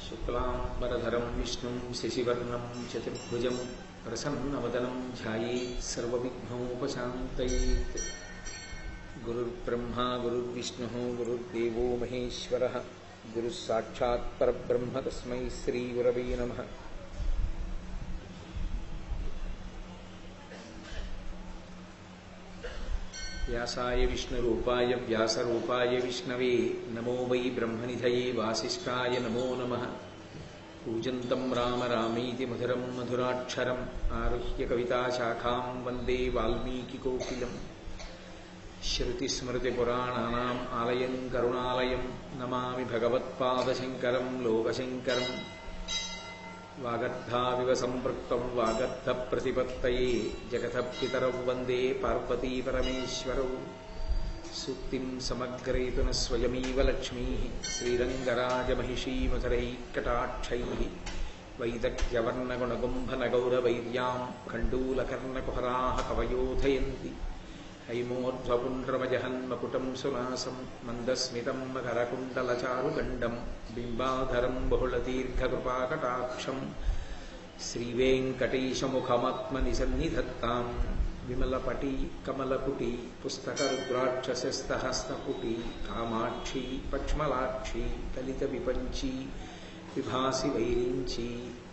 शुक्लांबरधरं विष्णुं शशिवर्णं चतुर्भुजं प्रसन्नवदनं ध्यायेत् सर्वविघ्नोपशान्तयेत्। गुरुर्ब्रह्मा गुरुर्विष्णुः गुरुर्देवो महेश्वरः गुरुः साक्षात् परब्रह्म तस्मै श्रीगुरवे नमः। व्यासाय विष्णुरूपाय व्यासरूपाय विष्णवे नमो वै ब्रह्मनिधये वासिष्ठाय नमो नमः। कूजन्तं राम रामीति मधुरं मधुराक्षरम् आरुह्य कविताशाखां वन्दे वाल्मीकिकोकिलम्। श्रुतिस्मृतिपुराणानाम् आलयं करुणालयं नमामि भगवत्पादशङ्करं लोकशङ्करम्। वागर्धाविव सम्पृक्तं वागर्धप्रतिपत्तये जगतः पितरौ वन्दे पार्वतीपरमेश्वरौ। सूक्तिं समग्रयितुः स्वयमेव लक्ष्मीः श्रीरङ्गराजमहिषीमधुरैकटाक्षैः। वैदग्ध्यवर्णगुणगुम्भनगौरवैर्यां कण्डूलकर्णकुहराः कवयोधयन्ति। हैमोर्ध्वपुण्ड्रमजहन्मकुटं सुनासं मन्दस्मितं मकरकुण्डलचारुगण्डं बिम्बाधरं बहुलदीर्घकृपाकटाक्षं श्रीवेङ्कटेशमुखमात्मनिसन्निधत्तां। विमलपटी कमलपुटी पुस्तकरुद्राक्षसस्तहस्तपुटी कामाक्षी पक्ष्मलाक्षी कलितविपञ्ची विभासि वैरिञ्ची।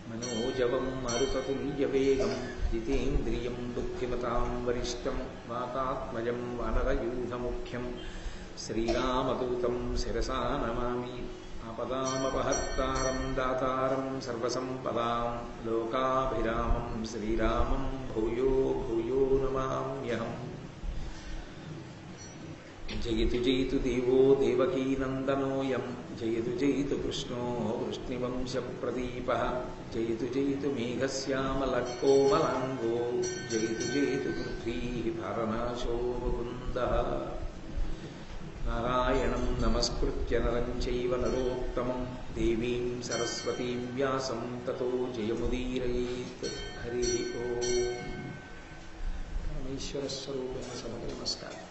मनोजवं मारुततुल्यवेगं जितेन्द्रियं बुद्धिमतां वरिष्ठं वातात्मजं वानरयूथमुख्यं श्रीरामदूतं शिरसा नमामि। आपदामपहर्तारं दातारं सर्वसम्पदां लोकाभिरामं श्रीरामं भूयो भूयो नमाम्यहम्। जयतु जयतु देवो देवकीनन्दनोऽयं जयतु जयतु कृष्णो वृष्णिवंशप्रदीपः। जयतु जयतु मेघश्यामलकोमलाङ्गो जयतु जयतु पृथ्वीः भारनाशो मुकुन्दः। नारायणं नमस्कृत्य नरं चैव नरोत्तमं देवीं सरस्वतीं व्यासं ततो जयमुदीरयेत्। हरिः ओम्। परमेश्वरस्वरूपेण सभके नमस्कारः।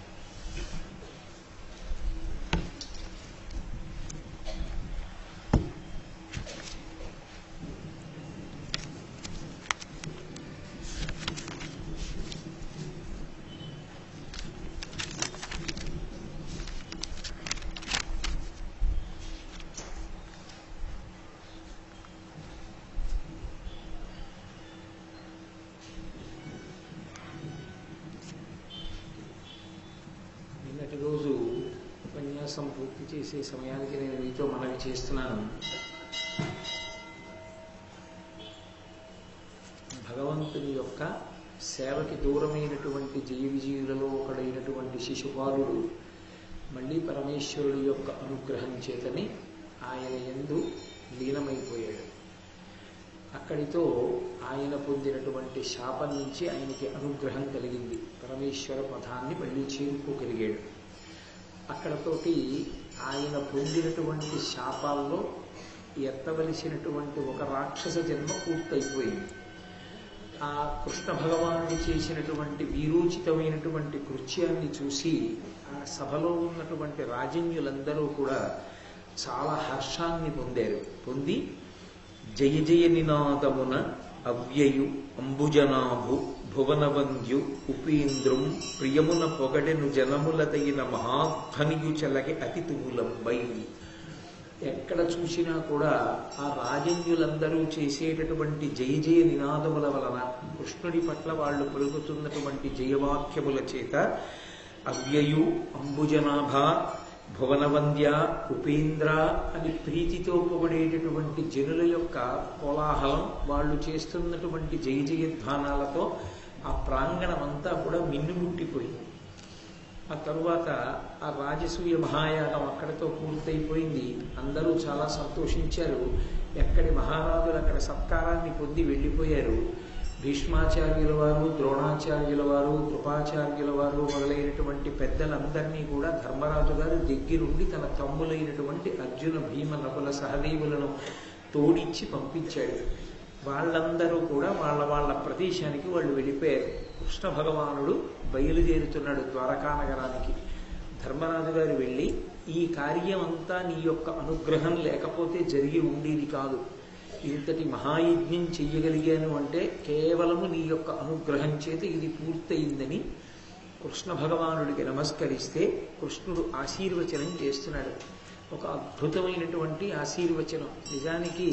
రోజు ఉపన్యాసం పూర్తి చేసే సమయానికి నేను మీతో మనవి చేస్తున్నాను. భగవంతుని యొక్క సేవకి దూరమైనటువంటి జయ విజయులలో ఒకడైనటువంటి శిశుపాలుడు మళ్ళీ పరమేశ్వరుడు యొక్క అనుగ్రహం చేతని ఆయన యందు లీనమైపోయాడు. అక్కడితో ఆయన పొందినటువంటి శాపం నుంచి ఆయనకి అనుగ్రహం కలిగింది. పరమేశ్వర పథాన్ని మళ్ళీ చేరుకోగలిగాడు. అక్కడతోటి ఆయన పొందినటువంటి శాపాల్లో ఎత్తవలసినటువంటి ఒక రాక్షస జన్మ పూర్తయిపోయింది. ఆ కృష్ణ భగవానుడు చేసినటువంటి వీరోచితమైనటువంటి కృత్యాన్ని చూసి ఆ సభలో ఉన్నటువంటి రాజన్యులందరూ కూడా చాలా హర్షాన్ని పొంది జయ జయ నినాదమున అవ్యయు అంబుజనాభు భువనవంద్యు ఉపేంద్రం ప్రియమున పొగడెను జనములదైన మహాధ్వనియు చలగి అతితువులంబై. ఎక్కడ చూసినా కూడా ఆ రాజన్యులందరూ చేసేటటువంటి జయ జయ నినాదముల వలన కృష్ణుడి పట్ల వాళ్ళు పలుకుతున్నటువంటి జయవాక్యముల చేత అవ్యయు అంబుజనాభ భువనవంద్య ఉపేంద్ర అని ప్రీతితో పొగడేటటువంటి జనుల యొక్క కోలాహలం, వాళ్ళు చేస్తున్నటువంటి జయ జయధ్వానాలతో ఆ ప్రాంగణం అంతా కూడా మిన్నుముట్టిపోయింది. ఆ తరువాత ఆ రాజసూయ మహాయాగం అక్కడితో పూర్తయిపోయింది. అందరూ చాలా సంతోషించారు. ఎక్కడి మహారాజులు అక్కడ సత్కారాన్ని పొంది వెళ్ళిపోయారు. భీష్మాచార్యుల వారు, ద్రోణాచార్యుల వారు, కృపాచార్యుల వారు మొదలైనటువంటి పెద్దలందరినీ కూడా ధర్మరాజు గారు దగ్గరుండి తన తమ్ములైనటువంటి అర్జున భీమ నకుల సహదేవులను తోడిచ్చి పంపించాడు. వాళ్ళందరూ కూడా వాళ్ళ వాళ్ళ ప్రదేశానికి వాళ్ళు వెళ్ళిపోయారు. కృష్ణ భగవానుడు బయలుదేరుతున్నాడు ద్వారకా నగరానికి. ధర్మరాజు గారు వెళ్ళి ఈ కార్యం అంతా నీ యొక్క అనుగ్రహం లేకపోతే జరిగి ఉండేది కాదు. ఇంతటి మహాయజ్ఞం చెయ్యగలిగాను అంటే కేవలము నీ యొక్క అనుగ్రహం చేత ఇది పూర్తయిందని కృష్ణ భగవానుడికి నమస్కరిస్తే కృష్ణుడు ఆశీర్వచనం చేస్తున్నాడు. ఒక అద్భుతమైనటువంటి ఆశీర్వచనం. నిజానికి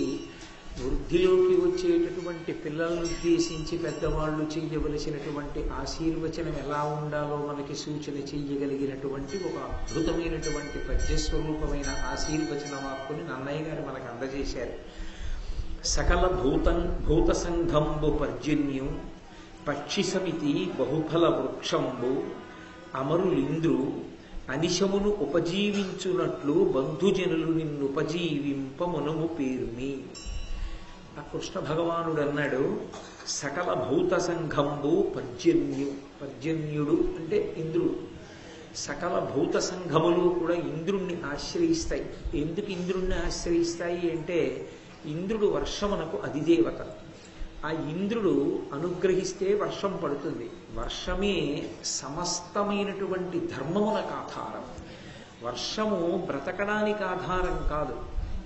వృద్ధిలోకి వచ్చేటటువంటి పిల్లలను ఉద్దేశించి పెద్దవాళ్ళు చెయ్యవలసినటువంటి ఆశీర్వచనం ఎలా ఉండాలో మనకి సూచన చెయ్యగలిగినటువంటి ఒక అద్భుతమైనటువంటి పద్యస్వరూపమైన ఆశీర్వచన వాక్కుని నన్నయ్య గారు మనకు అందజేశారు. సకల భూత సంఘంబు పర్జన్యం పక్షి సమితి బహుఫల వృక్షంబు అమరులింద్రు అనిశమును ఉపజీవించునట్లు బంధుజనులు నిన్నుపజీవింపమునము పేర్మి. ఆ కృష్ణ భగవానుడు అన్నాడు, సకల భూత సంఘంబు పర్జన్యుడు అంటే ఇంద్రుడు. సకల భూత సంఘములు కూడా ఇంద్రుణ్ణి ఆశ్రయిస్తాయి. ఎందుకు ఇంద్రుణ్ణి ఆశ్రయిస్తాయి అంటే ఇంద్రుడు వర్షమునకు అధిదేవత. ఆ ఇంద్రుడు అనుగ్రహిస్తే వర్షం పడుతుంది. వర్షమే సమస్తమైనటువంటి ధర్మమునకు ఆధారం. వర్షము బ్రతకడానికి ఆధారం కాదు,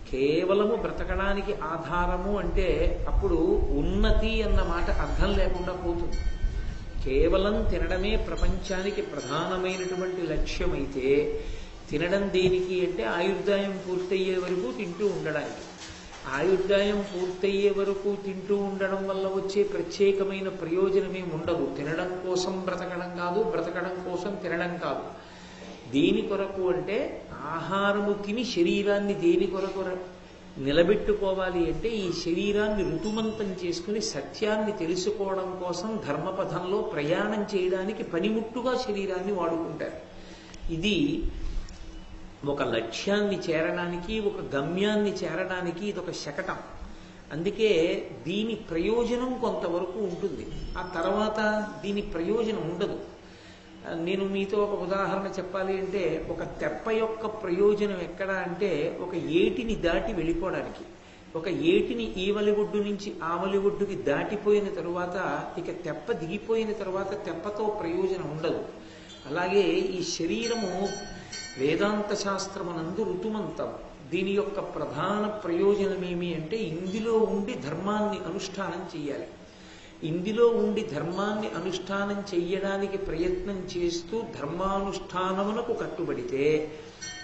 కేవలము బ్రతకడానికి ఆధారము అంటే అప్పుడు ఉన్నతి అన్న మాట అర్థం లేకుండా పోతుంది. కేవలం తినడమే ప్రపంచానికి ప్రధానమైనటువంటి లక్ష్యమైతే తినడం దేనికి అంటే ఆయుర్దాయం పూర్తయ్యే వరకు తింటూ ఉండడానికి. ఆయుర్దాయం పూర్తయ్యే వరకు తింటూ ఉండడం వల్ల వచ్చే ప్రత్యేకమైన ప్రయోజనమే ఉండదు. తినడం కోసం బ్రతకడం కాదు, బ్రతకడం కోసం తినడం కాదు. దేని కొరకు అంటే ఆహారము తిని శరీరాన్ని దేని కొరకు నిలబెట్టుకోవాలి అంటే ఈ శరీరాన్ని ఋతుమంతం చేసుకుని సత్యాన్ని తెలుసుకోవడం కోసం ధర్మపథంలో ప్రయాణం చేయడానికి పనిముట్టుగా శరీరాన్ని వాడుకుంటారు. ఇది ఒక లక్ష్యాన్ని చేరడానికి, ఒక గమ్యాన్ని చేరడానికి ఇదొక శకటం. అందుకే దీని ప్రయోజనం కొంతవరకు ఉంటుంది, ఆ తర్వాత దీని ప్రయోజనం ఉండదు. నేను మీతో ఒక ఉదాహరణ చెప్పాలి అంటే ఒక తెప్ప యొక్క ప్రయోజనం ఎక్కడ అంటే ఒక ఏటిని దాటి వెళ్ళిపోవడానికి. ఒక ఏటిని ఈవలి ఒడ్డు నుంచి ఆవలి ఒడ్డుకి దాటిపోయిన తరువాత ఇక తెప్ప దిగిపోయిన తరువాత తెప్పతో ప్రయోజనం ఉండదు. అలాగే ఈ శరీరము వేదాంత శాస్త్రమునందు ఋతుమంతం. దీని యొక్క ప్రధాన ప్రయోజనం ఏమి అంటే ఇందులో ఉండి ధర్మాన్ని అనుష్ఠానం చెయ్యాలి. ఇందులో ఉండి ధర్మాన్ని అనుష్ఠానం చెయ్యడానికి ప్రయత్నం చేస్తూ ధర్మానుష్ఠానమునకు కట్టుబడితే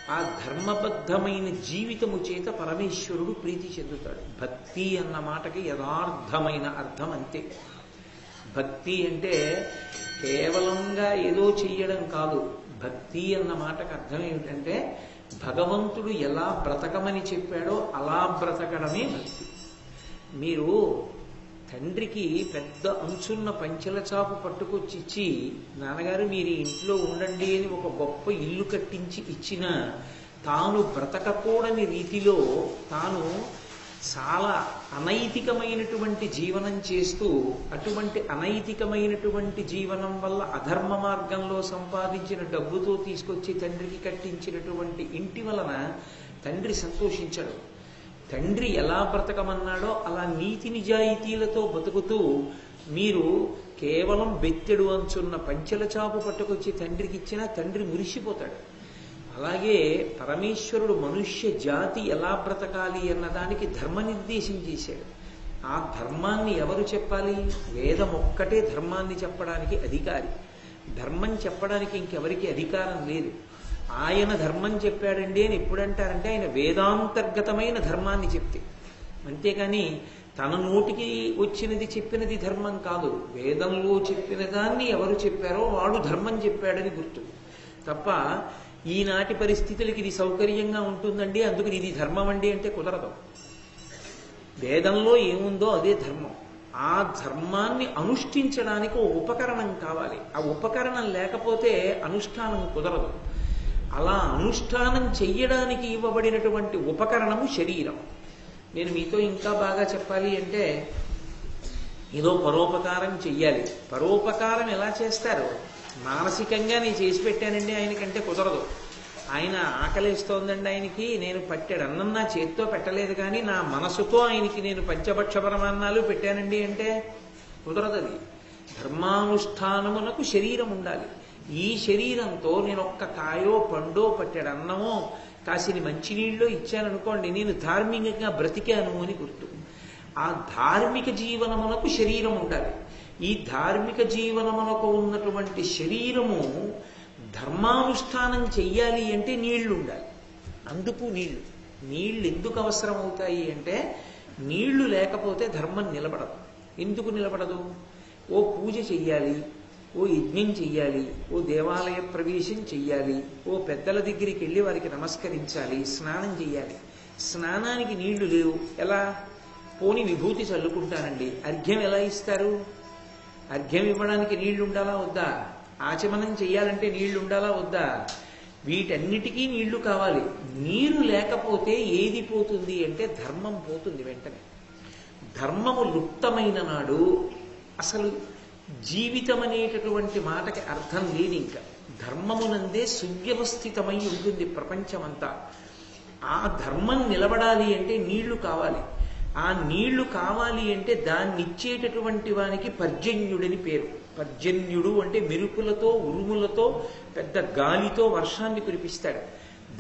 ఆ ధర్మబద్ధమైన జీవితము చేత పరమేశ్వరుడు ప్రీతి చెందుతాడు. భక్తి అన్న మాటకి యథార్థమైన అర్థం అంతే. భక్తి అంటే కేవలంగా ఏదో చెయ్యడం కాదు. భక్తి అన్న మాటకు అర్థం ఏమిటంటే భగవంతుడు ఎలా బ్రతకమని చెప్పాడో అలా బ్రతకడమే భక్తి. మీరు తండ్రికి పెద్ద అంచున్న పంచెల చాపు పట్టుకొచ్చి ఇచ్చి, నాన్నగారు మీరు ఇంట్లో ఉండండి అని ఒక గొప్ప ఇల్లు కట్టించి ఇచ్చిన తాను బ్రతకకూడని రీతిలో తాను చాలా అనైతికమైనటువంటి జీవనం చేస్తూ అటువంటి అనైతికమైనటువంటి జీవనం వల్ల అధర్మ మార్గంలో సంపాదించిన డబ్బుతో తీసుకొచ్చి తండ్రికి కట్టించినటువంటి ఇంటి వలన తండ్రి సంతోషించడు. తండ్రి ఎలా బ్రతకమన్నాడో అలా నీతి నిజాయితీలతో బతుకుతూ మీరు కేవలం బెత్తెడు అంచున్న పంచెల చాపు పట్టుకొచ్చి తండ్రికి ఇచ్చినా తండ్రి మురిసిపోతాడు. అలాగే పరమేశ్వరుడు మనుష్య జాతి ఎలా బ్రతకాలి అన్నదానికి ధర్మనిర్దేశం చేశాడు. ఆ ధర్మాన్ని ఎవరు చెప్పాలి? వేదం ఒక్కటే ధర్మాన్ని చెప్పడానికి అధికారి. ధర్మం చెప్పడానికి ఇంకెవరికి అధికారం లేదు. ఆయన ధర్మం చెప్పాడండి అని ఎప్పుడంటారంటే ఆయన వేదాంతర్గతమైన ధర్మాన్ని చెప్తే, అంతేకాని తన నోటికి వచ్చినది చెప్పినది ధర్మం కాదు. వేదంలో చెప్పిన దాన్ని ఎవరు చెప్పారో వాడు ధర్మం చెప్పాడని గుర్తు తప్ప ఈనాటి పరిస్థితులకి ఇది సౌకర్యంగా ఉంటుందండి అందుకని ఇది ధర్మం అండి అంటే కుదరదు. వేదంలో ఏముందో అదే ధర్మం. ఆ ధర్మాన్ని అనుష్ఠించడానికి ఓ ఉపకరణం కావాలి. ఆ ఉపకరణం లేకపోతే అనుష్ఠానం కుదరదు. అలా అనుష్ఠానం చెయ్యడానికి ఇవ్వబడినటువంటి ఉపకరణము శరీరం. నేను మీతో ఇంకా బాగా చెప్పాలి అంటే ఏదో పరోపకారం చెయ్యాలి. పరోపకారం ఎలా చేస్తారు? మానసికంగా నేను చేసి పెట్టానండి ఆయనకంటే కుదరదు. ఆయన ఆకలిస్తోందండి ఆయనకి, నేను పట్టాడు అన్నం నా చేతితో పెట్టలేదు కానీ నా మనసుతో ఆయనకి నేను పంచభక్ష పరమాన్నాలు పెట్టానండి అంటే కుదరదు. అది ధర్మానుష్ఠానమునకు శరీరం ఉండాలి. ఈ శరీరంతో నేను ఒక్క కాయో పండో పట్టెడు అన్నమో కాసిని మంచినీళ్ళు ఇచ్చాననుకోండి, నేను ధార్మికంగా బ్రతికాను అని గుర్తు. ఆ ధార్మిక జీవనమునకు శరీరం ఉండాలి. ఈ ధార్మిక జీవనమునకు ఉన్నటువంటి శరీరము ధర్మానుష్ఠానం చెయ్యాలి అంటే నీళ్లు ఉండాలి. అందుకు నీళ్లు ఎందుకు అవసరం అవుతాయి అంటే, నీళ్లు లేకపోతే ధర్మం నిలబడదు. ఎందుకు నిలబడదు? ఓ పూజ చెయ్యాలి, ఓ యజ్ఞం చెయ్యాలి, ఓ దేవాలయ ప్రవేశం చెయ్యాలి, ఓ పెద్దల దగ్గరికి వెళ్ళి వారికి నమస్కరించాలి, స్నానం చెయ్యాలి. స్నానానికి నీళ్లు లేవు, ఎలా? పోని విభూతి చల్లుకుంటానండి. అర్ఘ్యం ఎలా ఇస్తారు? అర్ఘ్యం ఇవ్వడానికి నీళ్లు ఉండాలా వద్దా? ఆచమనం చెయ్యాలంటే నీళ్లు ఉండాలా వద్దా? వీటన్నిటికీ నీళ్లు కావాలి. నీరు లేకపోతే ఏది పోతుంది అంటే ధర్మం పోతుంది వెంటనే. ధర్మము లుప్తమైన నాడు అసలు జీవితం అనేటటువంటి మాటకి అర్థం లేదు. ఇంకా ధర్మమునందే సువ్యవస్థితమై ఉంటుంది ప్రపంచమంతా. ఆ ధర్మం నిలబడాలి అంటే నీళ్లు కావాలి. ఆ నీళ్లు కావాలి అంటే దాన్ని ఇచ్చేటటువంటి వానికి పర్జన్యుడని పేరు. పర్జన్యుడు అంటే మెరుపులతో ఉరుములతో పెద్ద గాలితో వర్షాన్ని కురిపిస్తాడు.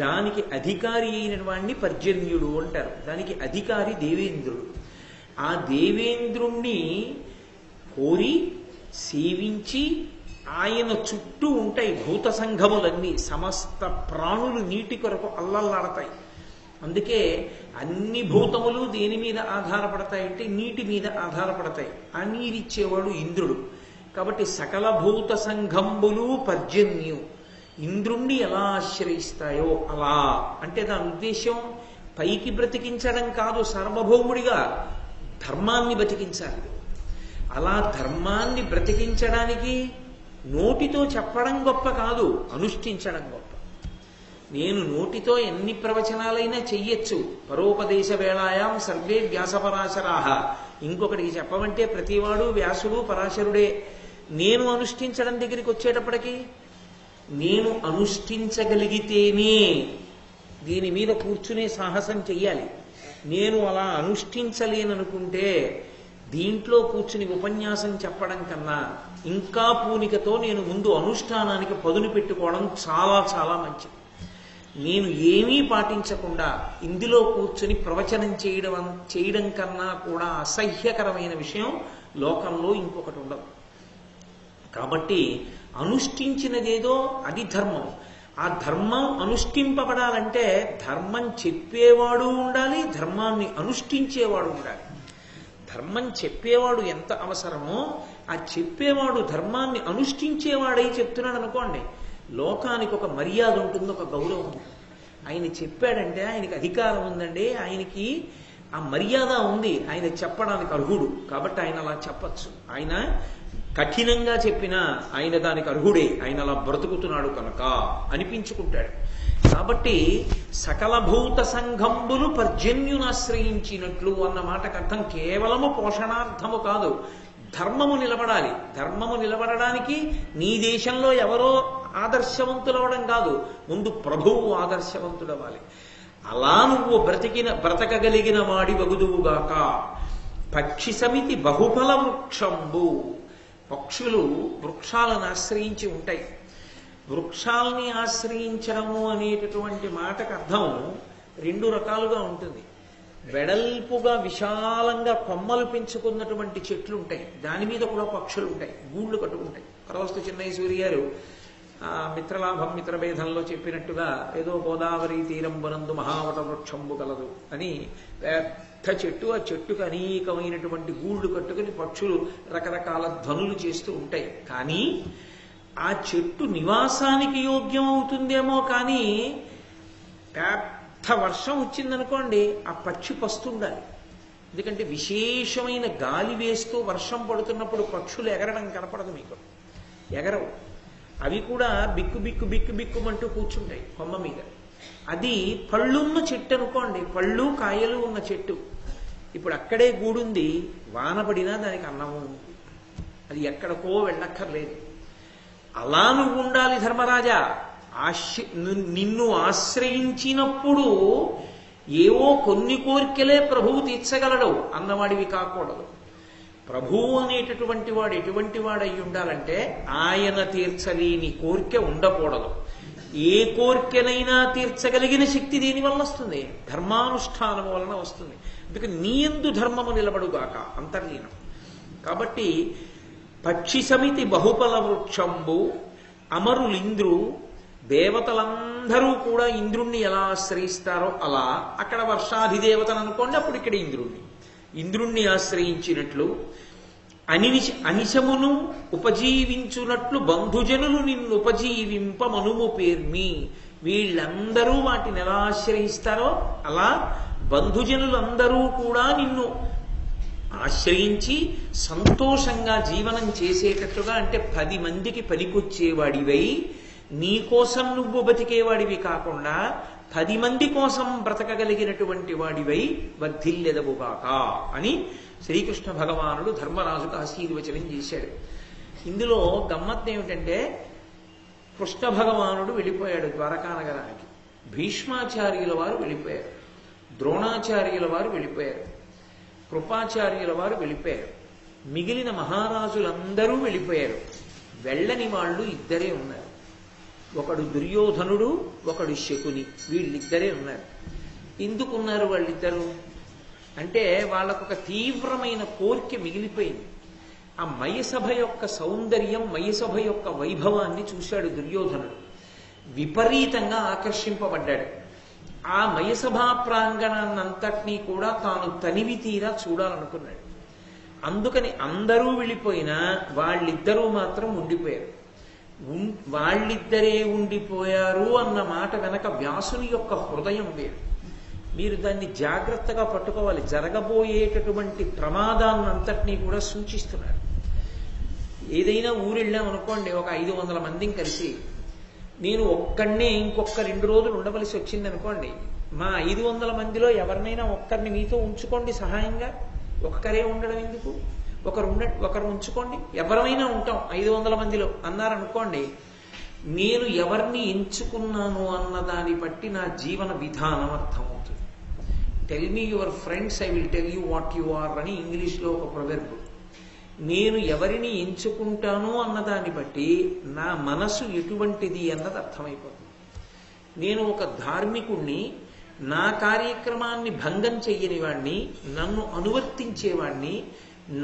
దానికి అధికారి అయిన వాణ్ణి పర్జన్యుడు అంటారు. దానికి అధికారి దేవేంద్రుడు. ఆ దేవేంద్రుణ్ణి కోరి సేవించి ఆయన చుట్టూ ఉంటాయి భూత సంఘములన్నీ. సమస్త ప్రాణులు నీటి కొరకు అల్లల్లాడతాయి. అందుకే అన్ని భూతములు దేని మీద ఆధారపడతాయంటే నీటి మీద ఆధారపడతాయి. ఆ నీరిచ్చేవాడు ఇంద్రుడు. కాబట్టి సకల భూత సంఘంబులు పర్జన్యు ఇంద్రుణ్ణి ఎలా ఆశ్రయిస్తాయో అలా. అంటే దాని ఉద్దేశం పైకి బ్రతికించడం కాదు, సార్వభౌముడిగా ధర్మాన్ని బ్రతికించాలి. అలా ధర్మాన్ని బ్రతికించడానికి నోటితో చెప్పడం గొప్ప కాదు, అనుష్ఠించడం గొప్ప. నేను నోటితో ఎన్ని ప్రవచనాలైనా చెయ్యొచ్చు. పరోపదేశ వేళాయాం సర్వే వ్యాసపరాశరాహ. ఇంకొకటికి చెప్పమంటే ప్రతివాడు వ్యాసుడు పరాశరుడే. నేను అనుష్ఠించడం దగ్గరికి వచ్చేటప్పటికి నేను అనుష్ఠించగలిగితేనే దీని మీద కూర్చునే సాహసం చెయ్యాలి. నేను అలా అనుష్ఠించలేననుకుంటే దీంట్లో కూర్చుని ఉపన్యాసం చెప్పడం కన్నా ఇంకా పూనికతో నేను ముందు అనుష్ఠానానికి పదును పెట్టుకోవడం చాలా చాలా మంచిది. నేను ఏమీ పాటించకుండా ఇందులో కూర్చుని ప్రవచనం చేయడం కన్నా కూడా అసహ్యకరమైన విషయం లోకంలో ఇంకొకటి ఉండదు. కాబట్టి అనుష్ఠించినదేదో అది ధర్మం. ఆ ధర్మం అనుష్ఠింపబడాలంటే ధర్మం చెప్పేవాడు ఉండాలి, ధర్మాన్ని అనుష్ఠించేవాడు ఉండాలి. ధర్మం చెప్పేవాడు ఎంత అవసరమో ఆ చెప్పేవాడు ధర్మాన్ని అనుష్ఠించేవాడై చెప్తున్నాడు అనుకోండి, లోకానికి ఒక మర్యాద ఉంటుంది, ఒక గౌరవం ఉంటుంది. ఆయన చెప్పాడంటే ఆయనకి అధికారం ఉందండి, ఆయనకి ఆ మర్యాద ఉంది, ఆయన చెప్పడానికి అర్హుడు. కాబట్టి ఆయన అలా చెప్పచ్చు. ఆయన కఠినంగా చెప్పినా ఆయన దానికి అర్హుడే, ఆయన అలా బ్రతుకుతున్నాడు కనుక అనిపించుకుంటాడు. కాబట్టి సకల భూత సంఘంబులు పర్జన్యునాశ్రయించినట్లు అన్న మాటకు అర్థం కేవలము పోషణార్థము కాదు, ధర్మము నిలబడాలి. ధర్మము నిలబడడానికి నీ దేశంలో ఎవరో ఆదర్శవంతులవడం కాదు, ముందు ప్రభువు ఆదర్శవంతుడవ్వాలి. అలా నువ్వు బ్రతకగలిగిన వాడి వగుదువుగాక. పక్షి సమితి బహుఫల వృక్షంబు. పక్షులు వృక్షాలను ఆశ్రయించి ఉంటాయి. వృక్షాలని ఆశ్రయించడము అనేటటువంటి మాటకు అర్థం రెండు రకాలుగా ఉంటుంది. వెడల్పుగా విశాలంగా కొమ్మలు పెంచుకున్నటువంటి చెట్లు ఉంటాయి, దాని మీద కూడా పక్షులు ఉంటాయి, గూళ్ళు కట్టుకుంటాయి. పరవస్తు చిన్నయ్య సూరి గారు మిత్రలాభం మిత్రభేదంలో చెప్పినట్టుగా ఏదో గోదావరి తీరంబునందు మహావట వృక్షంబు కలదు అని పెద్ద చెట్టు, ఆ చెట్టుకు అనేకమైనటువంటి గూళ్ళు కట్టుకుని పక్షులు రకరకాల ధ్వనులు చేస్తూ ఉంటాయి. కానీ ఆ చెట్టు నివాసానికి యోగ్యం అవుతుందేమో కానీ పెద్ద వర్షం వచ్చిందనుకోండి ఆ పక్షి పస్తుండాలి. ఎందుకంటే విశేషమైన గాలి వేస్తూ వర్షం పడుతున్నప్పుడు పక్షులు ఎగరడం కనపడదు మీకు, ఎగరవు. అవి కూడా బిక్కు బిక్కు బిక్కు బిక్కుమంటూ కూర్చుంటాయి కొమ్మ మీద. అది పళ్ళున్న చెట్టు అనుకోండి, పళ్ళు కాయలు ఉన్న చెట్టు. ఇప్పుడు అక్కడే గూడుంది, వాన పడినా దానికి అన్నం ఉంది, అది ఎక్కడికో వెళ్ళక్కర్లేదు. అలా నువ్వు ఉండాలి ధర్మరాజా. నిన్ను ఆశ్రయించినప్పుడు ఏవో కొన్ని కోరికలే ప్రభువు తీర్చగలడు అన్నవాడివి కాకూడదు. ప్రభువు అనేటటువంటి వాడు ఎటువంటి వాడు అయి ఉండాలంటే ఆయన తీర్చలేని కోరిక ఉండకూడదు. ఏ కోరికనైనా తీర్చగలిగిన శక్తి దేని వల్ల వస్తుంది? ధర్మానుష్ఠానం వలన వస్తుంది. అందుకే నీ యందు ధర్మము నిలబడుగాక అంతర్లీనం. కాబట్టి పక్షి సమితి బహుఫల వృక్షంబు అమరులింద్రు, దేవతలందరూ కూడా ఇంద్రుణ్ణి ఎలా ఆశ్రయిస్తారో అలా, అక్కడ వర్షాధిదేవతను అనుకోండి, అప్పుడు ఇక్కడ ఇంద్రుణ్ణి ఆశ్రయించినట్లు అనిశమును ఉపజీవించునట్లు బంధుజనులు నిన్ను ఉపజీవింప మనుము పేర్మి. వీళ్ళందరూ వాటిని ఎలా ఆశ్రయిస్తారో అలా బంధుజనులందరూ కూడా నిన్ను ఆశ్రయించి సంతోషంగా జీవనం చేసేటట్టుగా, అంటే 10 మందికి పనికొచ్చేవాడివై నీకోసం నువ్వు బతికేవాడివి కాకుండా 10 మంది కోసం బ్రతకగలిగినటువంటి వాడివై వర్ధిల్లెదవుగాక అని శ్రీకృష్ణ భగవానుడు ధర్మరాజుకు ఆశీర్వచనం చేశాడు. ఇందులో గమ్మత్తు ఏమిటంటే, కృష్ణ భగవానుడు వెళ్ళిపోయాడు ద్వారకా నగరానికి, భీష్మాచార్యుల వారు వెళ్ళిపోయారు, ద్రోణాచార్యుల వారు వెళ్ళిపోయారు, కృపాచార్యుల వారు వెళ్ళిపోయారు, మిగిలిన మహారాజులందరూ వెళ్ళిపోయారు. వెళ్ళని వాళ్ళు ఇద్దరే ఉన్నారు. ఒకడు దుర్యోధనుడు, ఒకడు శకుని. వీళ్ళిద్దరే ఉన్నారు. ఎందుకున్నారు వాళ్ళిద్దరూ అంటే, వాళ్ళకొక తీవ్రమైన కోరిక మిగిలిపోయింది. ఆ మయసభ యొక్క సౌందర్యం, మయసభ యొక్క వైభవాన్ని చూశాడు దుర్యోధనుడు. విపరీతంగా ఆకర్షింపబడ్డాడు. ఆ మయసభా ప్రాంగణాన్నంతటినీ కూడా తాను తనివి తీరా చూడాలనుకున్నాడు. అందుకని అందరూ వెళ్ళిపోయినా వాళ్ళిద్దరూ మాత్రం ఉండిపోయారు. వాళ్ళిద్దరే ఉండిపోయారు అన్న మాట వెనక వ్యాసుని యొక్క హృదయం వేరు. మీరు దాన్ని జాగ్రత్తగా పట్టుకోవాలి. జరగబోయేటటువంటి ప్రమాదాన్నంతటినీ కూడా సూచిస్తున్నారు. ఏదైనా ఊరెళ్ళామనుకోండి, ఒక 500 మందిని కలిసి, నేను ఒక్కడినే ఇంకొక 2 రోజులు ఉండవలసి వచ్చింది అనుకోండి, మా 500 మందిలో ఎవరినైనా ఒక్కరిని మీతో ఉంచుకోండి సహాయంగా. ఒక్కరే ఉండడం ఎందుకు? ఒకరు ఉంచుకోండి, ఎవరైనా ఉంటాం 500 మందిలో అన్నారనుకోండి, నేను ఎవరిని ఎంచుకున్నాను అన్న దాన్ని బట్టి నా జీవన విధానం అర్థమవుతుంది. Tell me your friends, I will tell you what you are అని ఇంగ్లీష్లో ఒక ప్రొవెర్బ్. నేను ఎవరిని ఎంచుకుంటాను అన్నదాన్ని బట్టి నా మనసు ఎటువంటిది అన్నది అర్థమైపోతుంది. నేను ఒక ధార్మికుణ్ణి, నా కార్యక్రమాన్ని భంగం చెయ్యని వాణ్ణి, నన్ను అనువర్తించేవాణ్ణి,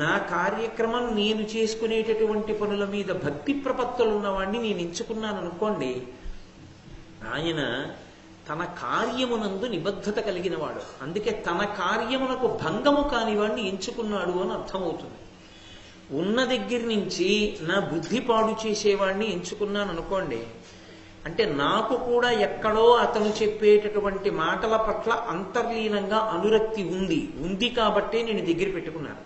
నా కార్యక్రమం నేను చేసుకునేటటువంటి పనుల మీద భక్తి ప్రపత్తులు ఉన్నవాడిని నేను ఎంచుకున్నాను అనుకోండి, ఆయన తన కార్యమునందు నిబద్ధత కలిగిన వాడు. అందుకే తన కార్యమునకు భంగము కానివాడిని ఎంచుకున్నాడు అని అర్థమవుతుంది. ఉన్న దగ్గర నుంచి నా బుద్ధి పాడు చేసేవాడిని ఎంచుకున్నాను అనుకోండి, అంటే నాకు కూడా ఎక్కడో అతను చెప్పేటటువంటి మాటల పట్ల అంతర్లీనంగా అనురక్తి ఉంది కాబట్టే నేను దగ్గర పెట్టుకున్నాను.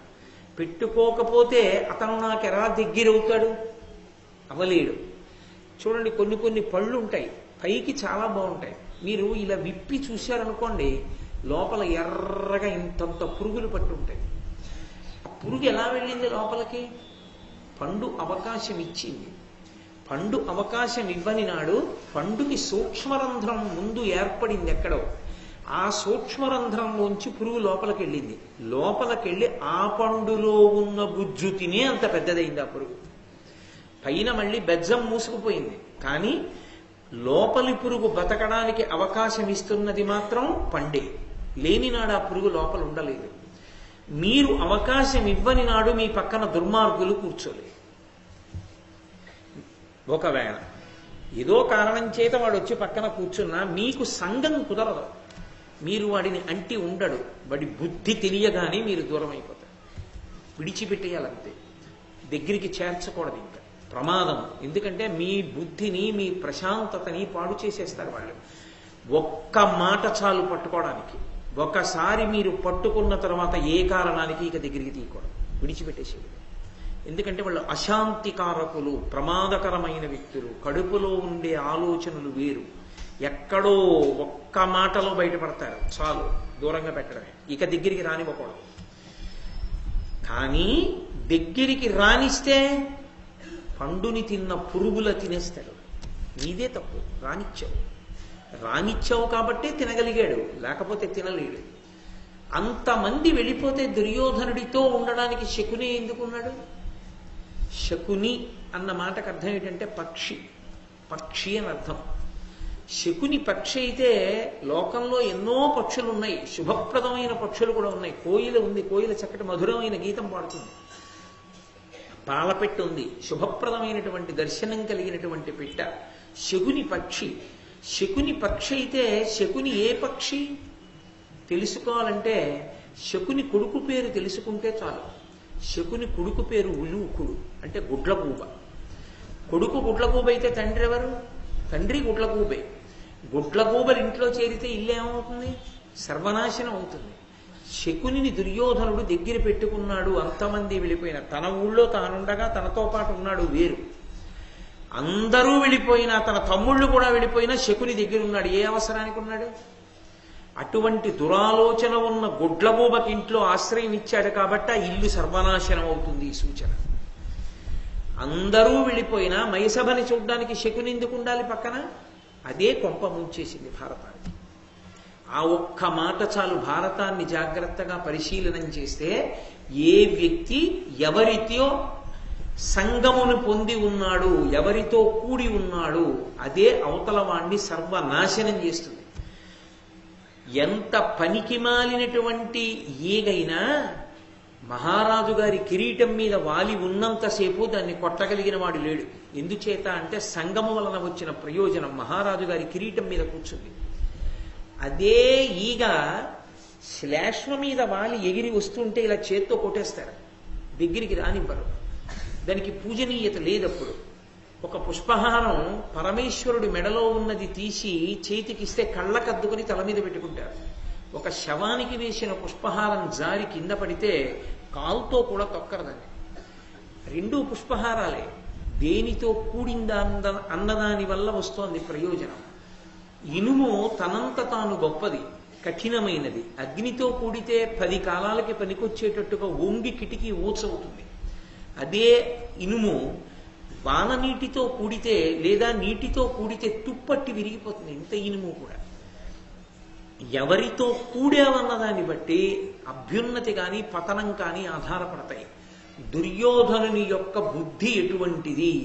పెట్టుకోకపోతే అతను నాకు ఎలా దగ్గరవుతాడు? అవలేడు. చూడండి, కొన్ని పళ్ళు ఉంటాయి, పైకి చాలా బాగుంటాయి. మీరు ఇలా విప్పి చూశారనుకోండి, లోపల ఎర్రగా ఇంతంత పురుగులు పట్టు ఉంటాయి. ఆ పురుగు ఎలా వెళ్ళింది లోపలికి? పండు అవకాశం ఇచ్చింది. పండు అవకాశం ఇవ్వని నాడు పండుకి సూక్ష్మరంధ్రం ముందు ఏర్పడింది ఎక్కడో. ఆ సూక్ష్మరంధ్రంలోంచి పురుగు లోపలికెళ్ళింది. లోపలికెళ్ళి ఆ పండులో ఉన్న గుజ్జు తినే అంత పెద్దదైంది ఆ పురుగు. పైన మళ్ళీ బెజ్జం మూసుకుపోయింది, కానీ లోపలి పురుగు బతకడానికి అవకాశం ఇస్తున్నది మాత్రం పండే. లేని నాడు ఆ పురుగు లోపల ఉండలేదు. మీరు అవకాశం ఇవ్వని నాడు మీ పక్కన దుర్మార్గులు కూర్చోలేదు. ఒకవేళ ఏదో కారణం చేత వాడు వచ్చి పక్కన కూర్చున్నా మీకు సంగం కుదరదు. మీరు వాడిని అంటి ఉండడు. వాడి బుద్ధి తెలియగానే మీరు దూరం అయిపోతారు. విడిచిపెట్టేయాలంతే, దగ్గరికి చేర్చకూడదు. ఇంకా ప్రమాదం. ఎందుకంటే మీ బుద్ధిని, మీ ప్రశాంతతని పాడు చేసేస్తారు వాళ్ళు. ఒక్క మాట చాలు పట్టుకోవడానికి. ఒకసారి మీరు పట్టుకున్న తర్వాత ఏ కారణానికి ఇక దగ్గరికి తీయకూడదు, విడిచిపెట్టేసేది. ఎందుకంటే వాళ్ళు అశాంతికారకులు, ప్రమాదకరమైన వ్యక్తులు. కడుపులో ఉండే ఆలోచనలు వేరు. ఎక్కడో ఒక్క మాటలో బయటపడతారు, చాలు దూరంగా పెట్టడమే, ఇక దగ్గరికి రానివ్వకూడదు. కానీ దగ్గరికి రానిస్తే పండుని తిన్న పురుగుల తినేస్తాడు. నీదే తప్పు, రానిచ్చావు కాబట్టే తినగలిగాడు, లేకపోతే తినలేడు. అంతమంది వెళ్ళిపోతే దుర్యోధనుడితో ఉండడానికి శకుని ఎందుకున్నాడు? శకుని అన్న మాటకు అర్థం ఏంటంటే పక్షి, పక్షి అని అర్థం. శకుని పక్షి అయితే లోకంలో ఎన్నో పక్షులు ఉన్నాయి, శుభప్రదమైన పక్షులు కూడా ఉన్నాయి. కోయిల ఉంది, కోయిల చక్కటి మధురమైన గీతం పాడుతుంది. పాలపెట్టు ఉంది, శుభప్రదమైనటువంటి దర్శనం కలిగినటువంటి పిట్ట. శకుని పక్షి. శకుని పక్షి అయితే శకుని ఏ పక్షి తెలుసుకోవాలంటే శకుని కొడుకు పేరు తెలుసుకుంటే చాలు. శకుని కొడుకు పేరు ఉలూకుడు, అంటే గుడ్లగూబ. కొడుకు గుడ్లగూబ అయితే తండ్రి ఎవరు? తండ్రి గుడ్లగూబే. గుడ్లగూబలు ఇంట్లో చేరితే ఇల్లు ఏమవుతుంది? సర్వనాశనం అవుతుంది. శకునిని దుర్యోధనుడు దగ్గర పెట్టుకున్నాడు. అంతమంది వెళ్ళిపోయిన తన ఊళ్ళో తానుండగా తనతో పాటు ఉన్నాడు వేరు. అందరూ వెళ్ళిపోయినా, తన తమ్ముళ్ళు కూడా వెళ్ళిపోయినా శకుని దగ్గర ఉన్నాడు. ఏ అవసరానికి ఉన్నాడు? అటువంటి దురాలోచన ఉన్న గుడ్లగూబకి ఇంట్లో ఆశ్రయం ఇచ్చాడు కాబట్టి ఆ ఇల్లు సర్వనాశనం అవుతుంది. ఈ సూచన. అందరూ వెళ్ళిపోయినా మైసభని చూడ్డానికి శకుని ఎందుకు ఉండాలి పక్కన? అదే కొంప ముంచేసింది భారతానికి. ఆ ఒక్క మాట చాలు. భారతాన్ని జాగ్రత్తగా పరిశీలనం చేస్తే ఏ వ్యక్తి ఎవరితో సంగమును పొంది ఉన్నాడు, ఎవరితో కూడి ఉన్నాడు, అదే అవతల వాణ్ణి సర్వనాశనం చేస్తుంది. ఎంత పనికి మాలినటువంటి ఏగైనా మహారాజు గారి కిరీటం మీద వాలి ఉన్నంతసేపు దాన్ని కొట్టగలిగిన వాడు లేడు. ఎందుచేత అంటే సంగము వలన వచ్చిన ప్రయోజనం మహారాజు గారి కిరీటం మీద కూర్చుంది. అదే ఈగ శ్లేష్మ మీద వాలి ఎగిరి వస్తుంటే ఇలా చేత్తో కొట్టేస్తారు, దగ్గరికి రానివ్వరు. దానికి పూజనీయత లేదప్పుడు. ఒక పుష్పహారం పరమేశ్వరుడి మెడలో ఉన్నది తీసి చేతికిస్తే కళ్ళకద్దుకుని తల మీద పెట్టుకుంటారు. ఒక శవానికి వేసిన పుష్పహారం జారి కింద పడితే కాలుతో కూడా తొక్కరదని. రెండూ పుష్పహారాలే. దేనితో కూడిందా అన్నదాని వల్ల వస్తోంది ప్రయోజనం. ఇనుము తనంత తాను గొప్పది, కఠినమైనది. అగ్నితో కూడితే 10 కాలాలకి పనికొచ్చేటట్టుగా వంగి కిటికీ ఊచవుతుంది. అదే ఇనుము వాన నీటితో కూడితే లేదా నీటితో కూడితే తుప్పట్టి విరిగిపోతుంది. ఇంత ఇనుము కూడా ఎవరితో కూడావన్న దాన్ని బట్టి అభ్యున్నతి కానీ పతనం కానీ ఆధారపడతాయి. దుర్యోధనుని యొక్క బుద్ధి ఎటువంటిది,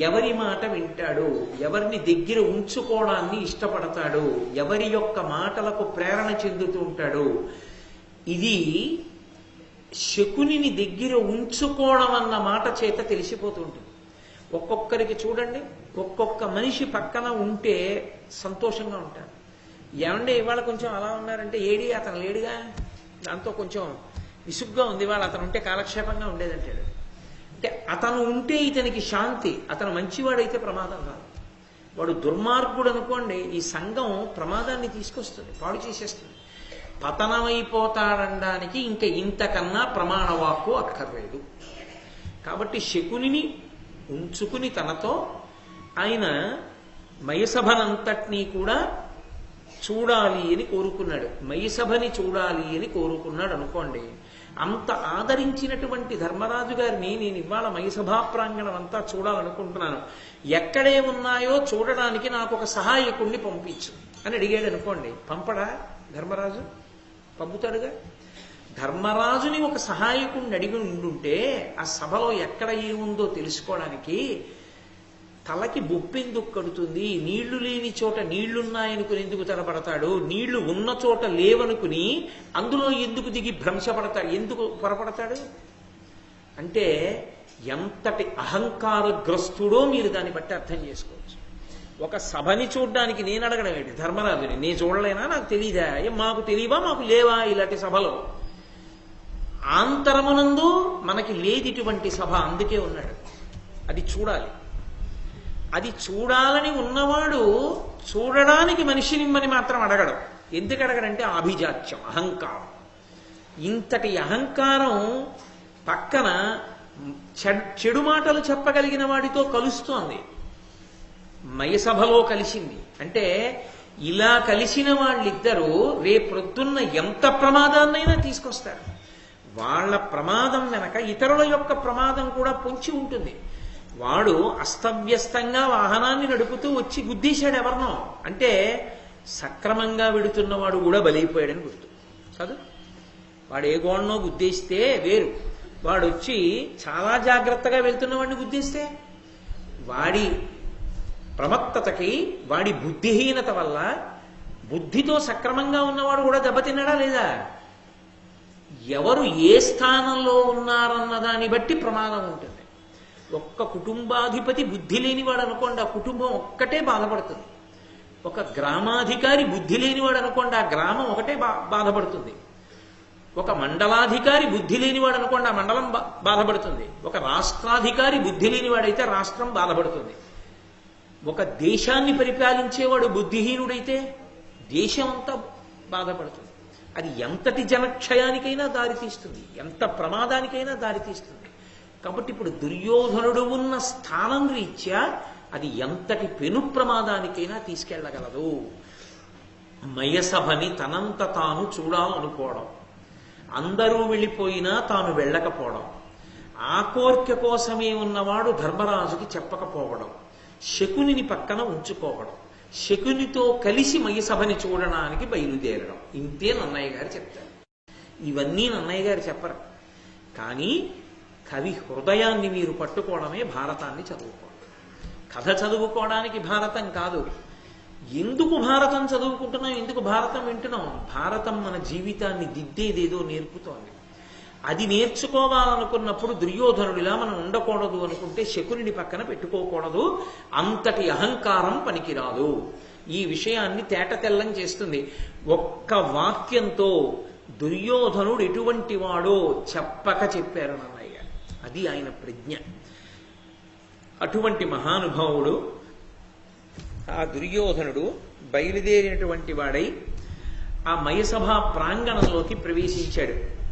ఎవరి మాట వింటాడు, ఎవరిని దగ్గర ఉంచుకోవడాన్ని ఇష్టపడతాడు, ఎవరి యొక్క మాటలకు ప్రేరణ చెందుతూ ఉంటాడు, ఇది శకునిని దగ్గర ఉంచుకోవడం అన్న మాట చేత తెలిసిపోతూ ఉంటుంది. ఒక్కొక్కరికి చూడండి, ఒక్కొక్క మనిషి పక్కన ఉంటే సంతోషంగా ఉంటారు. ఏమంటే ఇవాళ కొంచెం అలా ఉన్నారంటే ఏడి అతను లేడుగా, దాంతో కొంచెం విసుగ్గా ఉంది, ఇవాళ అతను ఉంటే కాలక్షేపంగా ఉండేదంటాడు. అంటే అతను ఉంటే ఇతనికి శాంతి. అతను మంచివాడైతే ప్రమాదం రాదు. వాడు దుర్మార్గుడు అనుకోండి, ఈ సంఘం ప్రమాదాన్ని తీసుకొస్తుంది, పాడు చేసేస్తుంది. పతనమైపోతాడనడానికి ఇంకా ఇంతకన్నా ప్రమాణవాక్కు అక్కర్లేదు. కాబట్టి శకునిని ఉంచుకుని తనతో ఆయన మయసభనంతటినీ కూడా చూడాలి అని కోరుకున్నాడు. మయసభని చూడాలి అని కోరుకున్నాడు అనుకోండి. అంత ఆదరించినటువంటి ధర్మరాజు గారిని నేను ఇవాళ మయసభా ప్రాంగణం అంతా చూడాలనుకుంటున్నాను, ఎక్కడే ఉన్నాయో చూడడానికి నాకు ఒక సహాయకుణ్ణి పంపించు అని అడిగాడు అనుకోండి. పంపడా ధర్మరాజు? పంపుతాడుగా. ధర్మరాజుని ఒక సహాయకుణ్ణి అడిగి ఉండుంటే ఆ సభలో ఎక్కడ ఏముందో తెలుసుకోవడానికి తలకి బొప్పెందుకు కడుతుంది? నీళ్లు లేని చోట నీళ్లున్నాయనుకుని ఎందుకు తలపడతాడు? నీళ్లు ఉన్న చోట లేవనుకుని అందులో ఎందుకు దిగి భ్రంశపడతాడు? ఎందుకు పొరపడతాడు? అంటే ఎంతటి అహంకారగ్రస్తుడో మీరు దాన్ని బట్టి అర్థం చేసుకోవచ్చు. ఒక సభని చూడ్డానికి నేను అడగడం ఏంటి ధర్మరాజుని? నేను చూడలేనా? నాకు తెలీదా? మాకు తెలియవా? మాకు లేవా ఇలాంటి సభలో? ఆంతరమునందు మనకి లేదిటువంటి సభ, అందుకే ఉన్నాడు. అది చూడాలి. అది చూడాలని ఉన్నవాడు చూడడానికి మనిషినిమ్మని మాత్రం అడగడం. ఎందుకు అడగడంటే ఆభిజాత్యం, అహంకారం. ఇంతటి అహంకారం పక్కన చెడు మాటలు చెప్పగలిగిన వాడితో కలుస్తోంది. మయసభలో కలిసింది అంటే ఇలా కలిసిన వాళ్ళిద్దరూ రేపొద్దున్న ఎంత ప్రమాదాన్నైనా తీసుకొస్తారు. వాళ్ళ ప్రమాదం వెనక ఇతరుల యొక్క ప్రమాదం కూడా పొంచి ఉంటుంది. వాడు అస్తవ్యస్తంగా వాహనాన్ని నడుపుతూ వచ్చి గుద్దీశాడు ఎవరినో అంటే సక్రమంగా వెడుతున్నవాడు కూడా బలైపోయాడని గుర్తు కాదు. వాడు ఏ గోడనో గుద్దేస్తే వేరు, వాడు వచ్చి చాలా జాగ్రత్తగా వెళ్తున్న వాడిని గుద్దేస్తే వాడి ప్రమత్తతకి, వాడి బుద్ధిహీనత వల్ల బుద్ధితో సక్రమంగా ఉన్నవాడు కూడా దెబ్బతిన్నాడా లేదా? ఎవరు ఏ స్థానంలో ఉన్నారన్న దాన్ని బట్టి ప్రమాదం ఉంటుంది. ఒక్క కుటుంబాధిపతి బుద్ధి లేనివాడు అనుకోండి, ఆ కుటుంబం ఒక్కటే బాధపడుతుంది. ఒక గ్రామాధికారి బుద్ధి లేనివాడు అనుకోండి, ఆ గ్రామం ఒకటే బాధపడుతుంది. ఒక మండలాధికారి బుద్ధి లేనివాడు అనుకోండి, ఆ మండలం బాధపడుతుంది. ఒక రాష్ట్రాధికారి బుద్ధి లేనివాడైతే రాష్ట్రం బాధపడుతుంది. ఒక దేశాన్ని పరిపాలించేవాడు బుద్ధిహీనుడైతే దేశం అంతా బాధపడుతుంది. అది ఎంతటి జనక్షయానికైనా దారితీస్తుంది, ఎంత ప్రమాదానికైనా దారితీస్తుంది. కాబట్టి ఇప్పుడు దుర్యోధనుడు ఉన్న స్థానం రీత్యా అది ఎంతటి పెను ప్రమాదానికైనా తీసుకెళ్లగలదు. మయసభని తనంత తాను చూడాలనుకోవడం, అందరూ వెళ్ళిపోయినా తాను వెళ్ళకపోవడం, ఆ కోర్కె కోసమే ఉన్నవాడు ధర్మరాజుకి చెప్పకపోవడం, శకునిని పక్కన ఉంచుకోవడం, శకునితో కలిసి మయసభని చూడడానికి బయలుదేరడం, ఇంతే నన్నయ్య గారు చెప్తారు. ఇవన్నీ నన్నయ్య గారు చెప్పరు. కానీ కవి హృదయాన్ని మీరు పట్టుకోవడమే భారతాన్ని చదువుకోవడం. కథ చదువుకోవడానికి భారతం కాదు. ఎందుకు భారతం చదువుకుంటున్నాం, ఎందుకు భారతం వింటున్నాం? భారతం మన జీవితాన్ని దిద్దేదేదో నేర్పుతోంది. అది నేర్చుకోవాలనుకున్నప్పుడు దుర్యోధనుడిలా మనం ఉండకూడదు అనుకుంటే శకునిని పక్కన పెట్టుకోకూడదు. అంతటి అహంకారం పనికిరాదు. ఈ విషయాన్ని తేటతెల్లం చేస్తుంది. ఒక్క వాక్యంతో దుర్యోధనుడు ఎటువంటి వాడో చెప్పక చెప్పారు నన్నయ్య. అది ఆయన ప్రజ్ఞ. అటువంటి మహానుభావుడు ఆ దుర్యోధనుడు బయలుదేరినటువంటి వాడై ఆ మయసభ ప్రాంగణంలోకి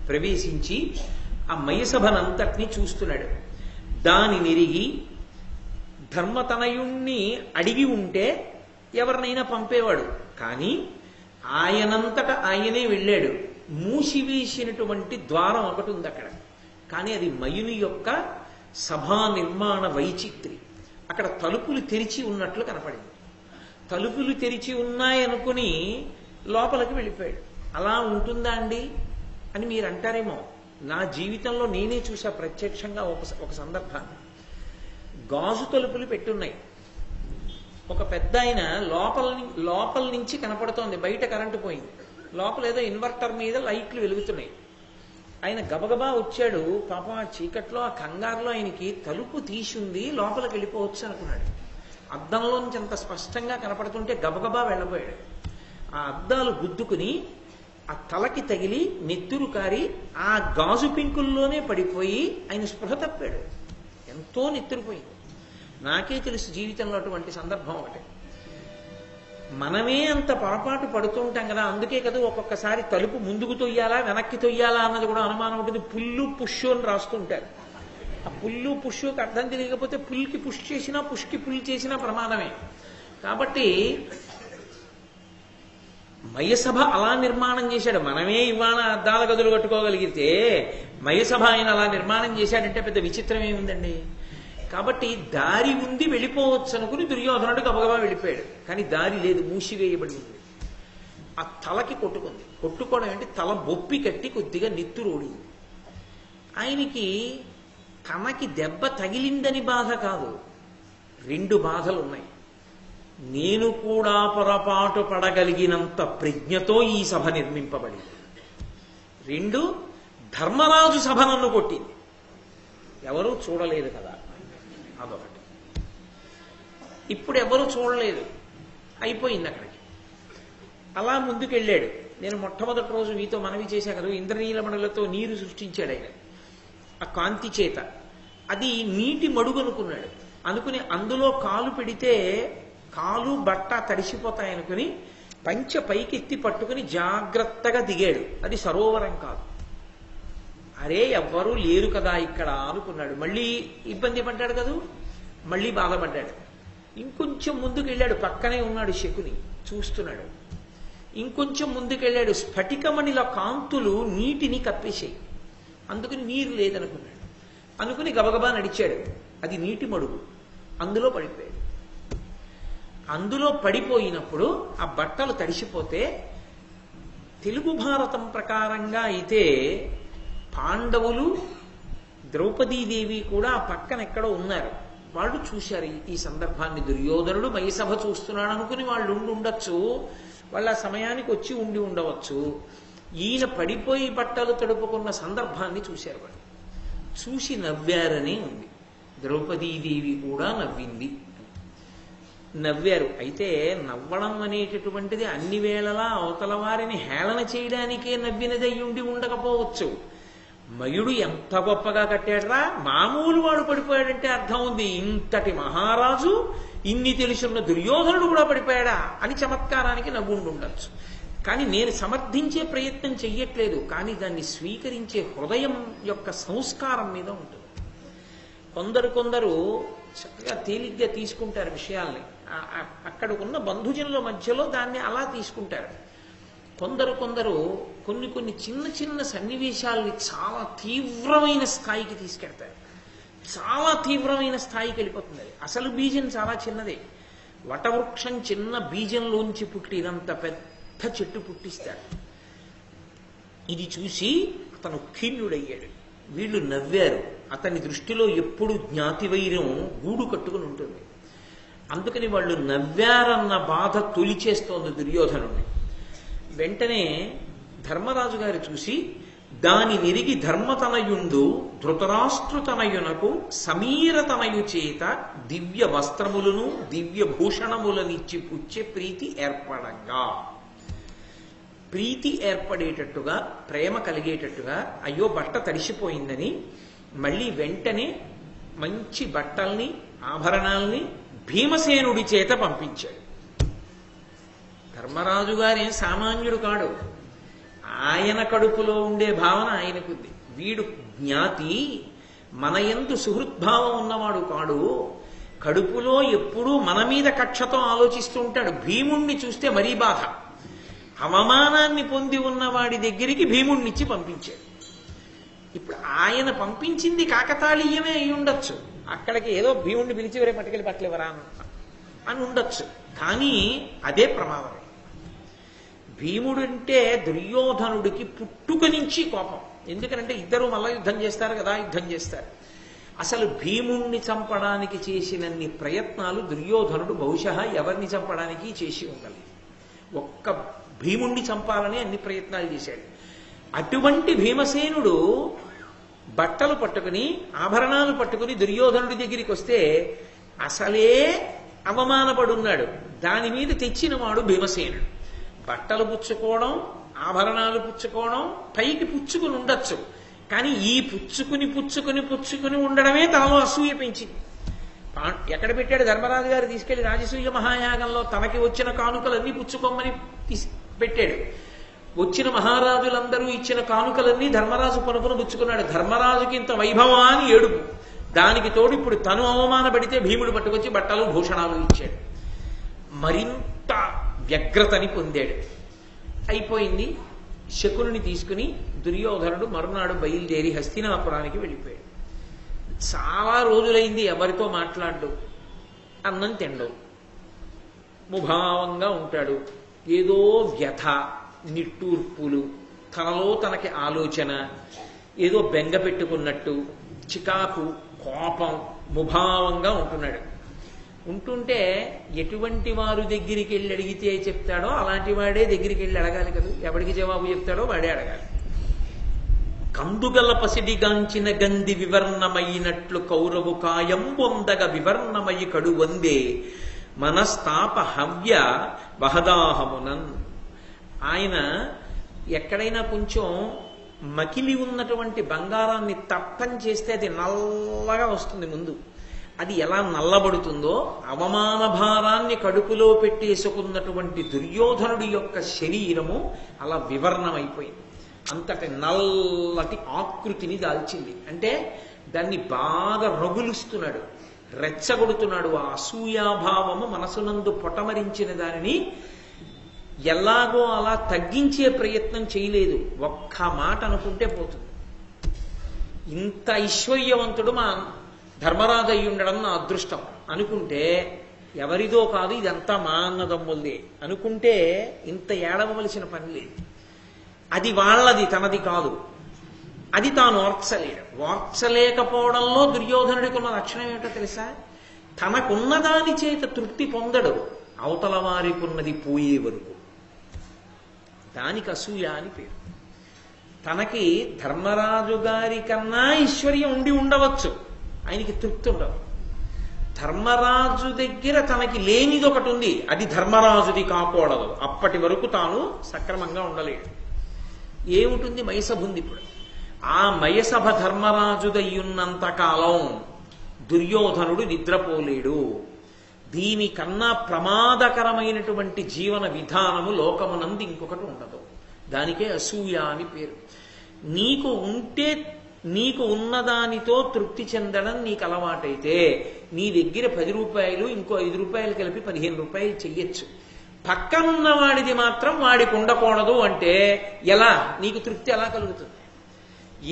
ప్రవేశించి ఆ మయసభనంతటినీ చూస్తున్నాడు. దాని నెరిగి ధర్మతనయుణ్ణి అడిగి ఉంటే ఎవరినైనా పంపేవాడు. కానీ ఆయనంతట ఆయనే వెళ్ళాడు. మూసివేసినటువంటి ద్వారం ఒకటి ఉంది అక్కడ. కానీ అది మయుని యొక్క సభా నిర్మాణ వైచిత్రి. అక్కడ తలుపులు తెరిచి ఉన్నట్లు కనపడింది. తలుపులు తెరిచి ఉన్నాయనుకుని లోపలికి వెళ్ళిపోయాడు. అలా ఉంటుందా అండి అని మీరు అంటారేమో. నా జీవితంలో నేనే చూసా ప్రత్యక్షంగా ఒక సందర్భాన్ని. గాజు తలుపులు పెట్టున్నాయి. ఒక పెద్ద ఆయన లోపల నుంచి కనపడుతోంది. బయట కరెంటు పోయింది. లోపల ఏదో ఇన్వర్టర్ మీద లైట్లు వెలుగుతున్నాయి. ఆయన గబగబా వచ్చాడు. పాపం ఆ చీకట్లో ఆ కంగారులో ఆయనకి తలుపు తీసుంది, లోపలికి వెళ్ళిపోవచ్చు అనుకున్నాడు. అద్దంలోంచి అంత స్పష్టంగా కనపడుతుంటే గబగబా వెళ్ళబోయాడు. ఆ అద్దాలు గుద్దుకుని ఆ తలకి తగిలి నెత్తురు కారి ఆ గాజు పింకుల్లోనే పడిపోయి ఆయన స్పృహ తప్పాడు. ఎంతో నెత్తురుపోయింది. నాకే తెలుసు జీవితంలో అటువంటి సందర్భం ఒకటి. మనమే అంత పొరపాటు పడుతుంటాం కదా. అందుకే కదా ఒక్కొక్కసారి తలుపు ముందుకు తొయ్యాలా వెనక్కి తొయ్యాలా అన్నది కూడా అనుమానం ఉంటుంది. పుల్లు పుష్షు అని రాస్తుంటారు. ఆ పుల్లు పుష్షుకి అర్థం తెలియకపోతే పుల్కి పుష్ చేసినా పుష్కి పుల్ చేసినా ప్రమాదమే. కాబట్టి మయసభ అలా నిర్మాణం చేశాడు. మనమే ఇవాళ అద్దాల గదులు కట్టుకోగలిగితే మయసభ ఆయన అలా నిర్మాణం చేశాడంటే పెద్ద విచిత్రం ఏముందండి. కాబట్టి దారి ఉంది, వెళ్ళిపోవచ్చు అనుకుని దుర్యోధనుడు గబగబా వెళ్ళిపోయాడు. కానీ దారి లేదు, మూసివేయబడి ఉంది. ఆ తలకి కొట్టుకుంది. కొట్టుకోవడం ఏంటి, తల బొప్పి కట్టి కొద్దిగా నెత్తురోడింది. ఆయనకి తనకి దెబ్బ తగిలిందని బాధ కాదు, రెండు బాధలు ఉన్నాయి. నేను కూడా పొరపాటు పడగలిగినంత ప్రజ్ఞతో ఈ సభ నిర్మింపబడింది. రెండు, ధర్మరాజు సభ నన్ను కొట్టింది, ఎవరూ చూడలేదు కదా, అదొకటి. ఇప్పుడు ఎవరు చూడలేదు, అయిపోయింది అక్కడికి. అలా ముందుకెళ్ళాడు. నేను మొట్టమొదటి రోజు మీతో మనవి చేశా కదా, ఇంద్రనీలమణులతో నీరు సృష్టించాడు ఆయన ఆ కాంతి చేత. అది నీటి మడుగు అనుకున్నాడు. అనుకుని అందులో కాలు పెడితే కాలు బట్ట తడిసిపోతాయనుకుని పంచ పైకెత్తి పట్టుకుని జాగ్రత్తగా దిగాడు. అది సరోవరం కాదు. అరే ఎవ్వరూ లేరు కదా ఇక్కడ అనుకున్నాడు. మళ్ళీ ఇబ్బంది పడ్డాడు కదా, మళ్ళీ బాధపడ్డాడు. ఇంకొంచెం ముందుకు వెళ్ళాడు. పక్కనే ఉన్నాడు శకుని, చూస్తున్నాడు. ఇంకొంచెం ముందుకెళ్ళాడు. స్ఫటికమణిల కాంతులు నీటిని కప్పేశాయి. అందుకని నీరు లేదనుకున్నాడు. అనుకుని గబగబా నడిచాడు. అది నీటి మడుగు, అందులో పడిపోయాడు. అందులో పడిపోయినప్పుడు ఆ బట్టలు తడిసిపోతే తెలుగు భారతం ప్రకారంగా అయితే పాండవులు ద్రౌపదీదేవి కూడా ఆ పక్కన ఎక్కడో ఉన్నారు. వాళ్ళు చూశారు ఈ సందర్భాన్ని. దుర్యోధనుడు మైసభ చూస్తున్నాడు అనుకుని వాళ్ళు ఉండొచ్చు, వాళ్ళ సమయానికి వచ్చి ఉండి ఉండవచ్చు. ఈయన పడిపోయి బట్టలు తడుపుకున్న సందర్భాన్ని చూశారు. వాళ్ళు చూసి నవ్వారని ఉంది. ద్రౌపదీదేవి కూడా నవ్వింది, నవ్వారు. అయితే నవ్వడం అనేటటువంటిది అన్ని వేళలా అవతల వారిని హేళన చేయడానికే నవ్వినది అయి ఉండి ఉండకపోవచ్చు. మయుడు ఎంత గొప్పగా కట్టాడరా, మామూలు వాడు పడిపోయాడంటే అర్థం ఉంది. ఇంతటి మహారాజు, ఇన్ని తెలుసున్న దుర్యోధనుడు కూడా పడిపోయాడా అని చమత్కారానికి నవ్వుండొచ్చు. కానీ నేను సమర్థించే ప్రయత్నం చెయ్యట్లేదు, కానీ దాన్ని స్వీకరించే హృదయం యొక్క సంస్కారం మీద ఉంటుంది. కొందరు చక్కగా తేలిగ్గా తీసుకుంటారు విషయాల్ని, అక్కడ ఉన్న బంధుజనుల మధ్యలో దాన్ని అలా తీసుకుంటారు. కొందరు కొన్ని చిన్న సన్నివేశాలని చాలా తీవ్రమైన స్థాయికి తీసుకెడతారు. చాలా తీవ్రమైన స్థాయికి వెళ్ళిపోతుంది. అసలు బీజం చాలా చిన్నదే. వటవృక్షం చిన్న బీజంలోంచి పుట్టినంత పెద్ద చెట్టు పుట్టిస్తాడు. ఇది చూసి అతను ఖిన్నుడయ్యాడు. వీళ్ళు నవ్వారు. అతని దృష్టిలో ఎప్పుడు జ్ఞాతివైర్యం గూడు కట్టుకుని ఉంటుంది. అందుకని వాళ్ళు నవ్వారన్న బాధ తొలిచేస్తోంది దుర్యోధనుడిని. వెంటనే ధర్మరాజు గారు చూసి, దాని నిరిగి ధర్మతనయుండు ధృతరాష్ట్రుతనయునకు సమీరతనయు చేత దివ్య వస్త్రములను దివ్య భూషణములనిచ్చి పుచ్చే ప్రీతి ఏర్పడంగా, ప్రీతి ఏర్పడేటట్టుగా, ప్రేమ కలిగేటట్టుగా, అయ్యో బట్ట తడిసిపోయిందని మళ్ళీ వెంటనే మంచి బట్టల్ని ఆభరణాల్ని భీమసేనుడి చేత పంపించాడు. ధర్మరాజు గారేం సామాన్యుడు కాడు. ఆయన కడుపులో ఉండే భావన ఆయనకుంది. వీడు జ్ఞాతి, మన యందు సుహృద్భావం ఉన్నవాడు కాడు. కడుపులో ఎప్పుడూ మన మీద కక్షతో ఆలోచిస్తూ ఉంటాడు. భీముణ్ణి చూస్తే మరీ బాధ. అవమానాన్ని పొంది ఉన్నవాడి దగ్గరికి భీముణ్ణిచ్చి పంపించాడు. ఇప్పుడు ఆయన పంపించింది కాకతాళీయమే అయి ఉండొచ్చు. అక్కడికి ఏదో భీముణ్ణి పిలిచి వరే పట్టుకెళ్ళి పట్టలేవరా అని ఉండొచ్చు. కానీ అదే ప్రమాదం. భీముడంటే దుర్యోధనుడికి పుట్టుక నుంచి కోపం. ఎందుకంటే ఇద్దరు మల్ల యుద్ధం చేస్తారు కదా, యుద్ధం చేస్తారు. అసలు భీముణ్ణి చంపడానికి చేసినన్ని ప్రయత్నాలు దుర్యోధనుడు బహుశా ఎవరిని చంపడానికి చేసి ఉండాలి. ఒక్క భీముణ్ణి చంపాలని అన్ని ప్రయత్నాలు చేశాడు. అటువంటి భీమసేనుడు బట్టలు పట్టుకుని ఆభరణాలు పట్టుకుని దుర్యోధనుడి దగ్గరికి వస్తే అసలే అవమానపడున్నాడు. దాని మీద తెచ్చిన వాడు భీమసేనుడు. బట్టలు పుచ్చుకోవడం, ఆభరణాలు పుచ్చుకోవడం పైకి పుచ్చుకుని ఉండొచ్చు, కానీ ఈ పుచ్చుకుని ఉండడమే తనలో అసూయ పెంచింది. ఎక్కడ పెట్టాడు ధర్మరాజు గారు తీసుకెళ్లి రాజసూయ మహాయాగంలో తనకి వచ్చిన కానుకలన్నీ పుచ్చుకోమని పెట్టాడు. వచ్చిన మహారాజులందరూ ఇచ్చిన కానుకలన్నీ ధర్మరాజు పనుపును పుచ్చుకున్నాడు. ధర్మరాజుకి ఇంత వైభవాన్ని ఏడుపు. దానికి తోడు ఇప్పుడు తను అవమానపడితే భీముడు పట్టుకొచ్చి బట్టలు భూషణాలు ఇచ్చాడు. మరింత వ్యగ్రతని పొందాడు. అయిపోయింది. శకుని తీసుకుని దుర్యోధనుడు మరునాడు బయలుదేరి హస్తినాపురానికి వెళ్ళిపోయాడు. చాలా రోజులైంది ఎవరితో మాట్లాడు, అన్నం తిండవు, ముభావంగా ఉంటాడు. ఏదో వ్యథ, నిట్టూర్పులు, తనలో తనకి ఆలోచన, ఏదో బెంగ పెట్టుకున్నట్టు, చికాకు, కోపం, ముభావంగా ఉంటున్నాడు. ఉంటుంటే ఎటువంటి వారు దగ్గరికి వెళ్ళి అడిగితే చెప్తాడో అలాంటి వాడే దగ్గరికి వెళ్ళి అడగాలి కదా. ఎవడికి జవాబు చెప్తాడో వాడే అడగాలి. కందుగల పసిడిగాంచిన గంది వివర్ణమైనట్లు కౌరవు కాయం పొందగ వివర్ణమయి కడు వందే మనస్తాప హవ్య వహదాహమునన్. ఆయన ఎక్కడైనా కొంచెం మకిలి ఉన్నటువంటి బంగారాన్ని తప్పం చేస్తే అది నల్లగా వస్తుంది ముందు. అది ఎలా నల్లబడుతుందో అవమాన భారాన్ని కడుపులో పెట్టేసుకున్నటువంటి దుర్యోధనుడి యొక్క శరీరము అలా వివర్ణమైపోయింది. అంతటి నల్లటి ఆకృతిని దాల్చింది. అంటే దాన్ని బాగా రగులుస్తున్నాడు, రెచ్చగొడుతున్నాడు. ఆ అసూయాభావము మనసునందు పొటమరించిన దానిని ఎలాగో అలా తగ్గించే ప్రయత్నం చేయలేదు. ఒక్క మాట అనుకుంటే పోతుంది. ఇంత ఐశ్వర్యవంతుడు మా ధర్మరాజు అయి ఉండడం నా అదృష్టం అనుకుంటే, ఎవరిదో కాదు ఇదంతా మా అన్నదమ్ములదే అనుకుంటే ఇంత ఏడవలసిన పని లేదు. అది వాళ్ళది, తనది కాదు. అది తాను ఓర్చలేడు. ఓర్చలేకపోవడంలో దుర్యోధనుడికి ఉన్న లక్షణం ఏమిటో తెలుసా? తనకున్నదాని చేత తృప్తి పొందడు, అవతల వారికి ఉన్నది పోయే వరకు. దానికి అసూయ అని పేరు. తనకి ధర్మరాజు గారి కన్నా ఐశ్వర్యం ఉండి ఉండవచ్చు, ఆయనకి తృప్తి ఉండదు. ధర్మరాజు దగ్గర తనకి లేనిది ఒకటి ఉంది, అది ధర్మరాజుది కాకూడదు. అప్పటి వరకు తాను సక్రమంగా ఉండలేడు. ఏముంటుంది? మయసభ ఉంది. ఇప్పుడు ఆ మయసభ ధర్మరాజుదయ్యున్నంత కాలం దుర్యోధనుడు నిద్రపోలేడు. దీనికన్నా ప్రమాదకరమైనటువంటి జీవన విధానము లోకమునందు ఇంకొకటి ఉండదు. దానికే అసూయ అని పేరు. నీకు ఉంటే నీకు ఉన్నదానితో తృప్తి చెందడం నీకు అలవాటైతే నీ దగ్గర 10 రూపాయలు ఇంకో 5 రూపాయలు కలిపి 15 రూపాయలు చెయ్యొచ్చు. పక్కనున్న వాడిది మాత్రం వాడికి ఉండకూడదు అంటే ఎలా? నీకు తృప్తి ఎలా కలుగుతుంది?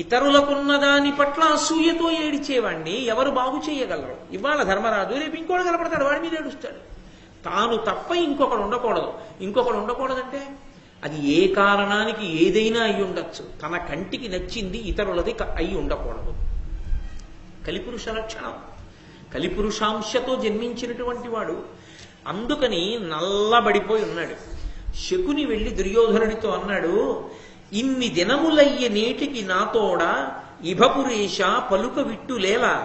ఇతరులకున్న దాని పట్ల అసూయతో ఏడిచేవాడిని ఎవరు బాగు చేయగలరు? ఇవాళ ధర్మరాజు రేపు ఇంకోటి కలపడతాడు, వాడి మీద ఏడుస్తాడు. తాను తప్ప ఇంకొకడు ఉండకూడదు. ఇంకొకడు ఉండకూడదంటే అది ఏ కారణానికి ఏదైనా అయి ఉండొచ్చు. తన కంటికి నచ్చింది ఇతరులది అయి ఉండకూడదు. కలిపురుష లక్షణం. కలిపురుషాంశతో జన్మించినటువంటి వాడు. అందుకని నల్లబడిపోయి ఉన్నాడు. శకుని వెళ్లి దుర్యోధనుడితో అన్నాడు, ఇన్ని దినములయ్య నేటికి నాతోడ ఇభపురేష పలుక విట్టులేలా,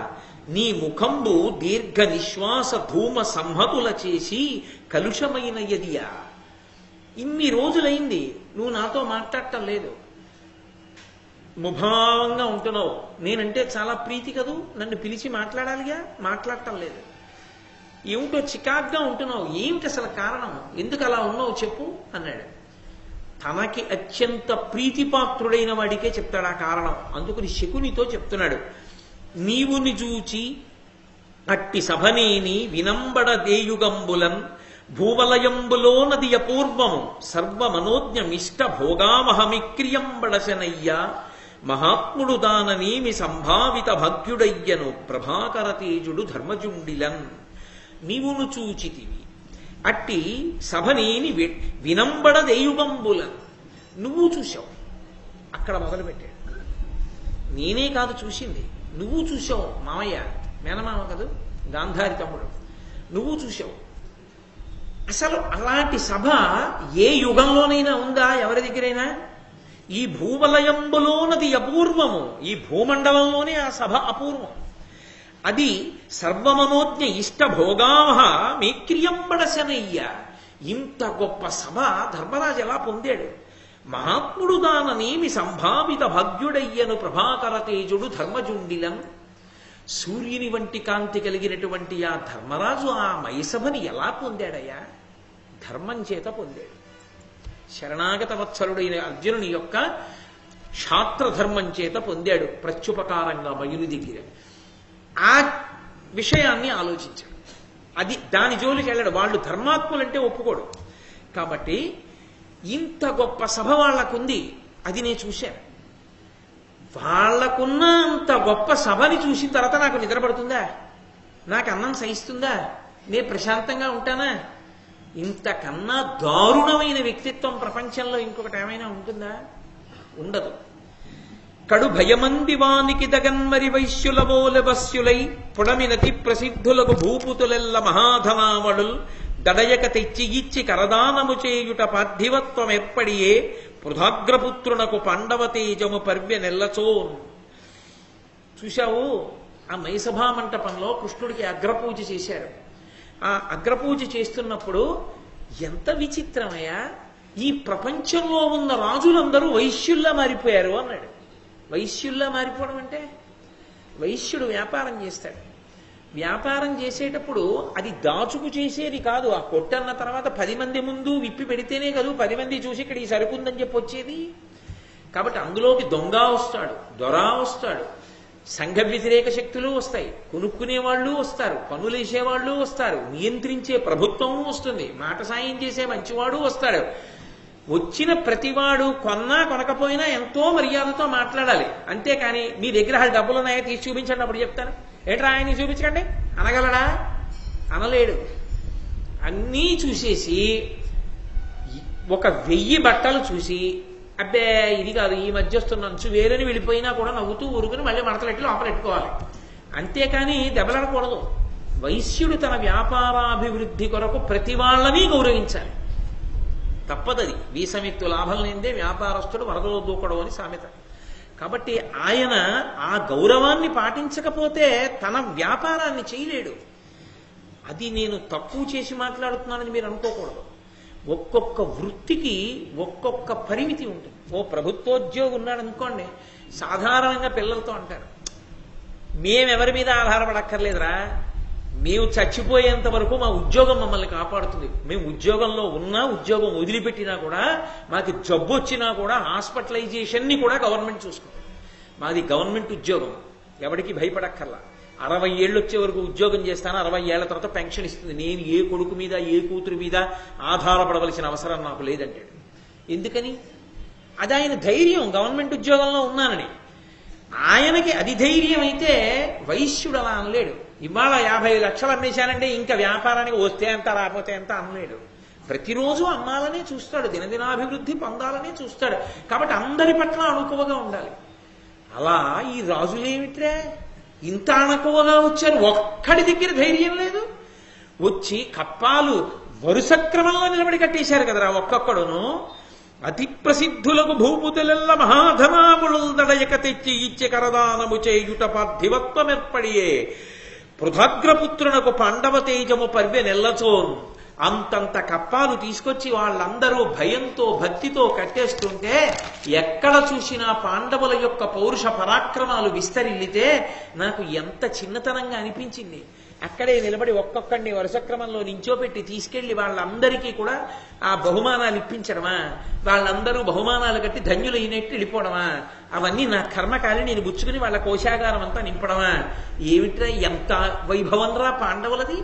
నీ ముఖంబు దీర్ఘ నిశ్వాస ధూమ సంహతుల చేసి కలుషమైన యదియా. ఇన్ని రోజులైంది నువ్వు నాతో మాట్లాడటం లేదు, ముభావంగా ఉంటున్నావు. నేనంటే చాలా ప్రీతి కదూ, నన్ను పిలిచి మాట్లాడాలిగా, మాట్లాడటం లేదు. ఏమిటో చికాగ్గా ఉంటున్నావు, ఏమిటి అసలు కారణం, ఎందుకు అలా ఉన్నావు చెప్పు అన్నాడు. తనకి అత్యంత ప్రీతిపాత్రుడైన వాడికే చెప్తాడు ఆ కారణం. అందుకని శకునితో చెప్తున్నాడు, నీవు నిజూచి అట్టి సభనేని వినంబడ దేయుగంబులన్ భూవలయంబులో నది అపూర్వము సర్వమనోజ్ఞమిష్ట భోగామహమిక్రియంబడశనయ్య మహాత్ముడు దాననేమి సంభావిత భాగ్యుడయ్యను ప్రభాకర తేజుడు ధర్మజుండిలన్. నీవును చూచితివి అట్టి సభనేని వినంబడ దేయుగంబులన్. నువ్వు చూశావు. అక్కడ మొదలుపెట్టాడు. నేనే కాదు చూసింది, నువ్వు చూశావు. మామయ్య మేనమామ కదూ, గాంధారి తమ్ముడు, నువ్వు చూశావు. అసలు అలాంటి సభ ఏ యుగంలోనైనా ఉందా? ఎవరి దగ్గరైనా? ఈ భూవలయంబులోనది అపూర్వము. ఈ భూమండలంలోనే ఆ సభ అపూర్వం. అది సర్వమనోజ్ఞ ఇష్ట భోగామహ మేక్రియంబడశనయ్య. ఇంత గొప్ప సభ ధర్మరాజు ఎలా పొందాడు? మహాత్ముడు దాననేమి సంభావిత భాగ్యుడయ్యను ప్రభాకర తేజుడు ధర్మజుండిలం. సూర్యుని వంటి కాంతి కలిగినటువంటి ఆ ధర్మరాజు ఆ మయసభని ఎలా పొందాడయ్యా? ధర్మం చేత పొందాడు. శరణాగత వత్సలుడైన అర్జునుని యొక్క క్షాత్రధర్మం చేత పొందాడు ప్రత్యుపకారంగా మయుని దగ్గర. ఆ విషయాన్ని ఆలోచించాడు. అది దాని జోలికి వెళ్ళాడు. వాళ్ళు ధర్మాత్ములంటే ఒప్పుకోడు. కాబట్టి ఇంత గొప్ప సభ వాళ్లకుంది, అది నేను చూశాను. వాళ్లకున్న అంత గొప్ప సభని చూసిన తర్వాత నాకు నిద్రపడుతుందా? నాకు అన్నం సహిస్తుందా? నేను ప్రశాంతంగా ఉంటానా? ఇంతకన్నా దారుణమైన వ్యక్తిత్వం ప్రపంచంలో ఇంకొకటి ఏమైనా ఉంటుందా? ఉండదు. కడు భయమంది వానికి దగన్మరి వైశ్యులవోలవస్యులై పుడమినతి ప్రసిద్ధులకు భూపుతులెల్ల మహాధనావళుల్ దడయక తెచ్చి ఇచ్చి కరదానము చేయుట పార్థివత్వం ఏర్పడియే పృథాగ్రపుత్రునకు పాండవ తేజము పర్వ్య నెల్లచోన్. చూశావు, ఆ మైసభా మంటపంలో కృష్ణుడికి అగ్రపూజ చేశారు. ఆ అగ్రపూజ చేస్తున్నప్పుడు ఎంత విచిత్రమయ్యా, ఈ ప్రపంచంలో ఉన్న రాజులందరూ వైశ్యుల్లా మారిపోయారు అన్నాడు. వైశ్యుల్లా మారిపోవడం అంటే, వైశ్యుడు వ్యాపారం చేస్తాడు. వ్యాపారం చేసేటప్పుడు అది దాచుకు చేసేది కాదు. ఆ కొట్టన్న తర్వాత 10 మంది ముందు విప్పి పెడితేనే కాదు 10 మంది చూసి ఇక్కడ ఈ సరుకుందని చెప్పి వచ్చేది. కాబట్టి అందులోకి దొంగ వస్తాడు, దొర వస్తాడు, సంఘ వ్యతిరేక శక్తులు వస్తాయి, కొనుక్కునే వాళ్ళు వస్తారు, పనులేసేవాళ్ళు వస్తారు, నియంత్రించే ప్రభుత్వం వస్తుంది, మాట సాయం చేసే మంచివాడు వస్తాడు. వచ్చిన ప్రతివాడు కొన్నా కొనకపోయినా ఎంతో మర్యాదతో మాట్లాడాలి. అంతేకాని మీ దగ్గర డబ్బులు ఉన్నాయో తీసి చూపించండి అప్పుడు చెప్తాను, ఏంట్రా ఆయన్ని చూపించకండి అనగలడా? అనలేడు. అన్నీ చూసేసి 1000 బట్టలు చూసి అబ్బే ఇది కాదు, ఈ మధ్య వస్తున్న అంచు వేరని వెళ్ళిపోయినా కూడా నవ్వుతూ ఊరుకుని మళ్ళీ మడతలెట్టి లోపలెట్టుకోవాలి. అంతేకాని దెబ్బలాడకూడదు. వైశ్యుడు తన వ్యాపారాభివృద్ధి కొరకు ప్రతి వాళ్ళని గౌరవించాలి. తప్పదది. వీసమిత్తు లాభం లేదే వ్యాపారస్తుడు వరదలో దూకడం అని సామెత. కాబట్టి ఆయన ఆ గౌరవాన్ని పాటించకపోతే తన వ్యాపారాన్ని చేయలేడు. అది నేను తక్కువ చేసి మాట్లాడుతున్నానని మీరు అనుకోకూడదు. ఒక్కొక్క వృత్తికి ఒక్కొక్క పరిమితి ఉంటుంది. ఓ ప్రభుత్వోద్యోగి ఉన్నాడు అనుకోండి, సాధారణంగా పిల్లలతో అంటారు, మేమెవరి మీద ఆధారపడక్కర్లేదురా, మేము చచ్చిపోయేంత వరకు మా ఉద్యోగం మమ్మల్ని కాపాడుతుంది. మేము ఉద్యోగంలో ఉన్నా, ఉద్యోగం వదిలిపెట్టినా కూడా, మాకు జబ్బు వచ్చినా కూడా హాస్పిటలైజేషన్ని కూడా గవర్నమెంట్ చూసుకుంటుంది. మాది గవర్నమెంట్ ఉద్యోగం, ఎవరికి భయపడక్కర్లా. 60 ఏళ్ళు వచ్చే వరకు ఉద్యోగం చేస్తాను, 60 ఏళ్ల తర్వాత పెన్షన్ ఇస్తుంది. నేను ఏ కొడుకు మీద ఏ కూతురు మీద ఆధారపడవలసిన అవసరం నాకు లేదంటాడు. ఎందుకని? అది ఆయన ధైర్యం, గవర్నమెంట్ ఉద్యోగంలో ఉన్నానని. ఆయనకి అది ధైర్యం అయితే వైశ్యుడు అలా అనలేడు. ఇవాళ 50 లక్షలు అమ్మేశానంటే ఇంకా వ్యాపారానికి వస్తే ఎంత రాకపోతే ఎంత అనలేడు. ప్రతిరోజు అమ్మాలనే చూస్తాడు, దినదినాభివృద్ధి పొందాలనే చూస్తాడు. కాబట్టి అందరి పట్ల అణుకువగా ఉండాలి. అలా ఈ రాజులేమిట్రే ఇంత అణకువగా వచ్చారు, ఒక్కడి దగ్గర ధైర్యం లేదు. వచ్చి కప్పాలు వరుస క్రమంలో నిలబడి కట్టేశారు కదరా ఒక్కొక్కడును. అతి ప్రసిద్ధులకు భూపుతులెల్ల మహాధనాములు దడయక తెచ్చి ఇచ్చే కరదానము చేయుట పార్థివత్వమెర్పడియే పృథగ్రపుత్రునకు పాండవ తేజము పర్వె నెల్లచోన్. అంతంత కప్పాలు తీసుకొచ్చి వాళ్ళందరూ భయంతో భక్తితో కట్టేస్తుంటే ఎక్కడ చూసినా పాండవుల యొక్క పౌరుష పరాక్రమాలు విస్తరిల్లితే నాకు ఎంత చిన్నతనంగా అనిపించింది. అక్కడే నిలబడి ఒక్కొక్కడిని వరుస క్రమంలో నించోపెట్టి తీసుకెళ్లి వాళ్ళందరికీ కూడా ఆ బహుమానాలు ఇప్పించడమా, వాళ్ళందరూ బహుమానాలు కట్టి ధన్యులైనట్టు వెళ్ళిపోవడమా, అవన్నీ నా కర్మకాలి నేను బుచ్చుకుని వాళ్ళ కోశాగారం అంతా నింపడమా? ఏమిట్రా ఎంత వైభవంరా పాండవులది!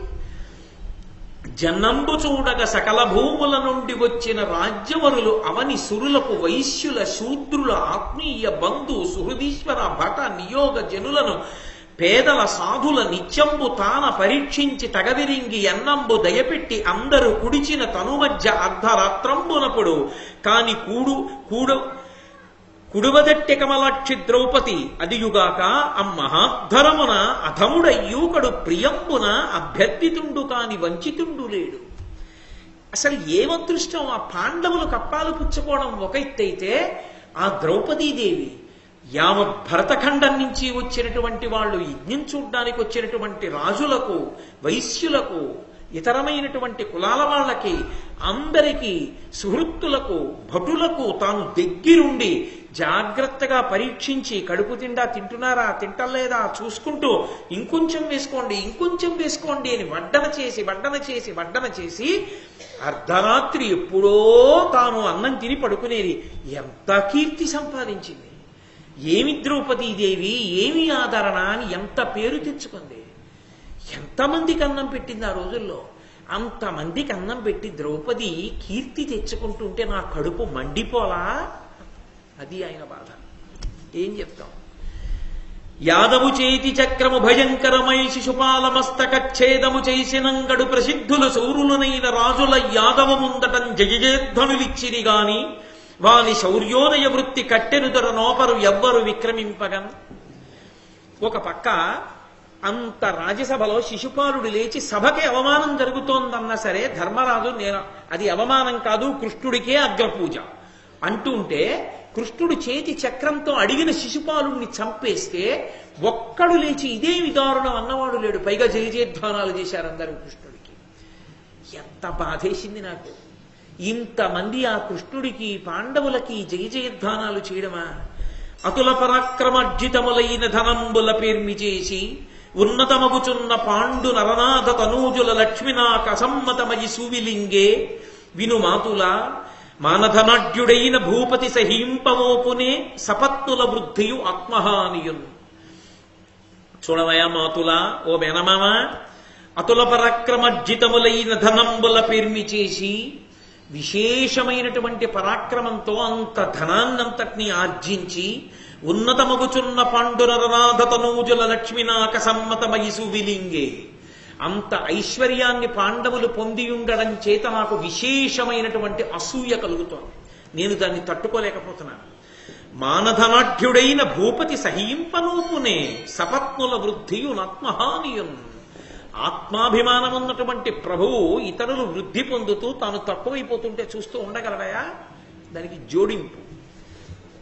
జనంబు చూడగ సకల భూముల నుండి వచ్చిన రాజ్యవరులు అవని సురులకు వైశ్యుల శూద్రుల ఆత్మీయ బంధు సుహృదీశ్వర భట నియోగ జనులను పేదల సాధుల నిత్యంబు తాన పరీక్షించి తగవిరింగి ఎన్నంబు దయపెట్టి అందరూ కుడిచిన తనుమధ్య అర్ధరాత్రంబునప్పుడు కాని కుడువదట్టె కమలాక్షి ద్రౌపది అదియుగాక అమ్మహాధరమున అధముడయ్యూకడు ప్రియంబున అభ్యర్థితుండు కాని వంచితుండు లేడు. అసలు ఏమదృష్టం! ఆ పాండవులు కప్పాలు పుచ్చుకోవడం ఒక ఎత్తైతే, ఆ ద్రౌపదీదేవి యావత్ భరతఖండం నుంచి వచ్చినటువంటి వాళ్ళు, యజ్ఞం చూడ్డానికి వచ్చినటువంటి రాజులకు, వైశ్యులకు, ఇతరమైనటువంటి కులాల వాళ్ళకి, అందరికీ సుహృత్తులకు, భటులకు తాను దగ్గరుండి జాగ్రత్తగా పరీక్షించి కడుపు తిండా తింటున్నారా తింటలేదా చూసుకుంటూ ఇంకొంచెం వేసుకోండి ఇంకొంచెం వేసుకోండి అని వడ్డన చేసి అర్ధరాత్రి ఎప్పుడో తాను అన్నం తిని పడుకునేది. ఎంత కీర్తి సంపాదించింది! ఏమి ద్రౌపదీదేవి, ఏమి ఆదరణ అని ఎంత పేరు తెచ్చుకుంది! ఎంతమందికి అన్నం పెట్టింది ఆ రోజుల్లో! అంతమందికి అన్నం పెట్టి ద్రౌపది కీర్తి తెచ్చుకుంటుంటే నా కడుపు మండిపోలా. అది ఆయన బాధ. ఏం చెప్తాం? యాదవు చేతి చక్రము భయంకరమై శిశుపాల మస్తకచ్ఛేదము చేసినంగడు ప్రసిద్ధులు సౌరులనైన రాజుల యాదవ ముందటం జయజయధ్వనులిచ్చిరి గాని వాని శౌర్యోదయ వృత్తి కట్టెనుదర నోపరు ఎవ్వరు విక్రమింపగన్. ఒక పక్క అంత రాజ్యసభలో శిశుపాలుడు లేచి సభకి అవమానం జరుగుతోందన్నా సరే ధర్మరాజు అది అవమానం కాదు, కృష్ణుడికే అగ్రపూజ అంటుంటే, కృష్ణుడు చేతి చక్రంతో అడిగిన శిశుపాలుడిని చంపేస్తే ఒక్కడు లేచి ఇదే విదారుణం అన్నవాడు లేడు. పైగా జయజయధ్వానాలు చేశారు అందరూ కృష్ణుడికి. ఎంత బాధేసింది నాకు! ఇంతమంది ఆ కృష్ణుడికి పాండవులకి జయజయధ్వానాలు చేయడమా? అతుల పరాక్రమర్జితములైన ధనంబుల పేర్మి చేసి ఉన్నతమగుచున్న పాండు నరనాథ తనూజుల లక్ష్మినాక అసమ్మతమయి సూవిలింగే వినుమాతుల మానధనాఢ్యుడైన భూపతి సహింపమోపునే సపత్నుల వృద్ధియు ఆత్మహానియున్. చూడవయా మాతుల, ఓ మేనమామ, అతుల పరాక్రమర్జితములైన ధనంబుల పేర్మి చేసి విశేషమైనటువంటి పరాక్రమంతో అంత ధనాన్నంతటినీ ఆర్జించి ఉన్నతమగుచున్న పాండునరనాథ తనూజుల లక్ష్మినాక సమ్మతమయి సువిలింగే, అంత ఐశ్వర్యాన్ని పాండవులు పొంది ఉండడం చేత నాకు విశేషమైనటువంటి అసూయ కలుగుతోంది. నేను దాన్ని తట్టుకోలేకపోతున్నాను. మానధనాఢ్యుడైన భూపతి సహీంపనూపునే సపత్నుల వృద్ధియు నత్మహానియున్. ఆత్మాభిమానం ఉన్నటువంటి ప్రభువు ఇతరులు వృద్ధి పొందుతూ తాను తక్కువైపోతుంటే చూస్తూ ఉండగలవయా? దానికి జోడింపు.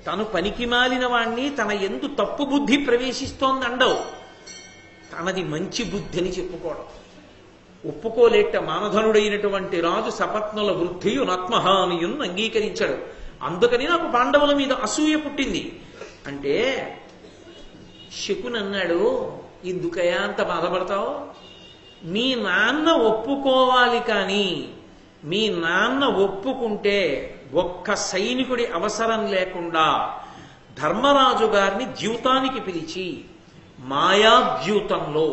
తను పనికి మాలిన వాణ్ణి తన ఎందు తప్పు బుద్ధి ప్రవేశిస్తోందండవు, తనది మంచి బుద్ధి అని చెప్పుకోవడం. ఒప్పుకోలేట మానధనుడైనటువంటి రాజు సపత్నుల వృద్ధియు నత్మహానియున్ అంగీకరించాడు. అందుకని నాకు పాండవుల మీద అసూయ పుట్టింది అంటే శకుని అన్నాడు, ఎందుకయా అంత బాధపడతావు? మీ నాన్న ఒప్పుకోవాలి, కానీ మీ నాన్న ఒప్పుకుంటే ఒక్క సైనికుడి అవసరం లేకుండా ధర్మరాజు గారిని ద్యూతానికి పిలిచి మాయాద్యూతంలో,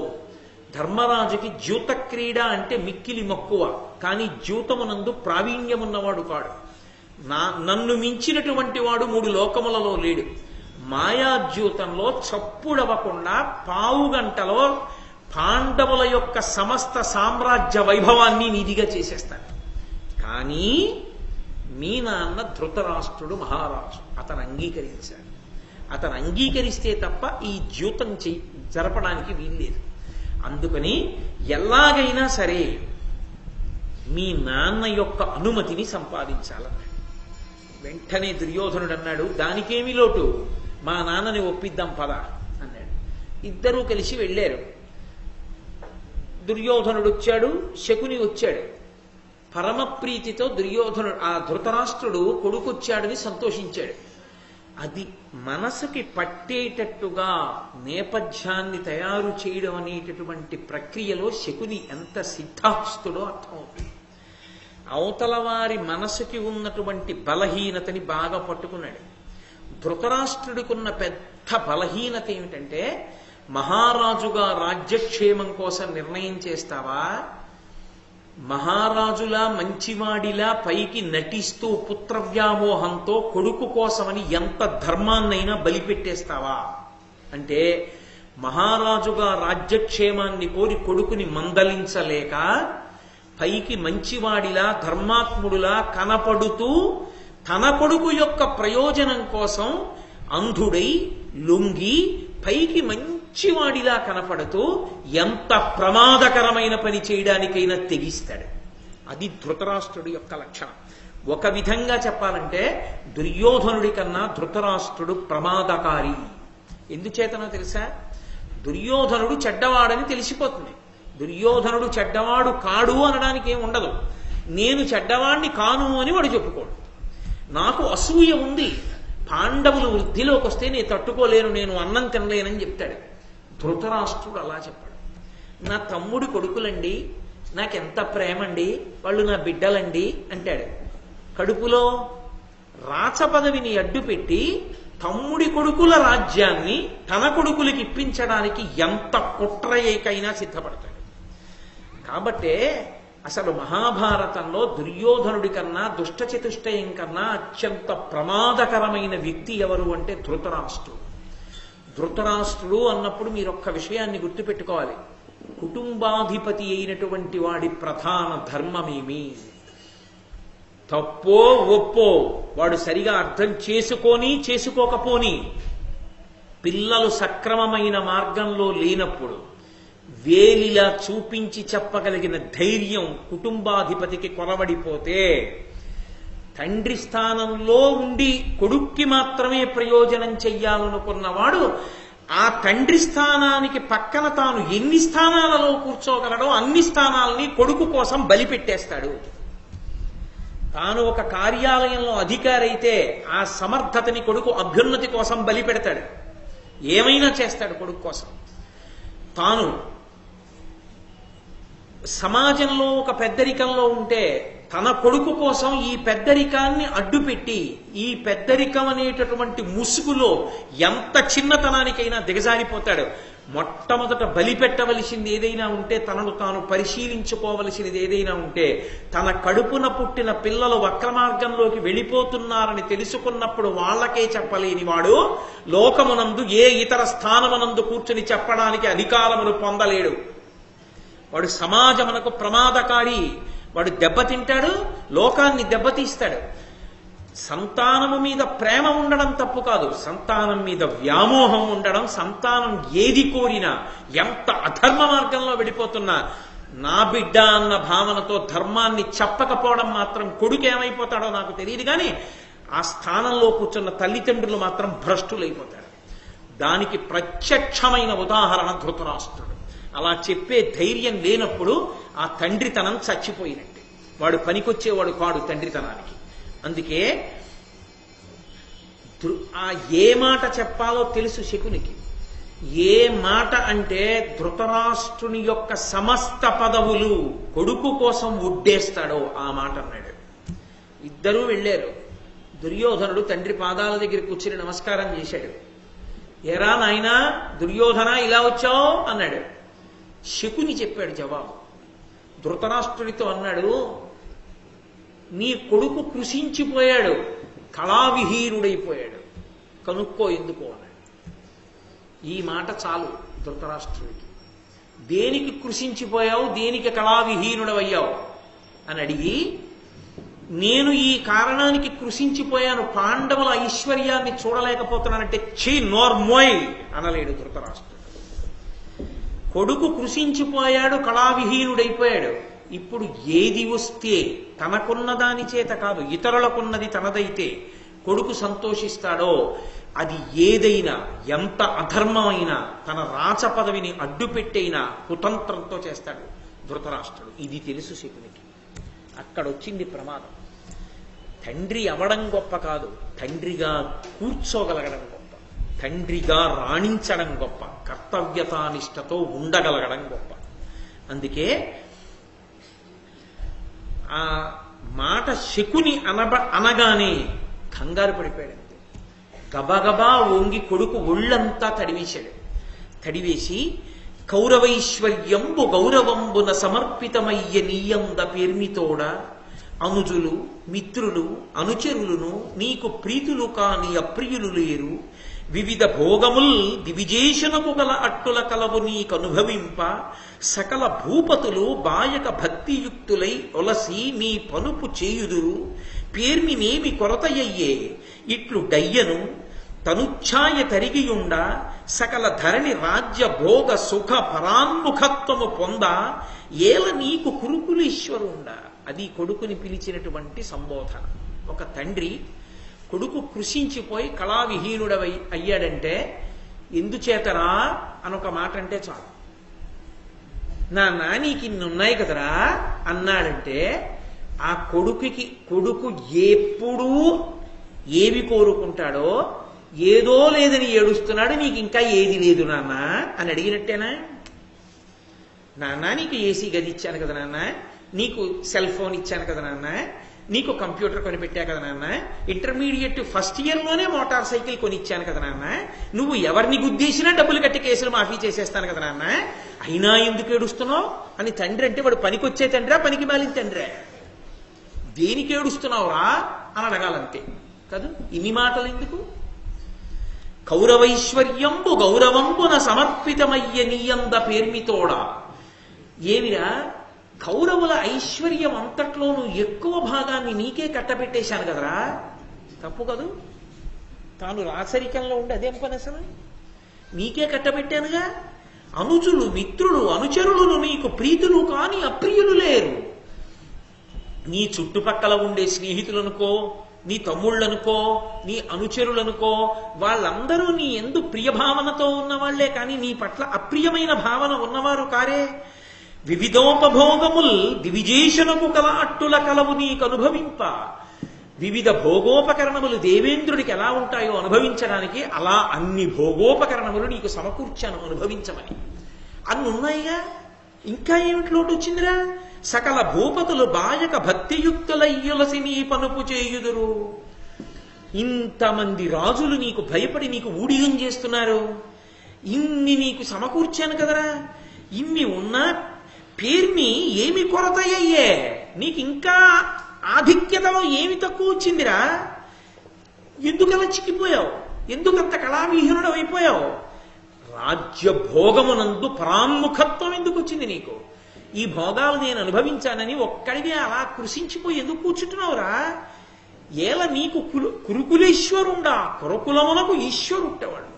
ధర్మరాజుకి ద్యూత క్రీడ అంటే మిక్కిలి మక్కువ, కానీ ద్యూతమునందు ప్రావీణ్యమున్నవాడు కాడు. నన్ను మించినటువంటి వాడు 3 లోకములలో లేడు. మాయాద్యూతంలో చప్పుడవ్వకుండా పావుగంటలో పాండవుల యొక్క సమస్త సామ్రాజ్య వైభవాన్ని నిధిగా చేసేస్తాడు. కానీ మీ నాన్న ధృతరాష్ట్రుడు మహారాజు, అతను అంగీకరించాడు. అతను అంగీకరిస్తే తప్ప ఈ ద్యూతం జరపడానికి వీల్లేదు. అందుకని ఎలాగైనా సరే మీ నాన్న యొక్క అనుమతిని సంపాదించాలన్నాడు. వెంటనే దుర్యోధనుడు అన్నాడు, దానికేమి లోటు, మా నాన్నని ఒప్పిద్దాం పద అన్నాడు. ఇద్దరూ కలిసి వెళ్ళారు. దుర్యోధనుడు వచ్చాడు, శకుని వచ్చాడు. పరమప్రీతితో దుర్యోధనుడు ఆ ధృతరాష్ట్రుడు కొడుకొచ్చాడని సంతోషించాడు. అది మనసుకి పట్టేటట్టుగా నేపథ్యాన్ని తయారు చేయడం అనేటటువంటి ప్రక్రియలో శకుని ఎంత సిద్ధాస్తుడో అర్థమవుతుంది. అవతల వారి మనసుకి ఉన్నటువంటి బలహీనతని బాగా పట్టుకున్నాడు. ధృతరాష్ట్రుడికున్న పెద్ద బలహీనత ఏమిటంటే, మహారాజుగా రాజ్యక్షేమం కోసం నిర్ణయం చేస్తావా, మహారాజులా మంచివాడిలా పైకి నటిస్తూ పుత్రవ్యామోహంతో కొడుకు కోసమని ఎంత ధర్మాన్నైనా బలిపెట్టేస్తావా అంటే, మహారాజుగా రాజ్యక్షేమాన్ని కోరి కొడుకుని మందలించలేక పైకి మంచివాడిలా ధర్మాత్ముడులా కనపడుతూ తన కొడుకు యొక్క ప్రయోజనం కోసం అంధుడై లొంగి పైకి మంచివాడిలా కనపడుతూ ఎంత ప్రమాదకరమైన పని చేయడానికైనా తెగిస్తాడు. అది ధృతరాష్ట్రుడి యొక్క లక్షణం. ఒక విధంగా చెప్పాలంటే దుర్యోధనుడి కన్నా ధృతరాష్ట్రుడు ప్రమాదకారి. ఎందుచేతనో తెలుసా? దుర్యోధనుడు చెడ్డవాడని తెలిసిపోతుంది. దుర్యోధనుడు చెడ్డవాడు కాడు అనడానికి ఏం ఉండదు. నేను చెడ్డవాణ్ణి కాను అని వాడు చెప్పుకోడు. నాకు అసూయ ఉంది, పాండవులు వృద్ధిలోకి వస్తే నేను తట్టుకోలేను, నేను అన్నం తినలేనని చెప్తాడు. ధృతరాష్ట్రుడు అలా చెప్పాడు. నా తమ్ముడి కొడుకులండి, నాకెంత ప్రేమండి, వాళ్ళు నా బిడ్డలండి అంటాడు. కడుపులో రాచ పదవిని అడ్డుపెట్టి తమ్ముడి కొడుకుల రాజ్యాన్ని తన కొడుకులకి ఇప్పించడానికి ఎంత కుట్రయేకైనా సిద్ధపడతాడు. కాబట్టే అసలు మహాభారతంలో దుర్యోధనుడి కన్నా దుష్టచతుష్టయం కన్నా అత్యంత ప్రమాదకరమైన వ్యక్తి ఎవరు అంటే ధృతరాష్ట్రుడు. ధృతరాష్ట్రుడు అన్నప్పుడు మీరు ఒక్క విషయాన్ని గుర్తుపెట్టుకోవాలి. కుటుంబాధిపతి అయినటువంటి వాడి ప్రధాన ధర్మమేమి, తప్పో ఒప్పో వాడు సరిగా అర్థం చేసుకొని చేసుకోకపోని, పిల్లలు సక్రమమైన మార్గంలో లేనప్పుడు వేలిలా చూపించి చెప్పగలిగిన ధైర్యం కుటుంబాధిపతికి కొరవడిపోతే, తండ్రి స్థానంలో ఉండి కొడుక్కి మాత్రమే ప్రయోజనం చెయ్యాలనుకున్నవాడు ఆ తండ్రి స్థానానికి పక్కన తాను ఎన్ని స్థానాలలో కూర్చోగలడో అన్ని స్థానాలని కొడుకు కోసం బలిపెట్టేస్తాడు. తాను ఒక కార్యాలయంలో అధికారి అయితే ఆ సమర్థతని కొడుకు అభ్యున్నతి కోసం బలిపెడతాడు. ఏమైనా చేస్తాడు కొడుకు కోసం. తాను సమాజంలో ఒక పెద్దరికంలో ఉంటే తన కొడుకు కోసం ఈ పెద్దరికాన్ని అడ్డుపెట్టి ఈ పెద్దరికం అనేటటువంటి ముసుగులో ఎంత చిన్నతనానికైనా దిగజారిపోతాడు. మొట్టమొదట బలిపెట్టవలసింది ఏదైనా ఉంటే, తనను తాను పరిశీలించుకోవలసినది ఏదైనా ఉంటే, తన కడుపున పుట్టిన పిల్లలు వక్రమార్గంలోకి వెళ్ళిపోతున్నారని తెలుసుకున్నప్పుడు వాళ్ళకే చెప్పలేని వాడు లోకమునందు ఏ ఇతర స్థానమునందు కూర్చుని చెప్పడానికి అధికారమును పొందలేడు. వాడు సమాజమునకు ప్రమాదకారి, వాడు దెబ్బతింటాడు, లోకాన్ని దెబ్బతీస్తాడు. సంతానము మీద ప్రేమ ఉండడం తప్పు కాదు, సంతానం మీద వ్యామోహం ఉండడం, సంతానం ఏది కోరినా ఎంత అధర్మ మార్గంలో వెళ్ళిపోతున్నా నా బిడ్డ అన్న భావనతో ధర్మాన్ని చెప్పకపోవడం మాత్రం కొడుకు ఏమైపోతాడో నాకు తెలియదు, కానీ ఆ స్థానంలో కూర్చున్న తల్లిదండ్రులు మాత్రం భ్రష్టులైపోతారు. దానికి ప్రత్యక్షమైన ఉదాహరణ ధృతరాష్ట్రుడు. అలా చెప్పే ధైర్యం లేనప్పుడు ఆ తండ్రితనం చచ్చిపోయినట్టే, వాడు పనికొచ్చేవాడు కాడు తండ్రితనానికి. అందుకే ఆ ఏ మాట చెప్పాలో తెలుసు శకునికి. ఏ మాట అంటే ధృతరాష్ట్రుని యొక్క సమస్త పదవులు కొడుకు కోసం ఉడ్డేస్తాడో ఆ మాట అన్నాడు. ఇద్దరూ వెళ్ళారు. దుర్యోధనుడు తండ్రి పాదాల దగ్గర కూర్చుని నమస్కారం చేశాడు. ఎరా నాయనా దుర్యోధన ఇలా వచ్చావు అన్నాడు. శకుని చెప్పాడు జవాబు. ధృతరాష్ట్రుడితో అన్నాడు, నీ కొడుకు కృషించిపోయాడు, కళావిహీనుడైపోయాడు, కనుక్కో ఎందుకో అన్నాడు. ఈ మాట చాలు ధృతరాష్ట్రుడికి. దేనికి కృషించిపోయావు, దేనికి కళావిహీనుడవయ్యావు అని అడిగి, నేను ఈ కారణానికి కృషించిపోయాను, పాండవుల ఐశ్వర్యాన్ని చూడలేకపోతున్నానంటే ఛీ నోర్మోయ్ అనలేడు ధృతరాష్ట్రుడు. కొడుకు కృషించిపోయాడు, కళావిహీనుడైపోయాడు. ఇప్పుడు ఏది వస్తే తనకున్న దాని చేత కాదు, ఇతరులకున్నది తనదైతే కొడుకు సంతోషిస్తాడో అది ఏదైనా, ఎంత అధర్మమైనా, తన రాచ పదవిని అడ్డుపెట్టైనా కుతంత్రంతో చేస్తాడు ధృతరాష్ట్రుడు. ఇది తెలుసు శకునికి. అక్కడొచ్చింది ప్రమాదం. తండ్రి అవడం గొప్ప కాదు, తండ్రిగా కూర్చోగలగడం గొప్ప, తండ్రిగా రాణించడం గొప్ప, కర్తవ్యతానిష్టతో ఉండగలగడం గొప్ప. అందుకే ఆ మాట శకుని అనగానే కంగారు పడిపోయాడు. గబగబా ఓంగి కొడుకు ఒళ్ళంతా తడివేశాడు. తడివేసి కౌరవైశ్వర్యంబు గౌరవంబున సమర్పితమయ్య నీయంద పేర్మితోడ అనుజులు మిత్రులు అనుచరులను నీకు ప్రీతులు కాని అప్రియులు లేరు, వివిధ భోగముల్ దివిజేషణము గల అట్టుల కలవు నీకనుభవింప, సకల భూపతులు బాయక భక్తియుక్తులై ఒలసి నీ పనుపు చేయుదురు, పేర్మినేమి కొరతయ్యే ఇట్లు డయ్యను తనుఛాయ తరిగియుండ, సకల ధరణి రాజ్య భోగ సుఖ పరాన్ముఖత్వము పొంద, ఏల నీకు కురుకులీశ్వరుండ. అది కొడుకుని పిలిచినటువంటి సంబోధన. ఒక తండ్రి కొడుకు కృషించిపోయి కళావిహీనుడవై అయ్యాడంటే ఎందుచేతరా అనొక మాట అంటే చాలు. నా నీకు ఇన్నున్నాయి కదరా అన్నాడంటే ఆ కొడుకు ఎప్పుడూ ఏవి కోరుకుంటాడో, ఏదో లేదని ఏడుస్తున్నాడు, నీకు ఇంకా ఏది లేదు నాన్న అని అడిగినట్టేనా? నాన్న నీకు ఏసీ గది ఇచ్చాను కదా నాన్న, నీకు సెల్ ఫోన్ ఇచ్చాను కదా నాన్న, నీకు కంప్యూటర్ కొనిపెట్టా కదా నాన్న, ఇంటర్మీడియట్ ఫస్ట్ ఇయర్లోనే మోటార్ సైకిల్ కొనిచ్చాను కదా నాన్న, నువ్వు ఎవరిని గుద్దేసినా డబ్బులు కట్టి కేసులు మాఫీ చేసేస్తాను కదా నాన్న, అయినా ఎందుకు ఏడుస్తున్నావు అని తండ్రి అంటే వాడు పనికొచ్చే తండ్రా పనికి మాలిన తండ్రే? దేనికి ఏడుస్తున్నావురా అని అడగాలంతే కాదు. ఇన్ని మాటలు ఎందుకు? కౌరవైశ్వర్యంబు గౌరవంబున సమర్పితమయ్య నీయంద పేర్మితోడ. ఏమిరా కౌరవుల ఐశ్వర్యం అంతట్లోనూ ఎక్కువ భాగాన్ని నీకే కట్టబెట్టేశాను కదరా, తప్పు కదూ? తాను రాచరికంలో ఉండి అదేం పని అసలు? నీకే కట్టబెట్టానుగా. అనుజులు మిత్రులు అనుచరులను నీకు ప్రీతులు కాని అప్రియులు లేరు. నీ చుట్టుపక్కల ఉండే స్నేహితులనుకో, నీ తమ్ముళ్ళనుకో, నీ అనుచరులనుకో, వాళ్ళందరూ నీ ఎందు ప్రియభావనతో ఉన్నవాళ్లే కానీ నీ పట్ల అప్రియమైన భావన ఉన్నవారు కారే. వివిధోపభోగముల్ దివిజేషణము కల అట్టుల కలవు నీకు అనుభవింప. వివిధ భోగోపకరణములు దేవేంద్రుడికి ఎలా ఉంటాయో అనుభవించడానికి అలా అన్ని భోగోపకరణములు నీకు సమకూర్చాను అనుభవించమని. అన్ని ఉన్నాయిగా, ఇంకా ఏమిటి లోటు వచ్చిందిరా? సకల భూపతులు బాయక భక్తియుక్తులయ్యులసి నీ పనుపు చేయుదురు. ఇంతమంది రాజులు నీకు భయపడి నీకు ఊడిగం చేస్తున్నారు, ఇన్ని నీకు సమకూర్చాను కదరా. ఇన్ని ఉన్నా పేర్మి ఏమి కొరతయ్యే, నీకు ఇంకా ఆధిక్యతలో ఏమి తక్కువ వచ్చిందిరా? ఎందుకలా చిక్కిపోయావు? ఎందుకంత కళావిహీనుడు అయిపోయావు? రాజ్య భోగమునందు పరాన్ముఖత్వం ఎందుకు వచ్చింది నీకు? ఈ భోగాలు నేను అనుభవించానని ఒక్కడిగా అలా కృషించిపోయి ఎందుకు కూర్చుంటున్నావురా? ఏల నీకు కురుకులేశ్వరుండా, కురకులమునకు ఈశ్వరుట్టేవాడు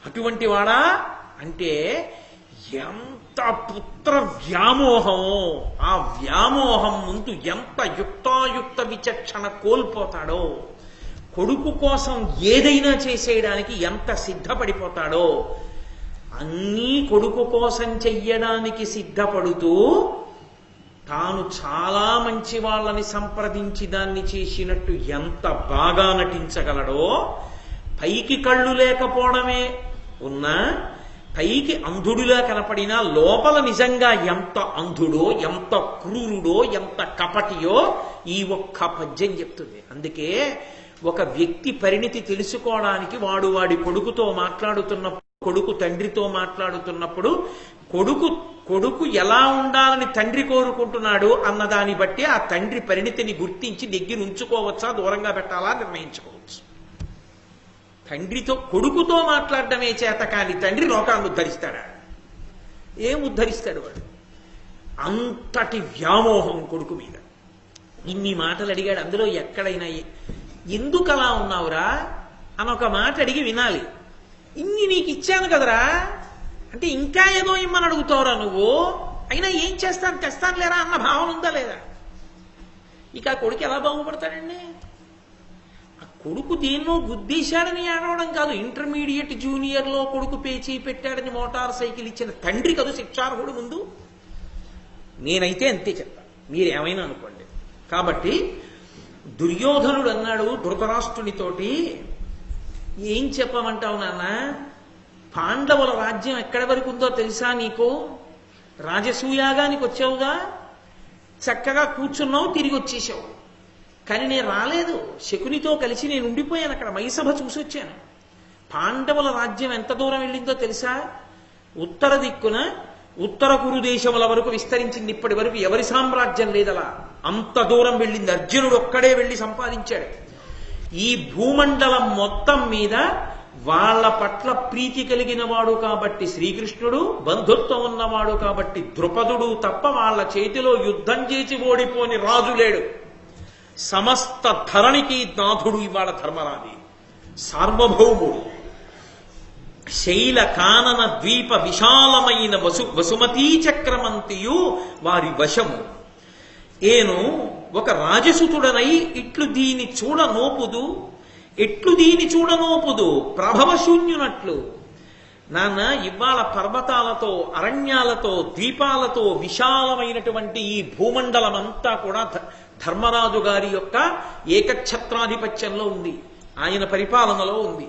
అటువంటి వాడా అంటే ఎంత పుత్ర వ్యామోహమో, ఆ వ్యామోహం ముందు ఎంత యుక్తాయుక్త విచక్షణ కోల్పోతాడో, కొడుకు కోసం ఏదైనా చేసేయడానికి ఎంత సిద్ధపడిపోతాడో, అన్నీ కొడుకు కోసం చెయ్యడానికి సిద్ధపడుతూ తాను చాలా మంచి వాళ్ళని సంప్రదించి దాన్ని చేసినట్టు ఎంత బాగా నటించగలడో, పైకి కళ్ళు లేకపోవడమే ఉన్నా పైకి అంధుడులా కనపడినా లోపల నిజంగా ఎంత అంధుడో, ఎంత క్రూరుడో, ఎంత కపటియో ఈ ఒక్క పద్యం చెప్తుంది. అందుకే ఒక వ్యక్తి పరిణితి తెలుసుకోవడానికి వాడి కొడుకుతో మాట్లాడుతున్నప్పుడు, కొడుకు తండ్రితో మాట్లాడుతున్నప్పుడు కొడుకు ఎలా ఉండాలని తండ్రి కోరుకుంటున్నాడు అన్నదాన్ని బట్టి ఆ తండ్రి పరిణితిని గుర్తించి దగ్గర ఉంచుకోవచ్చా, దూరంగా పెట్టాలా నిర్ణయించుకోవచ్చు. కొడుకుతో మాట్లాడటమే చేత కాని తండ్రి లోకాన్ని ఉద్ధరిస్తాడా? ఏం ఉద్ధరిస్తాడు వాడు? అంతటి వ్యామోహం కొడుకు మీద. ఇన్ని మాటలు అడిగాడు. అందులో ఎక్కడైనా ఎందుకు అలా ఉన్నావురా అని ఒక మాట అడిగి వినాలి. ఇన్ని నీకు ఇచ్చాను కదరా అంటే ఇంకా ఏదో ఇమ్మని అడుగుతావురా నువ్వు, అయినా ఏం చేస్తాను తెస్తాను లేరా అన్న భావన ఉందా లేదా? ఇక ఆ కొడుకు ఎలా బాగుపడతాడండి? ఆ కొడుకు దేన్నో గుద్దేశాడని ఆడవడం కాదు, ఇంటర్మీడియట్ జూనియర్లో కొడుకు పేచీ పెట్టాడని మోటార్ సైకిల్ ఇచ్చిన తండ్రి కదా శిక్షార్హుడు ముందు. నేనైతే అంతే చెప్తాను, మీరేమైనా అనుకోండి. కాబట్టి దుర్యోధనుడు అన్నాడు ధృతరాష్ట్రునితోటి, ఏం చెప్పమంటావు నాన్న, పాండవుల రాజ్యం ఎక్కడి వరకు ఉందో తెలుసా నీకు? రాజసూయాగానికి వచ్చావుగా, చక్కగా కూర్చున్నావు, తిరిగి వచ్చేసావు. కానీ నేను రాలేదు, శకునితో కలిసి నేను ఉండిపోయాను అక్కడ, మైసభ చూసి వచ్చాను. పాండవుల రాజ్యం ఎంత దూరం వెళ్ళిందో తెలుసా? ఉత్తర దిక్కున ఉత్తర కురు దేశముల వరకు విస్తరించింది. ఇప్పటి వరకు ఎవరి సామ్రాజ్యం లేదలా, అంత దూరం వెళ్ళింది. అర్జునుడు ఒక్కడే వెళ్ళి సంపాదించాడు. ఈ భూమండలం మొత్తం మీద వాళ్ళ పట్ల ప్రీతి కలిగిన వాడు కాబట్టి శ్రీకృష్ణుడు, బంధుత్వం ఉన్నవాడు కాబట్టి ద్రుపదుడు తప్ప వాళ్ళ చేతిలో యుద్ధం చేసి ఓడిపోని రాజు లేడు. సమస్త ధరణికి నాథుడు ఇవాళ ధర్మరాజు, సార్వభౌముడు. శైల కానన ద్వీప విశాలమైన వసుమతీ చక్రమంతియు వారి వశము. ఏను ఒక రాజసుతుడనై ఇట్లు దీని చూడనోపుదు, ఎట్లు దీని చూడనోపుదు ప్రభవశూన్యునట్లు. నాన్న, ఇవాళ పర్వతాలతో, అరణ్యాలతో, ద్వీపాలతో విశాలమైనటువంటి ఈ భూమండలం అంతా కూడా ధర్మరాజు గారి యొక్క ఏకఛత్రాధిపత్యంలో ఉంది, ఆయన పరిపాలనలో ఉంది.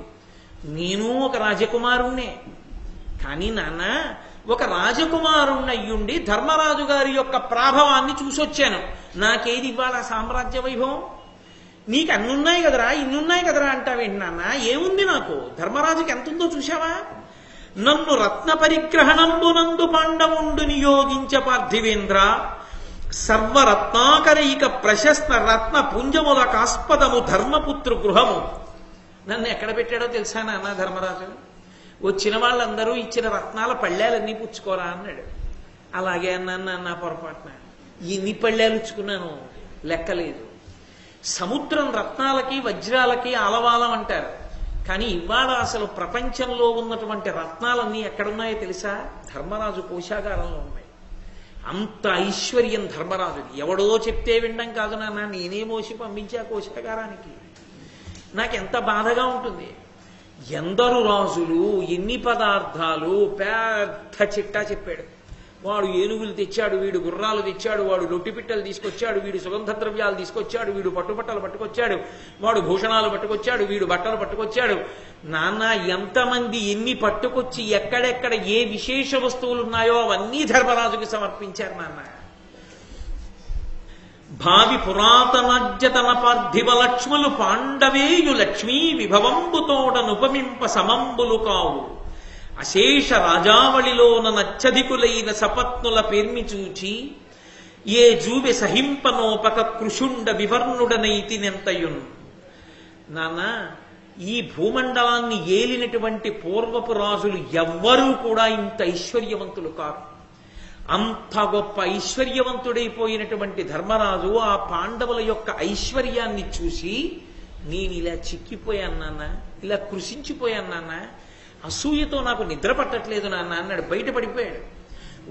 నేను ఒక రాజకుమారుణ్ణే. కానీ నాన్న, ఒక రాజకుమారుణ్ణయ్యుండి ధర్మరాజు గారి యొక్క ప్రాభవాన్ని చూసొచ్చాను. నాకేది ఇవ్వాల సామ్రాజ్య వైభవం? నీకు అన్నున్నాయి కదరా, ఇన్నున్నాయి కదరా అంటావేంటి నాన్న? ఏముంది నాకు? ధర్మరాజుకి ఎంతుందో చూశావా? నన్ను రత్న పరిగ్రహణంబునందు పాండవుండు నియోగించ పార్థివేంద్ర, సర్వరత్నాకరైక ప్రశస్త రత్న పుంజముల కాస్పదము ధర్మపుత్రు గృహము. నన్ను ఎక్కడ పెట్టాడో తెలుసా నాన్న ధర్మరాజు? వచ్చిన వాళ్ళందరూ ఇచ్చిన రత్నాల పళ్ళేలన్నీ పుచ్చుకోరా అన్నాడు. అలాగే అన్నాను నాన్న పొరపాటున. ఎన్ని పళ్ళేలు ఇచ్చుకున్నాను లెక్కలేదు. సముద్రం రత్నాలకి వజ్రాలకి ఆలవాలం అంటారు. కానీ ఇవాళ అసలు ప్రపంచంలో ఉన్నటువంటి రత్నాలన్నీ ఎక్కడున్నాయో తెలుసా? ధర్మరాజు కోశాగారంలో ఉన్నాయి. అంత ఐశ్వర్యం ధర్మరాజుది. ఎవడో చెప్తే వినడం కాదు నాన్న, నేనే మోసి పంపించా కోశాగారానికి. నాకెంత బాధగా ఉంటుంది. ఎందరు రాజులు, ఎన్ని పదార్థాలు, పెద్ద చిట్టా చెప్పాడు. వాడు ఏనుగులు తెచ్చాడు, వీడు గుర్రాలు తెచ్చాడు, వాడు లొట్టిపిట్టలు తీసుకొచ్చాడు, వీడు సుగంధ ద్రవ్యాలు తీసుకొచ్చాడు, వీడు పట్టుబట్టలు పట్టుకొచ్చాడు, వాడు భూషణాలు పట్టుకొచ్చాడు, వీడు బట్టలు పట్టుకొచ్చాడు. నాన్న, ఎంతమంది ఎన్ని పట్టుకొచ్చి ఎక్కడెక్కడ ఏ విశేష వస్తువులు ఉన్నాయో అవన్నీ ధర్మరాజుకి సమర్పించారు నాన్న. భావి పురాతనజ్యతన పార్థివ లక్ష్ములు పాండవేయు లక్ష్మీ విభవంబుతోడనుపమింప సమంబులు కావు. అశేష రాజావళిలోన నచ్చధికులైన సపత్నుల పేర్మి చూచి ఏ జూబె సహింపనోపక కృషుండ వివర్ణుడనైతినెంతయున్. నాన్న, ఈ భూమండలాన్ని ఏలినటువంటి పూర్వపు రాజులు ఎవ్వరూ కూడా ఇంత ఐశ్వర్యవంతులు కారు. అంత గొప్ప ఐశ్వర్యవంతుడైపోయినటువంటి ధర్మరాజు ఆ పాండవుల యొక్క ఐశ్వర్యాన్ని చూసి నేను ఇలా చిక్కిపోయాను నాన్న, ఇలా కృషించిపోయాను నాన్న, అసూయతో నాకు నిద్ర పట్టట్లేదు నాన్న అన్నాడు. బయటపడిపోయాడు.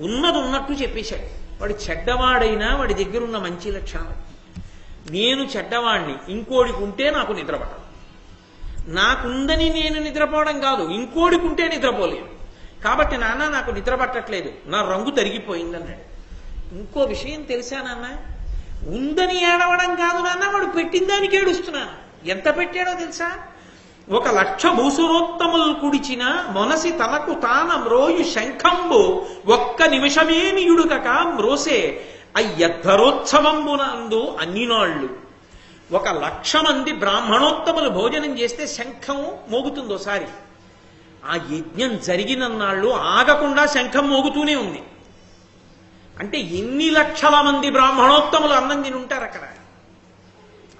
ఉన్నది ఉన్నట్టు చెప్పేశాడు. వాడు చెడ్డవాడైనా వాడి దగ్గర ఉన్న మంచి లక్షణం. నేను చెడ్డవాడిని, ఇంకోడికి ఉంటే నాకు నిద్ర పట్టదు. నాకుందని నేను నిద్రపోవడం కాదు, ఇంకోడికి ఉంటే నిద్రపోలేను. కాబట్టి నాన్న నాకు నిద్ర పట్టట్లేదు, నా రంగు తరిగిపోయింది అన్నాడు. ఇంకో విషయం తెలుసా నాన్న, ఉందని ఏడవడం కాదు నాన్న, వాడు పెట్టిన దానికి ఏడుస్తున్నాను. ఎంత పెట్టాడో తెలుసా? 1,00,000 భూసురోత్తములు కుడిచిన మొనసి తనకు తాన మ్రోయు శంఖంబు ఒక్క నిమిషమేనియుడుకక మ్రోసే అయ్యద్ధరోత్సవంబునందు అన్ని నాళ్ళు. 1,00,000 మంది బ్రాహ్మణోత్తములు భోజనం చేస్తే శంఖం మోగుతుందోసారి. ఆ యజ్ఞం జరిగినన్నాళ్ళు ఆగకుండా శంఖం మోగుతూనే ఉంది. అంటే ఎన్ని లక్షల మంది బ్రాహ్మణోత్తములు అన్నం తిని ఉంటారు అక్కడ.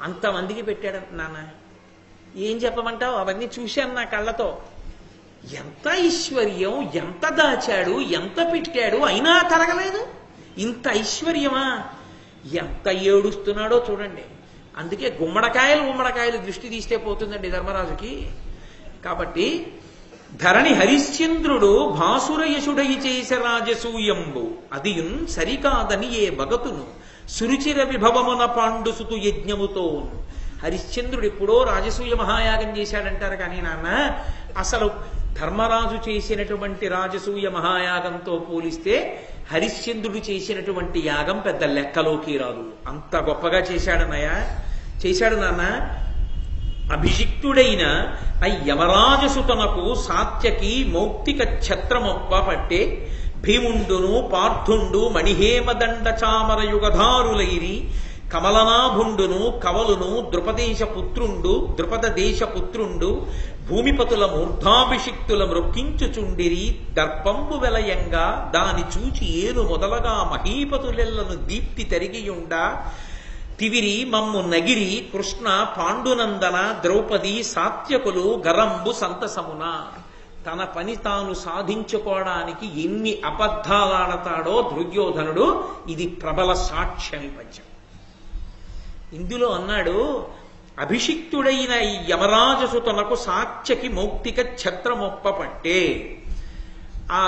అంతమందికి పెట్టాడు నాన్న. ఏం చెప్పమంటావు? అవన్నీ చూశాను నా కళ్ళతో. ఎంత ఐశ్వర్యం, ఎంత దాచాడు, ఎంత పెట్టాడు, అయినా తరగలేదు. ఇంత ఐశ్వర్యమా? ఎంత ఏడుస్తున్నాడో చూడండి. అందుకే గుమ్మడికాయలు దృష్టి తీస్తే పోతుందండి ధర్మరాజుకి. కాబట్టి ధరణి హరిశ్చంద్రుడు భాసురయశుడై చేసే రాజసూయంబు అదియున్ సరికాదని ఏ భగతును సురుచిర విభవమున పాండుసుతు యజ్ఞముతో. హరిశ్చంద్రుడు ఎప్పుడో రాజసూయ మహాయాగం చేశాడంటారు కానీ నాన్న, అసలు ధర్మరాజు చేసినటువంటి రాజసూయ మహాయాగంతో పోలిస్తే హరిశ్చంద్రుడు చేసినటువంటి యాగం పెద్ద లెక్కలోకి రాదు. అంత గొప్పగా చేశాడు నాన్న. అభిషిక్తుడైన యమరాజసుతనకు సాత్యకి మౌక్తిక ఛత్రమొప్ప పట్టే భీముండును పార్థుండు మణిహేమదండ చామర యుగధారులైరి కమలనాభుండును కవలును ద్రుపద దేశపుత్రుండు భూమిపతుల మూర్ధాభిషిక్తుల మృక్కించుచుండిరి దర్పంబు వెలయంగా దాని చూచి ఏను మొదలగా మహీపతులెల్లను దీప్తి తరిగియుండా తివిరి మమ్ము నగిరి కృష్ణ పాండునందన ద్రౌపది సాత్యకులు గరంబు సంతసమున. తన పని తాను సాధించుకోవడానికి ఎన్ని అబద్ధాలాడతాడో దుర్యోధనుడు. ఇది ప్రబల సాక్ష్యం పద్యం. ఇందులో అన్నాడు, అభిషిక్తుడైన ఈ యమరాజసు తనకు సాత్యకి మౌక్తిక ఛత్రమొప్ప పట్టే. ఆ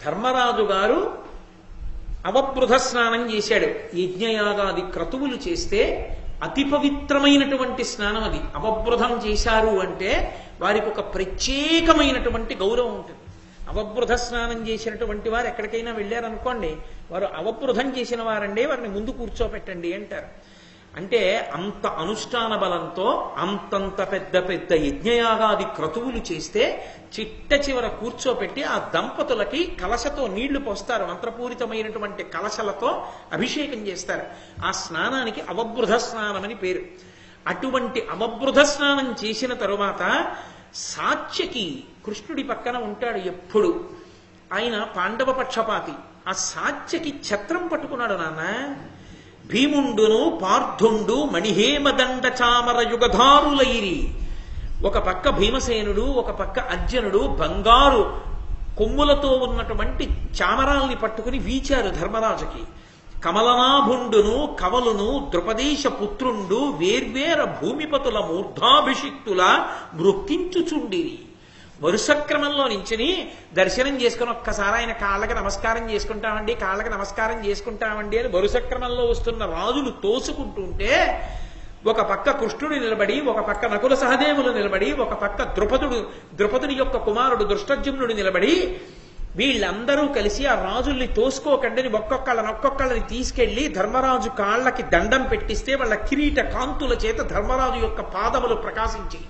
ధర్మరాజు గారు అవబృధ స్నానం చేశాడు. యజ్ఞయాగాది క్రతువులు చేస్తే అతి పవిత్రమైనటువంటి స్నానం అది. అవబృధం చేశారు అంటే వారికి ఒక ప్రత్యేకమైనటువంటి గౌరవం ఉంటుంది. అవబృధ స్నానం చేసినటువంటి వారు ఎక్కడికైనా వెళ్ళారనుకోండి, వారు అవబృధం చేసిన వారండి, వారిని ముందు కూర్చోపెట్టండి అంటారు. అంటే అంత అనుష్ఠాన బలంతో అంతంత పెద్ద పెద్ద యజ్ఞయాగాది క్రతువులు చేస్తే చిట్ట చివర కూర్చోపెట్టి ఆ దంపతులకి కలశతో నీళ్లు పోస్తారు. మంత్రపూరితమైనటువంటి కలశలతో అభిషేకం చేస్తారు. ఆ స్నానానికి అవబృధ స్నానం అని పేరు. అటువంటి అవబృధ స్నానం చేసిన తరువాత సాత్యకి కృష్ణుడి పక్కన ఉంటాడు ఎప్పుడు. ఆయన పాండవ పక్షపాతి. ఆ సాత్యకి ఛత్రం పట్టుకున్నాడు నాన్న. భీముండును పార్థుండు మణిహేమదండ చామర యుగధారులైరి. ఒక పక్క భీమసేనుడు, ఒక పక్క అర్జునుడు బంగారు కొమ్ములతో ఉన్నటువంటి చామరాల్ని పట్టుకుని వీచారు ధర్మరాజుకి. కమలనాభుండును కవలును ద్రుపదేశ పుత్రుండు వేర్వేర భూమిపతుల మూర్ధాభిషిక్తుల మృక్కించుచుండిరి. వరుస క్రమంలో నించుని దర్శనం చేసుకుని ఒక్కసారి ఆయన కాళ్ళకి నమస్కారం చేసుకుంటామండి అని వరుస క్రమంలో వస్తున్న రాజులు తోసుకుంటుంటే ఒక పక్క కృష్ణుడు నిలబడి, ఒక పక్క నకుల సహదేవులు నిలబడి, ఒక పక్క ద్రుపదుని యొక్క కుమారుడు దృష్టజ్యుమ్నుడు నిలబడి, వీళ్ళందరూ కలిసి ఆ రాజుల్ని తోసుకోకండి ఒక్కొక్కళ్ళని తీసుకెళ్లి ధర్మరాజు కాళ్ళకి దండం పెట్టిస్తే వాళ్ళ కిరీట కాంతుల చేత ధర్మరాజు యొక్క పాదములు ప్రకాశించి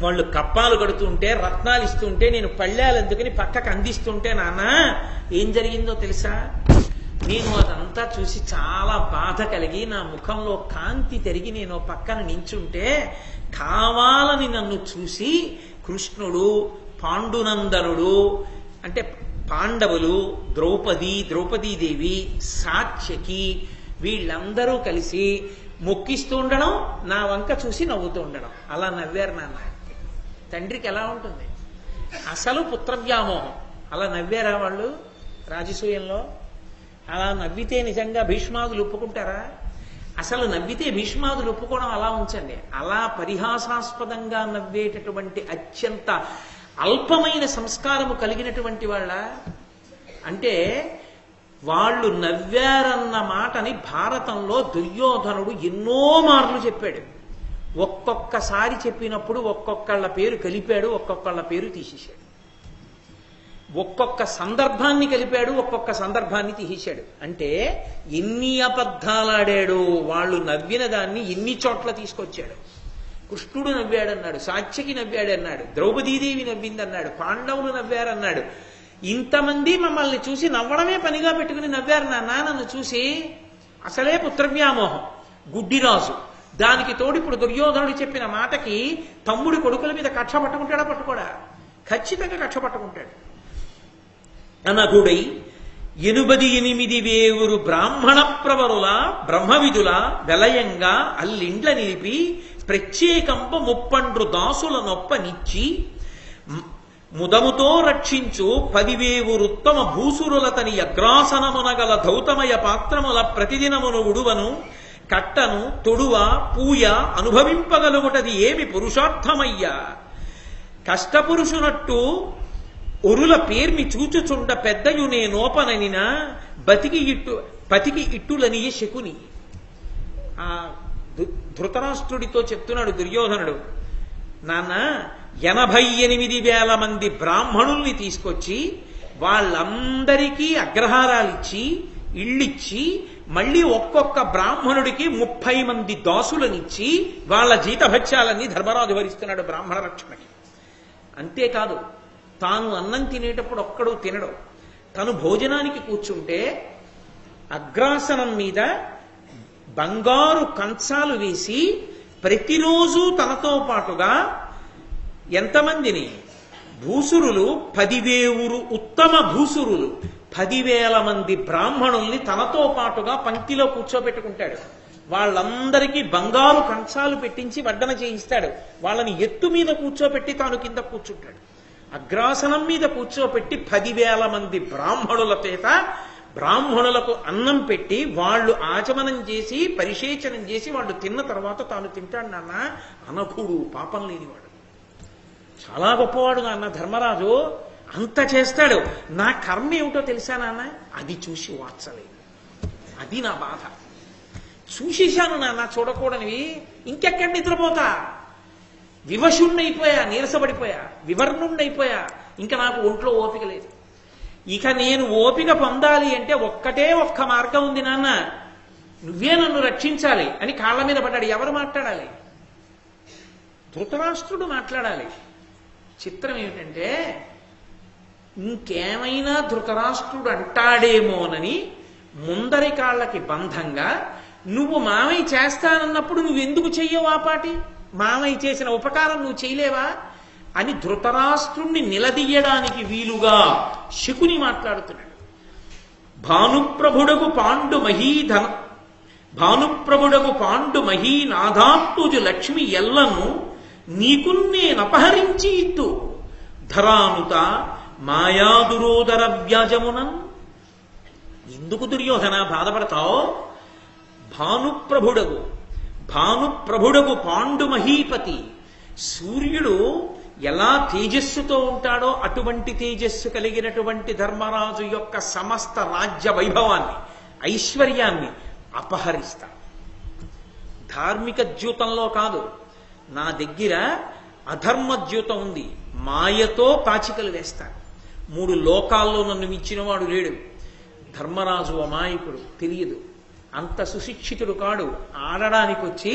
వాళ్ళు కప్పాలు కడుతుంటే రత్నాలు ఇస్తుంటే నేను పళ్ళాలందుకని పక్కకు అందిస్తుంటే నాన్న ఏం జరిగిందో తెలుసా? నేను అదంతా చూసి చాలా బాధ కలిగి నా ముఖంలో కాంతి తిరిగి నేను పక్కన నించుంటే కావాలని నన్ను చూసి కృష్ణుడు, పాండునందనుడు అంటే పాండవులు, ద్రౌపదీదేవి, సాత్యకి వీళ్ళందరూ కలిసి మొక్కిస్తూ ఉండడం, నా వంక చూసి నవ్వుతూ ఉండడం. అలా నవ్వారు నాన్న. తండ్రికి ఎలా ఉంటుంది? అసలు పుత్ర వ్యామోహం. అలా నవ్వారా వాళ్ళు? రాజసూయంలో? అలా నవ్వితే నిజంగా భీష్మాదులు ఒప్పుకుంటారా? అసలు నవ్వితే భీష్మాదులు ఒప్పుకోవడం అలా ఉంచండి. అలా పరిహాసాస్పదంగా నవ్వేటటువంటి అత్యంత అల్పమైన సంస్కారము కలిగినటువంటి వాళ్ళ అంటే వాళ్ళు నవ్వారన్న మాటని భారతంలో దుర్యోధనుడు ఎన్నో మార్లు చెప్పాడు. ఒక్కొక్కసారి చెప్పినప్పుడు ఒక్కొక్కళ్ళ పేరు కలిపాడు, ఒక్కొక్కళ్ళ పేరు తీసేశాడు. ఒక్కొక్క సందర్భాన్ని కలిపాడు, ఒక్కొక్క సందర్భాన్ని తీసేశాడు. అంటే ఎన్ని అబద్ధాలాడాడు, వాళ్ళు నవ్విన దాన్ని ఎన్ని చోట్ల తీసుకొచ్చాడు. కృష్ణుడు నవ్వాడన్నాడు, సాత్యకి నవ్వాడన్నాడు, ద్రౌపదీదేవి నవ్విందన్నాడు, పాండవులు నవ్వారన్నాడు. ఇంతమంది మమ్మల్ని చూసి నవ్వడమే పనిగా పెట్టుకుని నవ్వారు నాన్న. నన్ను చూసి అసలే పుత్రవ్యామోహం, గుడ్డిరాజు, దానికి తోడు ఇప్పుడు దుర్యోధనుడు చెప్పిన మాటకి తమ్ముడి కొడుకుల మీద కక్ష పట్టుకుంటాడా? పట్టుకోడా? ఖచ్చితంగా కక్ష పట్టుకుంటాడు. అనగుడై 88,000 బ్రాహ్మణ ప్రవరుల బ్రహ్మవిధుల వెలయంగా అల్లిండ్ల నిలిపి ప్రత్యేకంప 30 దాసుల నొప్పనిచ్చి ముదముతో రక్షించు 10,000 ఉత్తమ భూసురులతని అగ్రాసనమునగల ధౌతమయ పాత్రముల ప్రతిదినమును ఉడువను కట్టను తొడువ పూయ అనుభవింపగలుగుటది ఏమి పురుషార్థమయ్యా. కష్టపురుషునట్టు ఒరుల పేర్మి చూచుచుండ పెద్దయు నేనోపననిన పతికి ఇట్టులని శకుని. ఆ ధృతరాష్ట్రుడితో చెప్తున్నాడు దుర్యోధనుడు, నాన్న 88,000 మంది బ్రాహ్మణుల్ని తీసుకొచ్చి వాళ్ళందరికీ అగ్రహారాలిచ్చి ఇళ్ళిచ్చి మళ్ళీ ఒక్కొక్క బ్రాహ్మణుడికి 30 మంది దాసులనిచ్చి వాళ్ళ జీతభత్యాలన్నీ ధర్మరాజు భరిస్తున్నాడు బ్రాహ్మణ రక్షణకి. అంతేకాదు, తాను అన్నం తినేటప్పుడు ఒక్కడు తినడు. తను భోజనానికి కూర్చుంటే అగ్రాసనం మీద బంగారు కంచాలు వేసి ప్రతిరోజు తనతో పాటుగా ఎంతమందిని? భూసురులు 10,000 ఉత్తమ భూసురులు 10,000 మంది బ్రాహ్మణుల్ని తనతో పాటుగా పంక్తిలో కూర్చోబెట్టుకుంటాడు. వాళ్ళందరికీ బంగారు కంచాలు పెట్టించి వడ్డన చేయిస్తాడు. వాళ్ళని ఎత్తు మీద కూర్చోబెట్టి తాను కింద కూర్చుంటాడు. అగ్రాసనం మీద కూర్చోబెట్టి 10,000 మంది బ్రాహ్మణుల చేత బ్రాహ్మణులకు అన్నం పెట్టి వాళ్ళు ఆచమనం చేసి పరిశేచనం చేసి వాళ్ళు తిన్న తర్వాత తాను తింటాడు. నాన్న అనకుడు, పాపం లేనివాడు, చాలా గొప్పవాడు నాన్న ధర్మరాజు, అంత చేస్తాడు. నా కర్మ ఏమిటో తెలుసా నాన్న? అది చూసి వార్చలేదు. అది నా బాధ. చూసేశాను నాన్న చూడకూడనివి, ఇంకెక్కడి నిద్రపోతా? వివశుణ్ణైపోయా, నీరసపడిపోయా, వివర్ణుణ్ణైపోయా, ఇంకా నాకు ఒంట్లో ఓపిక లేదు. ఇక నేను ఓపిక పొందాలి అంటే ఒక్క మార్గం ఉంది నాన్న, నువ్వే నన్ను రక్షించాలి అని కాళ్ళ మీద పడ్డాడు. ఎవరు మాట్లాడాలి? ధృతరాష్ట్రుడు మాట్లాడాలి. చిత్రం ఏమిటంటే, ఇంకేమైనా ధృతరాష్ట్రుడు అంటాడేమోనని ముందరి కాళ్ళకి బంధంగా నువ్వు మామయ్య చేస్తానన్నప్పుడు నువ్వెందుకు చెయ్యవు? ఆ పాటి మామయ్య చేసిన ఉపకారం నువ్వు చేయలేవా అని ధృతరాష్ట్రుణ్ణి నిలదీయడానికి వీలుగా శకుని మాట్లాడుతున్నాడు. భానుప్రభుడకు పాండు మహీనాథాత్తుజు లక్ష్మి ఎల్లను నీకున్నేనపహరించి ఇత్తు ధరానుత మాయాదురోదర వ్యాజమునన్. ఎందుకు దుర్యోధన బాధపడతావు? భానుప్రభుడకు పాండు మహీపతి, సూర్యుడు ఎలా తేజస్సుతో ఉంటాడో అటువంటి తేజస్సు కలిగినటువంటి ధర్మరాజు యొక్క సమస్త రాజ్య వైభవాన్ని, ఐశ్వర్యాన్ని అపహరిస్తా. ధార్మిక ద్యూతంలో కాదు, నా దగ్గర అధర్మ ద్యూతం ఉంది, మాయతో పాచికలు వేస్తాను. 3 లోకాల్లో నన్ను మించినవాడు లేడు. ధర్మరాజు అమాయకుడు, తెలియదు, అంత సుశిక్షితుడు కాడు. ఆడడానికి వచ్చి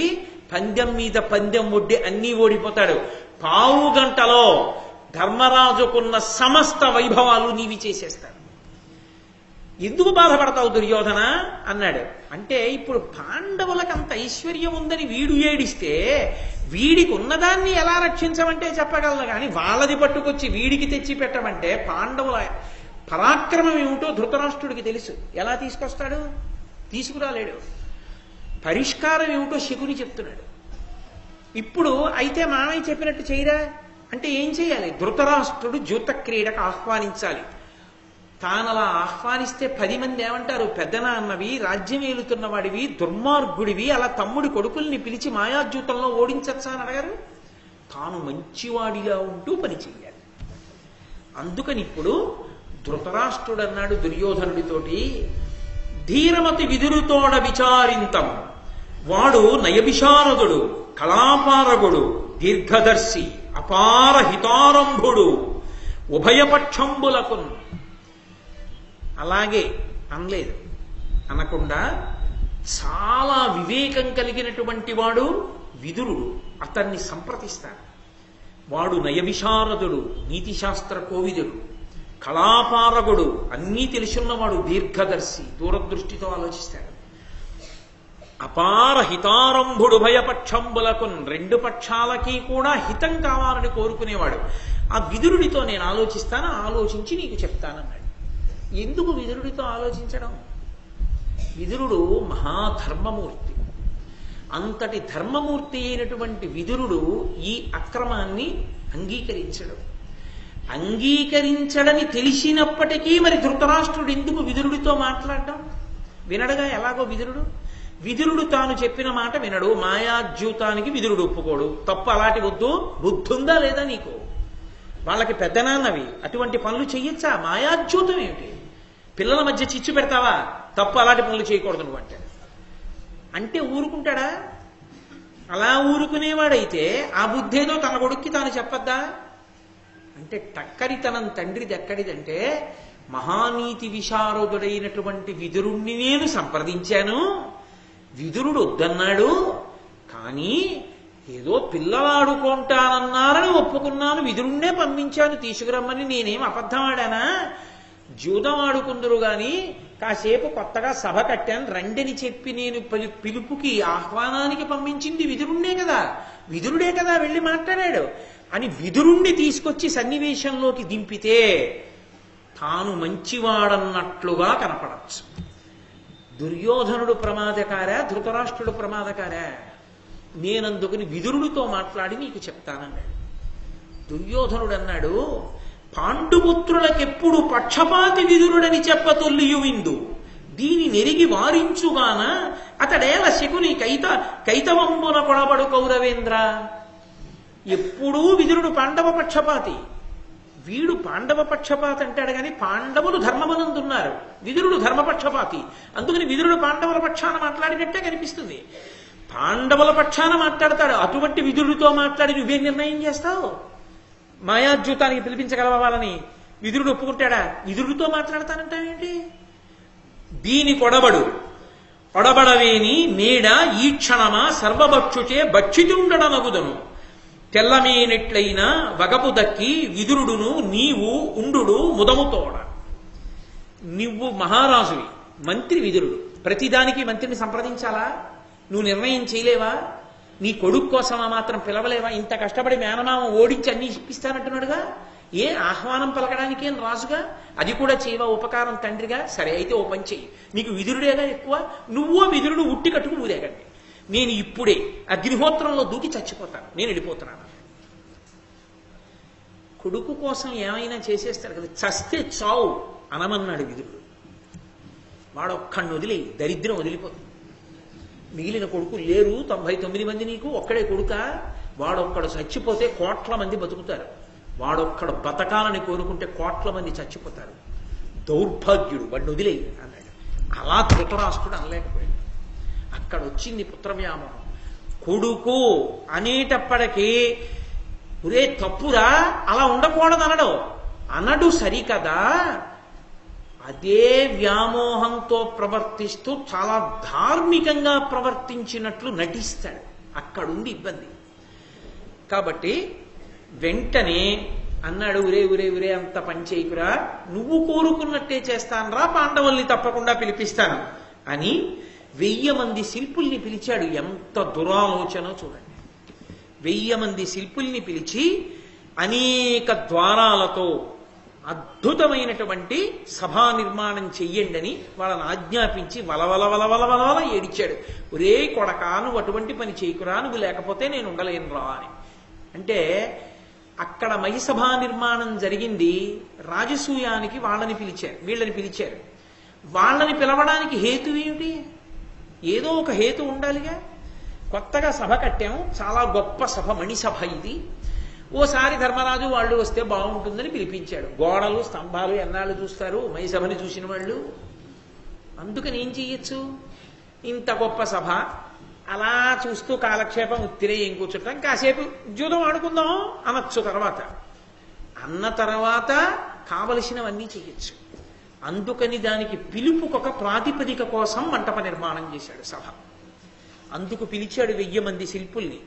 పందెం మీద పందెం ఒడ్డి అన్నీ ఓడిపోతాడు. 1/4 గంటలో ధర్మరాజుకున్న సమస్త వైభవాలు నీవి చేసేస్తాడు. ఎందుకు బాధపడతావు దుర్యోధన అన్నాడు. అంటే ఇప్పుడు పాండవులకు అంత ఐశ్వర్యం ఉందని వీడు ఏడిస్తే వీడికి ఉన్నదాన్ని ఎలా రక్షించమంటే చెప్పగలను, కానీ వాళ్ళది పట్టుకొచ్చి వీడికి తెచ్చి పెట్టమంటే పాండవుల పరాక్రమం ఏమిటో ధృతరాష్ట్రుడికి తెలుసు. ఎలా తీసుకొస్తాడు? తీసుకురాలేడు. పరిష్కారం ఏమిటో శకుని చెప్తున్నాడు. ఇప్పుడు అయితే మామయ్య చెప్పినట్టు చేయరా అంటే ఏం చేయాలి? ధృతరాష్ట్రుడు జ్యూత క్రీడకు ఆహ్వానించాలి. తానలా ఆహ్వానిస్తే 10 మంది ఏమంటారు, పెద్దనాన్నవి, రాజ్యం ఏలుతున్న వాడివి, దుర్మార్గుడివి, అలా తమ్ముడి కొడుకుల్ని పిలిచి మాయాద్యూతంలో ఓడించచ్చా అని అడగారు. తాను మంచివాడిగా ఉంటూ పని చెయ్యాలి. అందుకని ఇప్పుడు ధృతరాష్ట్రుడు అన్నాడు దుర్యోధనుడితోటి, ధీరమతి విదురుతోడ విచారింతం, వాడు నయవిశారదుడు, కళాపారగుడు, దీర్ఘదర్శి, అపార హితారంభుడు, ఉభయపక్షంబులకు. అలాగే అనలేదు, అనకుండా చాలా వివేకం కలిగినటువంటి వాడు విదురుడు, అతన్ని సంప్రదిస్తాడు. వాడు నయవిశారదుడు, నీతిశాస్త్ర కోవిదుడు, కళాపారగుడు, అన్నీ తెలుసున్నవాడు, దీర్ఘదర్శి, దూరదృష్టితో ఆలోచిస్తాడు. అపార హితారంభుడు, భయపక్షంబులకు, 2 పక్షాలకి కూడా హితం కావాలని కోరుకునేవాడు. ఆ విదురుడితో నేను ఆలోచిస్తాను, ఆలోచించి నీకు చెప్తానన్నాడు. ఎందుకు విదురుడితో ఆలోచించడం? విదురుడు మహాధర్మమూర్తి. అంతటి ధర్మమూర్తి అయినటువంటి విదురుడు ఈ అక్రమాన్ని అంగీకరించడు. అంగీకరించడని తెలిసినప్పటికీ మరి ధృతరాష్ట్రుడు ఎందుకు విదురుడితో మాట్లాడడం? వినడుగా ఎలాగో విదురుడు తాను చెప్పిన మాట వినడు. మాయాద్యూతానికి విదురుడు ఒప్పుకోడు. తప్పు అలాంటి వద్దు, బుద్ధుందా లేదా నీకు? వాళ్ళకి పెద్దనాన్నవి, అటువంటి పనులు చెయ్యొచ్చా? మాయాద్యూతం ఏమిటి? పిల్లల మధ్య చిచ్చు పెడతావా? తప్పు, అలాంటి పనులు చేయకూడదు నువ్వు అంటే ఊరుకుంటాడా? అలా ఊరుకునేవాడైతే ఆ బుద్ధేదో తన కొడుక్కి తాను చెప్పద్దా? అంటే టక్కరితనం తండ్రిది ఎక్కడిదంటే, మహానీతి విశారదుడైనటువంటి విదురుణ్ణి నేను సంప్రదించాను, విదురుడు వద్దన్నాడు, కానీ ఏదో పిల్లలాడుకుంటానన్నారని ఒప్పుకున్నాను, విదురుణ్ణే పంపించాను తీసుకురమ్మని. నేనేం అబద్ధం ఆడానా? జూదం ఆడుకుందరు గాని కాసేపు కొత్తగా సభ కట్టాను రండిని చెప్పి నేను పిలుపుకి ఆహ్వానానికి పంపించింది విదురుణ్ణే కదా, విదురుడే కదా వెళ్ళి మాట్లాడాడు అని విదురుణ్ణి తీసుకొచ్చి సన్నివేశంలోకి దింపితే తాను మంచివాడన్నట్లుగా కనపడచ్చు. దుర్యోధనుడు ప్రమాదకారా, ధృతరాష్ట్రుడు ప్రమాదకారా? నేనందుకుని విదురుడితో మాట్లాడి నీకు చెప్తానన్నాడు. దుర్యోధనుడు అన్నాడు, పాండుపుత్రులకెప్పుడు పక్షపాతి విదురుడని చెప్పతొల్లియు విందు, దీని నెరిగి వారించుగాన అతడేల శకుని కైతవంబున కొడబడు కౌరవేంద్ర. ఎప్పుడూ విదురుడు పాండవ పక్షపాతి, వీడు పాండవ పక్షపాతి అంటాడు కానీ పాండవులు ధర్మమనందున్నారు, విదురుడు ధర్మపక్షపాతి. అందుకని విదురుడు పాండవుల పక్షాన మాట్లాడినట్టే కనిపిస్తుంది. పాండవుల పక్షాన మాట్లాడతాడు. అటువంటి విదురుడితో మాట్లాడి నువ్వేం నిర్ణయం చేస్తావు? మాయాద్యూతానికి పిలిపించగలవా వాళ్ళని? విదురుడు ఒప్పుకుంటాడా? విదురుడితో మాట్లాడతానంటావేంటి? దీని కొడబడవేని నీడ ఈ క్షణమా సర్వభక్షుచే భక్షితుండడమగుదను, తెల్లమేనెట్లయినా వగపు దక్కి విదురుడును నీవు ఉండు ముదముతోడ. నువ్వు మహారాజువి, మంత్రి విదురుడు, ప్రతిదానికి మంత్రిని సంప్రదించాలా? నువ్వు నిర్ణయం చేయలేవా? నీ కొడుకు కోసమా మాత్రం పిలవలేవా? ఇంత కష్టపడి మేనమామ ఓడించి అన్ని ఇప్పిస్తానంటున్నాడుగా, ఏ ఆహ్వానం పలకడానికేం రాజుగా? అది కూడా చేయవా ఉపకారం తండ్రిగా? సరే అయితే ఓ పని చెయ్యి, నీకు విదురుడేగా ఎక్కువ, నువ్వో విదురుడు ఉట్టి కట్టుకు ఊరేగండి, నేను ఇప్పుడే అగ్నిహోత్రంలో దూకి చచ్చిపోతాను, నేను వెళ్ళిపోతున్నాను. కొడుకు కోసం ఏమైనా చేసేస్తాడు కదా, చస్తే చావు అనమన్నాడు విదురుడు. వాడొక్కడిని వదిలి దరిద్రం వదిలిపోతుంది. మిగిలిన కొడుకు లేరు 99 మంది, నీకు ఒక్కడే కొడుక. వాడొక్కడు చచ్చిపోతే కోట్ల మంది బతుకుతారు, వాడొక్కడు బతకాలని కోరుకుంటే కోట్ల మంది చచ్చిపోతారు. దౌర్భాగ్యుడు, వాడిని వదిలేయి అన్నాడు. అలా ధృతరాష్ట్రుడు అనలేకపోయాడు. అక్కడ వచ్చింది పుత్రవ్యామోహం. కొడుకు అనేటప్పటికీ ఒరే తప్పురా, అలా ఉండకూడదు అనడు సరికదా, అదే వ్యామోహంతో ప్రవర్తిస్తూ చాలా ధార్మికంగా ప్రవర్తించినట్లు నటిస్తాడు. అక్కడుంది ఇబ్బంది. కాబట్టి వెంటనే అన్నాడు, ఉరే అంత పని చేయకురా, నువ్వు కోరుకున్నట్టే చేస్తానరా, పాండవుల్ని తప్పకుండా పిలిపిస్తాను అని 1000 మంది శిల్పుల్ని పిలిచాడు. ఎంత దురాలోచనో చూడండి. 1000 మంది శిల్పుల్ని పిలిచి అనేక ద్వారాలతో అద్భుతమైనటువంటి సభా నిర్మాణం చెయ్యండి అని వాళ్ళని ఆజ్ఞాపించి వలవల ఏడిచాడు. ఒరే కొడకా, నువ్వు అటువంటి పని చేయకురా, నువ్వు లేకపోతే నేను ఉండలేను రా అని. అంటే అక్కడ మహిసభా నిర్మాణం జరిగింది. రాజసూయానికి వీళ్ళని పిలిచారు. వాళ్ళని పిలవడానికి హేతు ఏమిటి? ఏదో ఒక హేతు ఉండాలిగా. కొత్తగా సభ కట్టాము, చాలా గొప్ప సభ, మణిసభ ఇది. ఓసారి ధర్మరాజు వాళ్ళు వస్తే బాగుంటుందని పిలిపించాడు. గోడలు స్తంభాలు ఎన్నాళ్ళు చూస్తారు మహిసభని చూసిన వాళ్ళు? అందుకని ఏం చెయ్యొచ్చు? ఇంత గొప్ప సభ అలా చూస్తూ కాలక్షేపం ఉత్తిరే ఏం కూర్చుంటాం, కాసేపు జూదం ఆడుకుందాం అనొచ్చు. అన్న తర్వాత కావలసినవన్నీ చెయ్యొచ్చు. అందుకని దానికి పిలుపుకొక ప్రాతిపదిక కోసం మంటప నిర్మాణం చేశాడు సభ. అందుకు పిలిచాడు 1000 మంది శిల్పుల్ని.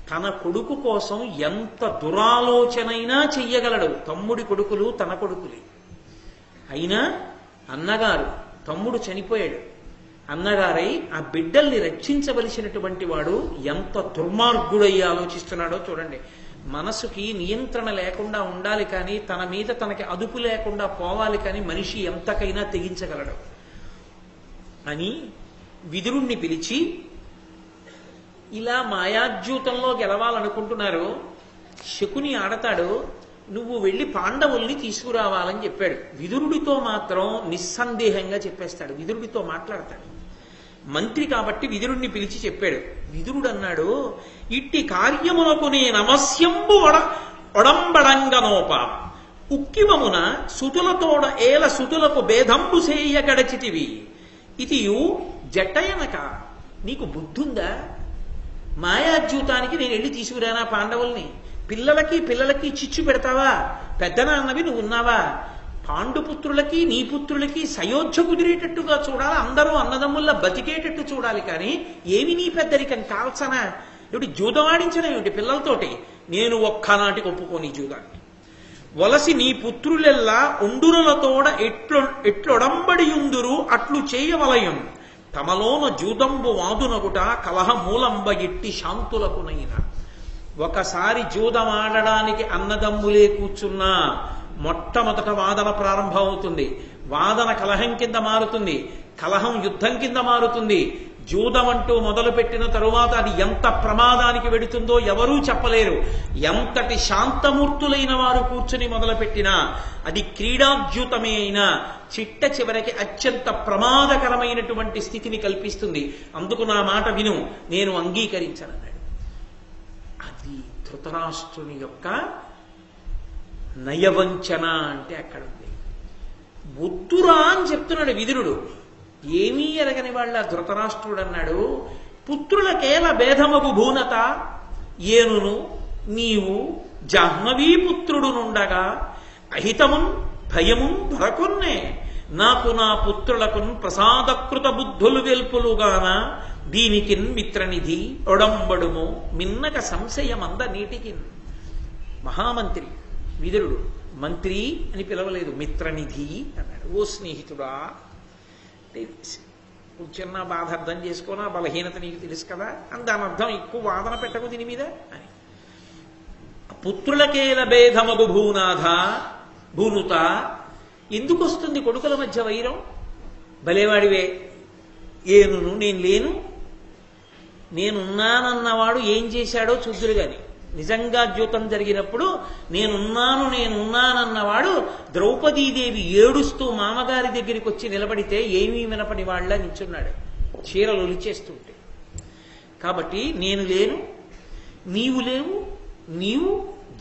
తన కొడుకు కోసం ఎంత దురాలోచనైనా చెయ్యగలడు. తమ్ముడి కొడుకులు తన కొడుకులే అయినా అన్నగారు, తమ్ముడు చనిపోయాడు, అన్నగారై ఆ బిడ్డల్ని రక్షించవలసినటువంటి వాడు ఎంత దుర్మార్గుడై ఆలోచిస్తున్నాడో చూడండి. మనసుకి నియంత్రణ లేకుండా ఉండాలి కానీ తన మీద తనకి అదుపు లేకుండా పోవాలి కానీ మనిషి ఎంతకైనా తెగించగలడు అని విదురుణ్ణి పిలిచి, ఇలా మాయాద్యూతంలో గెలవాలనుకుంటున్నారు, శకుని ఆడతాడు, నువ్వు వెళ్ళి పాండవుల్ని తీసుకురావాలని చెప్పాడు. విదురుడితో మాత్రం నిస్సందేహంగా చెప్పేస్తాడు. విదురుడితో మాట్లాడతాడు. మంత్రి కాబట్టి విదురుణ్ణి పిలిచి చెప్పాడు. విదురుడు అన్నాడు, ఇట్టి కార్యమునకు నేనవశ్యంబు ఒడంబడంగనోప ఉక్కిమమున సుతులతోడ ఏల సుతులకు భేదంబు సేయ గడచితివి ఇతియు జట్టయనక. నీకు బుద్ధుందా? మాయాద్యూతానికి నేను వెళ్ళి తీసుకురానా పాండవుల్ని? పిల్లలకి చిచ్చు పెడతావా? పెద్దనాన్నవి నువ్వు ఉన్నావా? పాండుపుత్రులకి నీ పుత్రులకి సయోధ్య కుదిరేటట్టుగా చూడాలి, అందరూ అన్నదమ్ముల్లా బతికేటట్టు చూడాలి. కానీ ఏమి నీ పెద్దరికం కాల్సనా? ఏమిటి జూదం ఆడించడం ఏమిటి పిల్లలతోటి? నేను ఒక్కనాటికి ఒప్పుకోని జూదాన్ని. వలసి నీ పుత్రులెల్లా ఉండురలతోడ ఎట్లొడంబడియుందురు అట్లు చేయవలయం తమలోన జూదంబు వాదునగుట కలహ మూలంబ ఎట్టి శాంతులకునైనా. ఒకసారి జూదమాడడానికి అన్నదమ్ములే కూర్చున్నా మొట్టమొదట వాదన ప్రారంభం అవుతుంది. వాదన కలహం కింద మారుతుంది, కలహం యుద్ధం కింద మారుతుంది. జూదం అంటూ మొదలుపెట్టిన తరువాత అది ఎంత ప్రమాదానికి వెడుతుందో ఎవరూ చెప్పలేరు. ఎంతటి శాంతమూర్తులైన వారు కూర్చుని మొదలుపెట్టినా అది క్రీడాద్యూతమే అయినా చిట్ట చివరికి అత్యంత ప్రమాదకరమైనటువంటి స్థితిని కల్పిస్తుంది. అందుకు నా మాట విను, నేను అంగీకరించనన్నాడు. అది ధృతరాష్ట్రుని యొక్క నయవంచన అంటే అక్కడ ఉంది. బుద్ధురా అని చెప్తున్నాడు విదురుడు. ఏమీ ఎరగని వాళ్ళ ధృతరాష్ట్రుడు అన్నాడు, పుత్రులకేల భేదమగు భూనత ఏనును నీవు జాహ్నవీపుత్రుడు నుండగా అహితమున్ భయమున్ దొరకొన్నే నాకు నా పుత్రులకున్ ప్రసాదకృత బుద్ధులు వెల్పులుగాన దీనికిన్ మిత్రనిధి ఒడంబడుము మిన్నక సంశయమంద నీటికిన్. మహామంత్రి విదురుడు మంత్రి అని పిలవలేదు, మిత్రనిధి అన్నాడు. ఓ స్నేహితుడా, చిన్న బాధ అర్థం చేసుకోనా, బలహీనత నీకు తెలుసు కదా అని దాని అర్థం ఎక్కువ వాదన పెట్టకు దీని మీద అని. పుత్రులకేల భేదమగు భూనుత ఎందుకు వస్తుంది కొడుకుల మధ్య వైరం? భలేవాడివే, ఏనును నేను లేను, నేనున్నానన్నవాడు ఏం చేశాడో చూద్దురు గాని. నిజంగా ద్యూతం జరిగినప్పుడు నేనున్నానన్నవాడు ద్రౌపదీదేవి ఏడుస్తూ మామగారి దగ్గరికి వచ్చి నిలబడితే ఏమీ వినపడి వాళ్ళ నించున్నాడు, చీరలు ఒలిచేస్తుంటే. కాబట్టి నేను లేను, నీవు లేవు, నీవు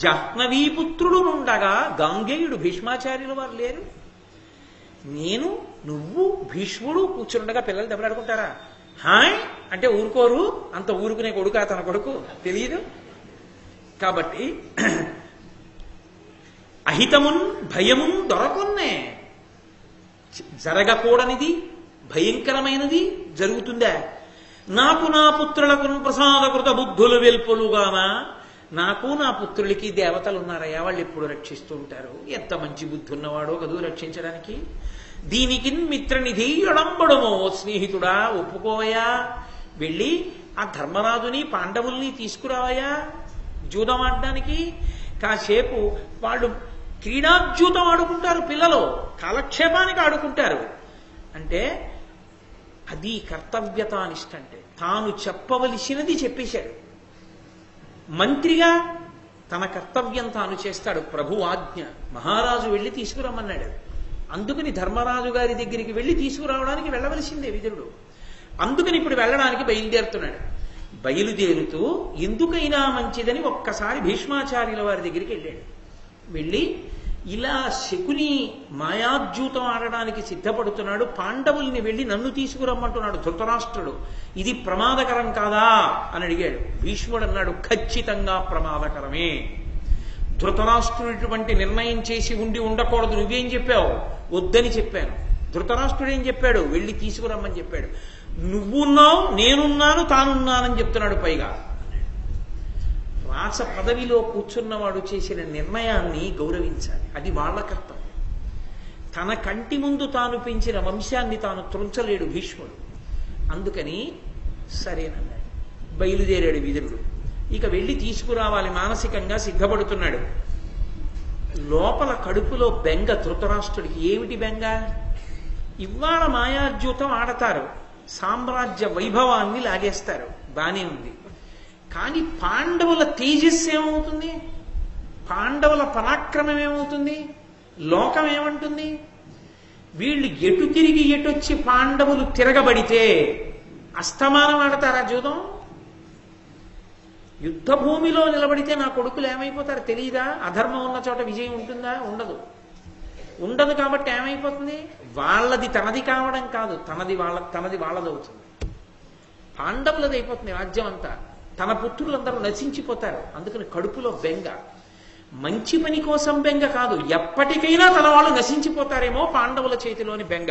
జాహ్నవీపుత్రుడు నుండగా గాంగేయుడు భీష్మాచార్యుల వారు లేరు, నేను నువ్వు భీష్ముడు కూర్చుండగా పిల్లలు దెబ్బలాడుకుంటారా? హాయ్ అంటే ఊరుకోరు, అంత ఊరుకునే కొడుకు తన కొడుకు తెలియదు. కాబట్టి అహితమున్ భయమున్ దొరకొన్నే, జరగకూడనిది భయంకరమైనది జరుగుతుందా? నాకు నా పుత్రులకు ప్రసాదకృత బుద్ధులు వెల్పులుగానా, నాకు నా పుత్రులకి దేవతలు ఉన్నారయ్యా, వాళ్ళు ఎప్పుడు రక్షిస్తూ ఉంటారు. ఎంత మంచి బుద్ధి ఉన్నవాడో కదూ రక్షించడానికి. దీనికి మిత్రనిధి ఒడంబడమో, స్నేహితుడా ఒప్పుకోవయా, వెళ్ళి ఆ ధర్మరాజుని పాండవుల్ని తీసుకురావయా జూదం ఆడడానికి. కాసేపు వాళ్ళు క్రీడాజ్యూతం ఆడుకుంటారు, పిల్లలు కాలక్షేపానికి ఆడుకుంటారు. అంటే అది కర్తవ్యతానిష్ట. అంటే తాను చెప్పవలసినది చెప్పేశాడు. మంత్రిగా తన కర్తవ్యం తాను చేస్తాడు. ప్రభు ఆజ్ఞ, మహారాజు వెళ్ళి తీసుకురమ్మన్నాడు. అందుకని ధర్మరాజు గారి దగ్గరికి వెళ్ళి తీసుకురావడానికి వెళ్ళవలసిందే విదురుడు. అందుకని ఇప్పుడు వెళ్ళడానికి బయలుదేరుతున్నాడు. బయలుదేరుతూ ఎందుకైనా మంచిదని ఒక్కసారి భీష్మాచార్యుల వారి దగ్గరికి వెళ్ళాడు. వెళ్ళి ఇలా శకుని మాయాద్యూతం ఆడడానికి సిద్ధపడుతున్నాడు. పాండవుల్ని వెళ్ళి నన్ను తీసుకురమ్మంటున్నాడు ధృతరాష్ట్రుడు. ఇది ప్రమాదకరం కాదా అని అడిగాడు. భీష్ముడు అన్నాడు, ఖచ్చితంగా ప్రమాదకరమే. ధృతరాష్ట్రుడిటువంటి నిర్ణయం చేసి ఉండకూడదు. నువ్వేం చెప్పావు? వద్దని చెప్పాను. ధృతరాష్ట్రుడు ఏం చెప్పాడు? వెళ్ళి తీసుకురమ్మని చెప్పాడు. నువ్వున్నావు, నేనున్నాను, తానున్నానని చెప్తున్నాడు. పైగా రాస పదవిలో కూర్చున్నవాడు చేసిన నిర్ణయాన్ని గౌరవించాలి. అది వాళ్ళ కర్తవ్యం. తన కంటి ముందు తాను పెంచిన వంశాన్ని తాను త్రుంచలేడు భీష్ముడు. అందుకని సరేనన్నాడు. బయలుదేరాడు విదురుడు. ఇక వెళ్ళి తీసుకురావాలి మానసికంగా సిద్ధపడుతున్నాడు. లోపల కడుపులో బెంగ ధృతరాష్ట్రుడికి. ఏమిటి బెంగ? ఇవాళ మాయాద్యూతం ఆడతారు, సామ్రాజ్య వైభవాన్ని లాగేస్తారు, బానే ఉంది. కానీ పాండవుల తేజస్సు ఏమవుతుంది? పాండవుల పరాక్రమం ఏమవుతుంది? లోకం ఏమంటుంది? వీళ్ళు ఎటు తిరిగి ఎటొచ్చి పాండవులు తిరగబడితే అస్తమానం ఆడతారా జూదం? యుద్ధ భూమిలో నిలబడితే నా కొడుకులు ఏమైపోతారు తెలియదా? అధర్మం ఉన్న చోట విజయం ఉంటుందా? ఉండదు. ఉండదు. కాబట్టి ఏమైపోతుంది? వాళ్ళది తనది కావడం కాదు, తనది వాళ్ళదవుతుంది. పాండవులది అయిపోతుంది రాజ్యం అంతా. తన పుత్రులందరూ నశించిపోతారు. అందుకని కడుపులో బెంగ. మంచి పని కోసం బెంగ కాదు, ఎప్పటికైనా తన వాళ్ళు నశించిపోతారేమో పాండవుల చేతిలోని బెంగ.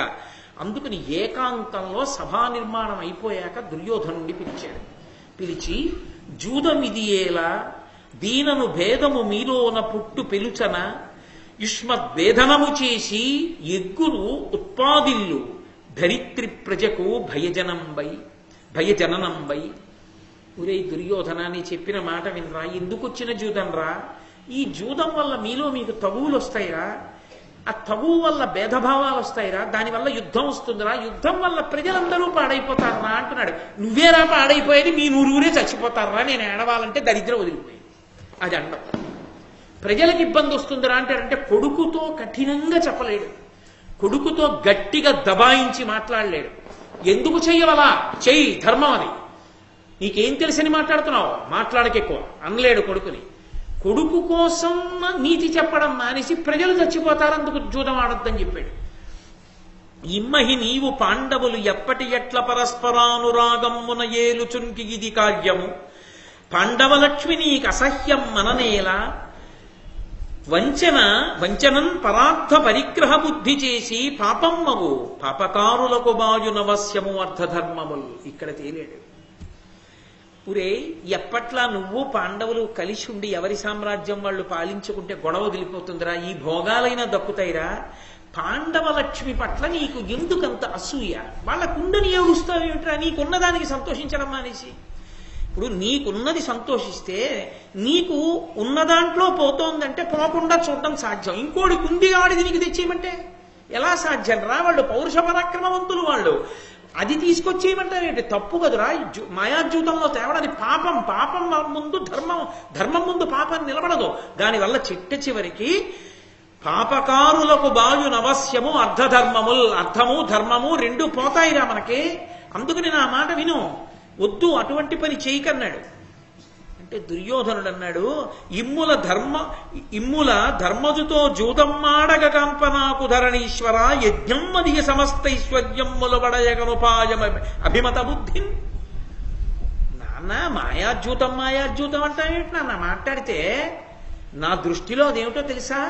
అందుకని ఏకాంతంలో సభా నిర్మాణం అయిపోయాక దుర్యోధనుడిని పిలిచాడు. పిలిచి, జూదమిదియేలా దీనను భేదము మీలోన పుట్టు పెలుచన యుష్మద్వేదనము చేసి ఎగ్గురు ఉత్పాదిల్లు ధరిత్రి ప్రజకు భయజననంబై. ఒరే దుర్యోధన, నీ చెప్పిన మాట వినరా? ఎందుకు వచ్చిన జూదం రా? ఈ జూదం వల్ల మీకు తగువులు వస్తాయిరా, ఆ తగువు వల్ల భేదభావాలు వస్తాయిరా, దానివల్ల యుద్ధం వస్తుందిరా, యుద్ధం వల్ల ప్రజలందరూ పాడైపోతారా అంటున్నాడు. నువ్వేరా పాడైపోయేది? మీ నూరురే చచ్చిపోతారా? నేను ఏడవాలంటే దరిద్రం వదిలిపోయింది. అది అండం. ప్రజలకు ఇబ్బంది వస్తుందిరా అంటే కొడుకుతో కఠినంగా చెప్పలేడు, కొడుకుతో గట్టిగా దబాయించి మాట్లాడలేడు. ఎందుకు చెయ్యవలా? చెయ్యి, ధర్మం అది. నీకేం తెలిసని మాట్లాడుతున్నావు? మాట్లాడకెక్కువ అనలేడు కొడుకుని. కొడుకు కోసం నీతి చెప్పడం మానేసి ప్రజలు చచ్చిపోతారు, అందుకు జూదం ఆడొద్దని చెప్పాడు. ఇమ్మహి నీవు పాండవులు ఎప్పటి ఎట్ల పరస్పరానురాగమ్మున ఏలుచుంకి ఇది కార్యము. పాండవలక్ష్మి నీకు అసహ్యం మననేలా వంచనం పరార్థ పరిగ్రహ బుద్ధి చేసి పాపమ్మవు పాపకారులకు బాయునవశ్యము అర్థధర్మములు. ఇక్కడ తేలేడు. పురే ఎప్పట్లా నువ్వు పాండవులు కలిసి ఉండి ఎవరి సామ్రాజ్యం వాళ్ళు పాలించుకుంటే గొడవ వదిలిపోతుందిరా, ఈ భోగాలైనా దక్కుతాయిరా. పాండవ లక్ష్మి పట్ల నీకు ఎందుకంత అసూయ? వాళ్ళ కుండని ఏడుస్తావేమిట్రా? నీకున్నదానికి సంతోషించడం మానేసి. ఇప్పుడు నీకున్నది సంతోషిస్తే నీకు ఉన్న దాంట్లో పోతోందంటే పోకుండా చూడడం సాధ్యం. ఇంకోటి కుంది ఆడిది నీకు తెచ్చేయమంటే ఎలా సాధ్యం రా? వాళ్ళు పౌరుష పరాక్రమవంతులు, వాళ్ళు అది తీసుకొచ్చేయమంటారేంటి? తప్పు కదురా మాయాద్యూతంలో తేవడానికి. పాపం ముందు ధర్మం ముందు పాపం నిలబడదు. దానివల్ల చిట్ట చివరికి పాపకారులకు బాయునవశ్యము అర్ధధర్మముల్. అర్థము ధర్మము రెండు పోతాయిరా మనకి. అందుకని నా మాట విను, వద్దు అటువంటి పని చేయకన్నాడు. అంటే దుర్యోధనుడు అన్నాడు, ఇమ్ముల ధర్మజుతో జూదమ్మాడగ కంపనాకు ధరణీశ్వర యజ్ఞం మదియ సమస్తైశ్వర్యమ్ముల వడయగనుపాయం అభిమత బుద్ధి. నాన్న మాయాద్యూతం అంటావేంటి నాన్న? మాట్లాడితే నా దృష్టిలో అదేమిటో తెలుసా?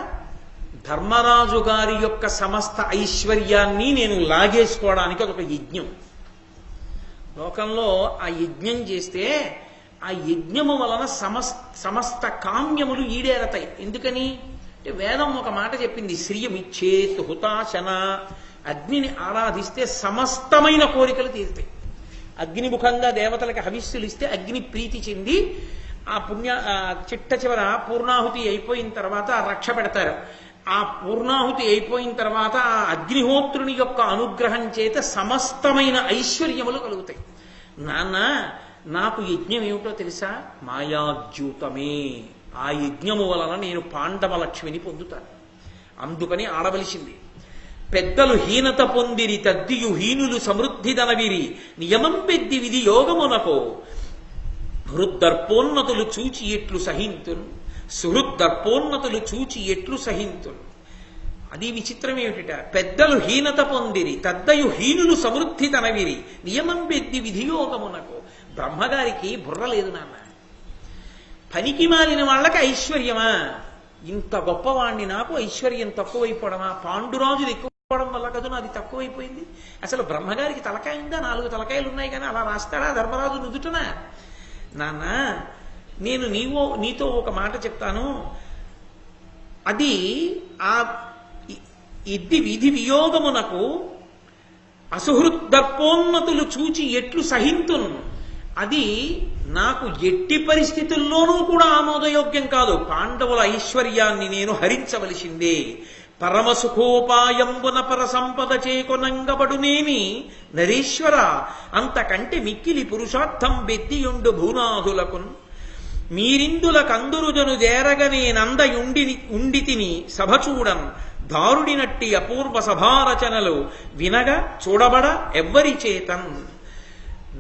ధర్మరాజు గారి యొక్క సమస్త ఐశ్వర్యాన్ని నేను లాగేసుకోవడానికి అదొక యజ్ఞం. లోకంలో ఆ యజ్ఞం చేస్తే ఆ యజ్ఞము వలన సమస్త కామ్యములు ఈడేరతాయి. ఎందుకని అంటే వేదం ఒక మాట చెప్పింది, శ్రియమిచ్చేత్ హుతాశన. అగ్నిని ఆరాధిస్తే సమస్తమైన కోరికలు తీరుతాయి. అగ్నిముఖంగా దేవతలకు హవిస్సులు ఇస్తే అగ్ని ప్రీతి చెంది ఆ చిట్ట చివర పూర్ణాహుతి అయిపోయిన తర్వాత రక్ష పెడతారు. ఆ పూర్ణాహుతి అయిపోయిన తర్వాత ఆ అగ్నిహోత్రుని యొక్క అనుగ్రహం చేత సమస్తమైన ఐశ్వర్యములు కలుగుతాయి. నాన్న నాకు యజ్ఞం ఏమిటో తెలుసా? మాయాద్యూతమే ఆ యజ్ఞము వలన నేను పాండవ లక్ష్మిని పొందుతాను. అందుకని ఆడవలసింది. పెద్దలు హీనత పొందిరి తద్దియు హీనులు సమృద్ధి దనవిరి నియమం పెద్ది విధి యోగమునకో హృద్దర్పోన్నతులు చూచి ఎట్లు సహింతును సుహృద్దర్పోన్నతులు చూచి ఎట్లు సహింతును. అది విచిత్రం ఏమిట? పెద్దలు హీనత పొందిరి తద్దయు హీనులు సమృద్ధి తనవిరి నియమం పెద్ది విధియోగమునకు. బ్రహ్మగారికి బుర్ర లేదు నాన్న. పనికి మాలిన వాళ్ళకి ఐశ్వర్యమా? ఇంత గొప్పవాణ్ణి నాకు ఐశ్వర్యం తక్కువైపోవడమా? పాండురాజులు ఎక్కువడం వల్ల కదా నాది తక్కువైపోయింది. అసలు బ్రహ్మగారికి తలకాయ ఉందా? 4 తలకాయలు ఉన్నాయి కానీ అలా రాస్తాడా ధర్మరాజు నుదుటనా? నాన్న, నేను నీతో ఒక మాట చెప్తాను. అది ఆ ఇద్ది విధి వియోగమునకు అసుహృద్దర్పోన్నతులు చూచి ఎట్లు సహింతును. అది నాకు ఎట్టి పరిస్థితుల్లోనూ కూడా ఆమోదయోగ్యం కాదు. పాండవుల ఐశ్వర్యాన్ని నేను హరించవలసిందే. పరమసుఖోపాయంబున పర సంపద చేకొనంగబడునేమి నరేశ్వర అంతకంటే మిక్కిలి పురుషార్థం బెద్దియుండు భూనాథులకున్. మీరిందుల కందురుజను చేరగనే ఉండి తిని సభ చూడం దారుడినట్టి అపూర్వ సభారచనలు వినగా చూడబడ ఎవ్వరి చేతన్.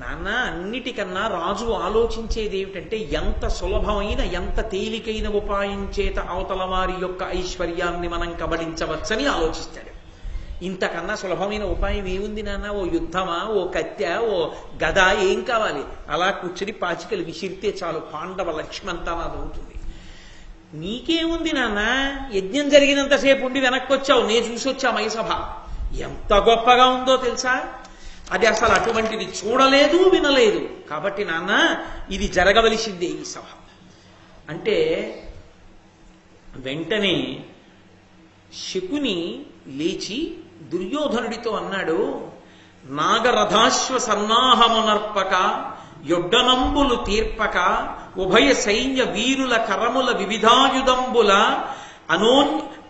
నాన్న, అన్నిటికన్నా రాజు ఆలోచించేది ఏమిటంటే ఎంత సులభమైన ఎంత తేలికైన ఉపాయం చేత అవతల వారి యొక్క ఐశ్వర్యాన్ని మనం కబళించవచ్చని ఆలోచిస్తాడు. ఇంతకన్నా సులభమైన ఉపాయం ఏముంది నాన్న? ఓ యుద్ధమా, ఓ కత్తె, ఓ గద, ఏం కావాలి? అలా కూర్చుని పాచికలు విసిరితే చాలు, పాండవ లక్ష్మంతా నాదవుతుంది. నీకేముంది నాన్న? యజ్ఞం జరిగినంతసేపు ఉండి వెనక్కి వచ్చావు, నేను చూసి వచ్చా మైసభ. ఎంత గొప్పగా ఉందో తెలుసా? అది అసలు అటువంటిది చూడలేదు, వినలేదు. కాబట్టి నాన్న, ఇది జరగవలసిందే ఈ సభ అంటే. వెంటనే శకుని లేచి దుర్యోధనుడితో అన్నాడు, నాగరథాశ్వ సన్నాహమునర్పక యొడ్డనంబులు తీర్పక ఉభయ సైన్య వీరుల కరముల వివిధాయుధంబుల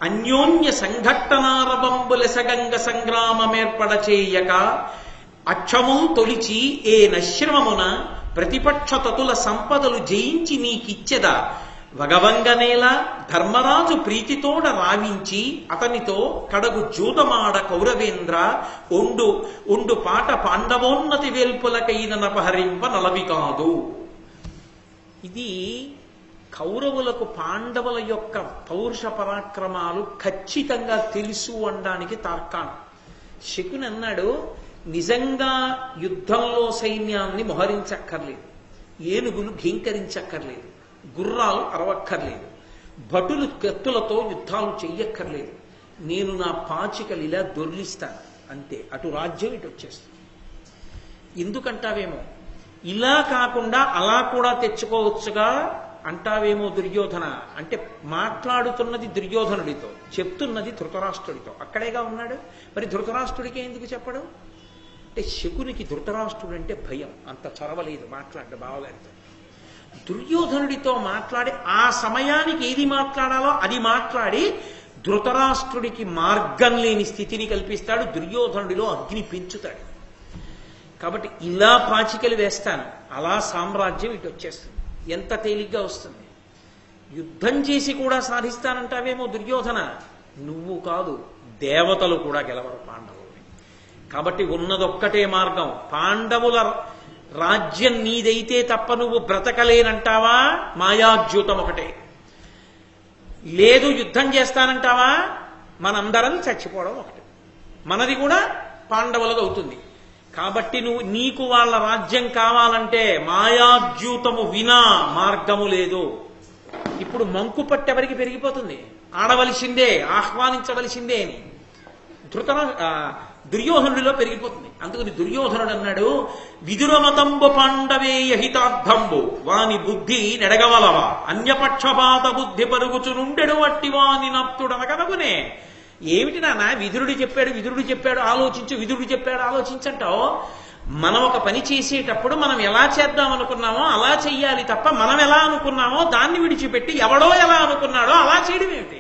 అన్యోన్య సంఘట్టనారవంబుల సగంగ సంగ్రామమేర్పడ చేయక అక్షముల్ తొలిచి ఏ నశ్రమమున ప్రతిపక్ష తతుల సంపదలు జయించి నీకిచ్చెద వగవంగనేల ధర్మరాజు ప్రీతితోడ రావించి అతనితో కడగు జూతమాడ కౌరవేంద్ర ఒండు పాట పాండవోన్నతి వేల్పులకైన నపహరింప నలవి కాదు. ఇది కౌరవులకు పాండవుల యొక్క పౌరుష పరాక్రమాలు ఖచ్చితంగా తెలుసు అనడానికి తార్కాణం. శకుని అన్నాడు, నిజంగా యుద్ధంలో సైన్యాన్ని మోహరించక్కర్లేదు, ఏనుగులు ఘీంకరించక్కర్లేదు, గుర్రాలు అరవక్కర్లేదు, భటులు కత్తులతో యుద్ధాలు చెయ్యక్కర్లేదు. నేను నా పాచికలు ఇలా దొర్లిస్తాను అంతే, అటు రాజ్యం ఇటు వచ్చేస్తుంది. ఎందుకంటావేమో, ఇలా కాకుండా అలా కూడా తెచ్చుకోవచ్చుగా అంటావేమో దుర్యోధన. అంటే మాట్లాడుతున్నది దుర్యోధనుడితో, చెప్తున్నది ధృతరాష్ట్రుడితో. అక్కడేగా ఉన్నాడు, మరి ధృతరాష్ట్రుడికి ఎందుకు చెప్పడం? అంటే శకునికి ధృతరాష్ట్రుడు అంటే భయం, అంత చొరవలేదు మాట్లాడ్డ బావగారితో. దుర్యోధనుడితో మాట్లాడి ఆ సమయానికి ఏది మాట్లాడాలో అది మాట్లాడి ధృతరాష్ట్రుడికి మార్గం లేని స్థితిని కల్పిస్తాడు, దుర్యోధనుడిలో అగ్ని పెంచుతాడు. కాబట్టి ఇలా పాచికలు వేస్తాను, అలా సామ్రాజ్యం ఇటు వచ్చేస్తుంది. ఎంత తేలిగ్గా వస్తుంది. యుద్ధం చేసి కూడా సాధిస్తానంటావేమో దుర్యోధన, నువ్వు కాదు దేవతలు కూడా గెలవరు పాండవుల్ని. కాబట్టి ఉన్నదొక్కటే మార్గం, పాండవుల రాజ్యం నీదైతే తప్ప నువ్వు బ్రతకలేనంటావా? మాయాద్యూతం ఒకటే. లేదు యుద్ధం చేస్తానంటావా? మనందరం చచ్చిపోవడం ఒకటి, మనది కూడా పాండవులది అవుతుంది. కాబట్టి నీకు వాళ్ళ రాజ్యం కావాలంటే మాయాద్యూతము వినా మార్గము లేదు. ఇప్పుడు మంకు పట్టెవరికి పెరిగిపోతుంది, ఆడవలసిందే, ఆహ్వానించవలసిందే అని దుర్యోధనుడిలో పెరిగిపోతుంది. అందుకని దుర్యోధనుడు అన్నాడు, విదురమతంబు పాండవేయ హితార్థంబు వాని బుద్ధి నెడగవలవ అన్యపక్షపాత బుద్ధి పరుగుచునుండెడు వట్టి వాని నప్తుడనగనగునే. ఏమిటి నాన్న, విదురుడు చెప్పాడు ఆలోచించు, విదురుడు చెప్పాడు ఆలోచించంటావు. మనం ఒక పని చేసేటప్పుడు మనం ఎలా చేద్దాం అనుకున్నామో అలా చెయ్యాలి తప్ప మనం ఎలా అనుకున్నామో దాన్ని విడిచిపెట్టి ఎవడో ఎలా అనుకున్నాడో అలా చేయడం ఏమిటి?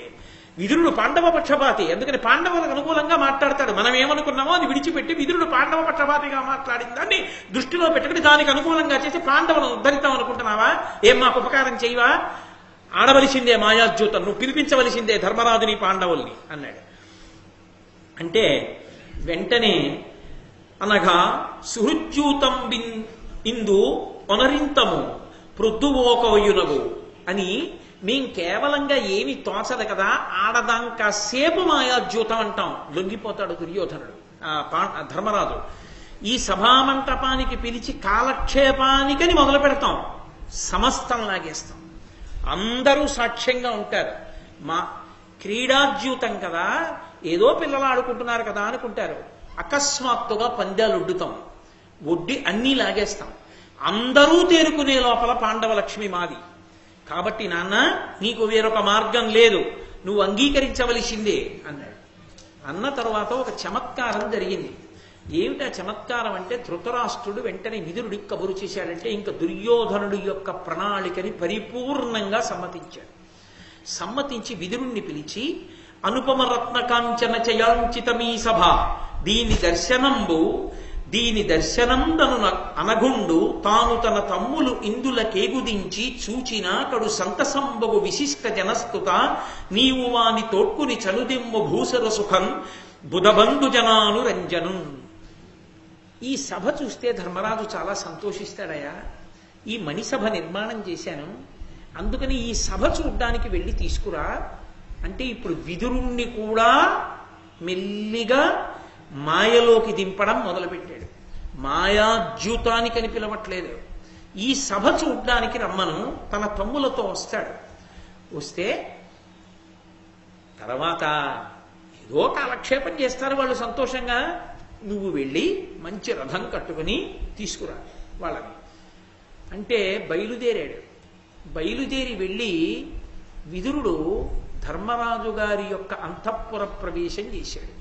విదురుడు పాండవ పక్షపాతి, అందుకని పాండవులకు అనుకూలంగా మాట్లాడతాడు. మనం ఏమనుకున్నామో అది విడిచిపెట్టి విదురుడు పాండవ పక్షపాతిగా మాట్లాడిన దాన్ని దృష్టిలో పెట్టుకుని దానికి అనుకూలంగా చేసి పాండవులను ఉద్ధరిద్దాం అనుకుంటున్నావా? ఏం మాకు ఉపకారం చేయవా ఆడవలసిందే మాయాజ్యూతం, నువ్వు పిలిపించవలసిందే ధర్మరాజుని పాండవుల్ని అన్నాడు. అంటే వెంటనే అనగా సుహృజ్యూతం ఇందు ఒనరింతము ప్రొద్దువోకవయునగు అని మేం కేవలంగా ఏమి తోచదు కదా, ఆడదాంకాసేపు మాయాజ్యూతం అంటాం. లొంగిపోతాడు దుర్యోధనుడు, ధర్మరాజు. ఈ సభామంటపానికి పిలిచి కాలక్షేపానికని మొదలు పెడతాం, సమస్తం లాగేస్తాం. అందరూ సాక్ష్యంగా ఉంటారు. మా క్రీడాజ్యూతం కదా, ఏదో పిల్లలు ఆడుకుంటున్నారు కదా అనుకుంటారు. అకస్మాత్తుగా పందాలు ఒడ్డుతాం, ఒడ్డి అన్నీ లాగేస్తాం. అందరూ తేరుకునే లోపల పాండవ లక్ష్మి మాది. కాబట్టి నాన్న నీకు వేరొక మార్గం లేదు, నువ్వు అంగీకరించవలసిందే అన్నాడు. అన్న తర్వాత ఒక చమత్కారం జరిగింది. ఏమిటా చమత్కారం అంటే, ధృతరాష్ట్రుడు వెంటనే విదురుడికి కబురు చేశాడంటే ఇంకా దుర్యోధనుడి యొక్క ప్రణాళికని పరిపూర్ణంగా సమ్మతించాడు. సమ్మతించి విదురుణ్ణి పిలిచి, అనుపమ రత్న కాంచన చయాంచితమీ సభ, దీని దర్శనందను అనగుండు తాను తన తమ్ములు ఇందులకేగుదించి చూచిన కడు సంతసంబగు విశిష్ట జనస్తుత, నీవు వాని తోడ్కుని చనుదిమ్ము భూసర సుఖం బుధబంధు జనాను రంజను. ఈ సభ చూస్తే ధర్మరాజు చాలా సంతోషిస్తాడయా, ఈ మణిసభ నిర్మాణం చేశాను, అందుకని ఈ సభ చూడ్డానికి వెళ్ళి తీసుకురా అంటే, ఇప్పుడు విదురుణ్ణి కూడా మెల్లిగా మాయలోకి దింపడం మొదలుపెట్టాడు. మాయాజ్యూతానికని పిలవట్లేదు, ఈ సభ చూడ్డానికి రమ్మను తన తమ్ములతో వస్తాడు. వస్తే తర్వాత ఏదో కాలక్షేపం చేస్తారు వాళ్ళు సంతోషంగా. నువ్వు వెళ్ళి మంచి రథం కట్టుకుని తీసుకురా వాళ్ళని అంటే బయలుదేరాడు. బయలుదేరి వెళ్ళి విదురుడు ధర్మరాజు గారి యొక్క అంతఃపుర ప్రవేశం చేశాడు.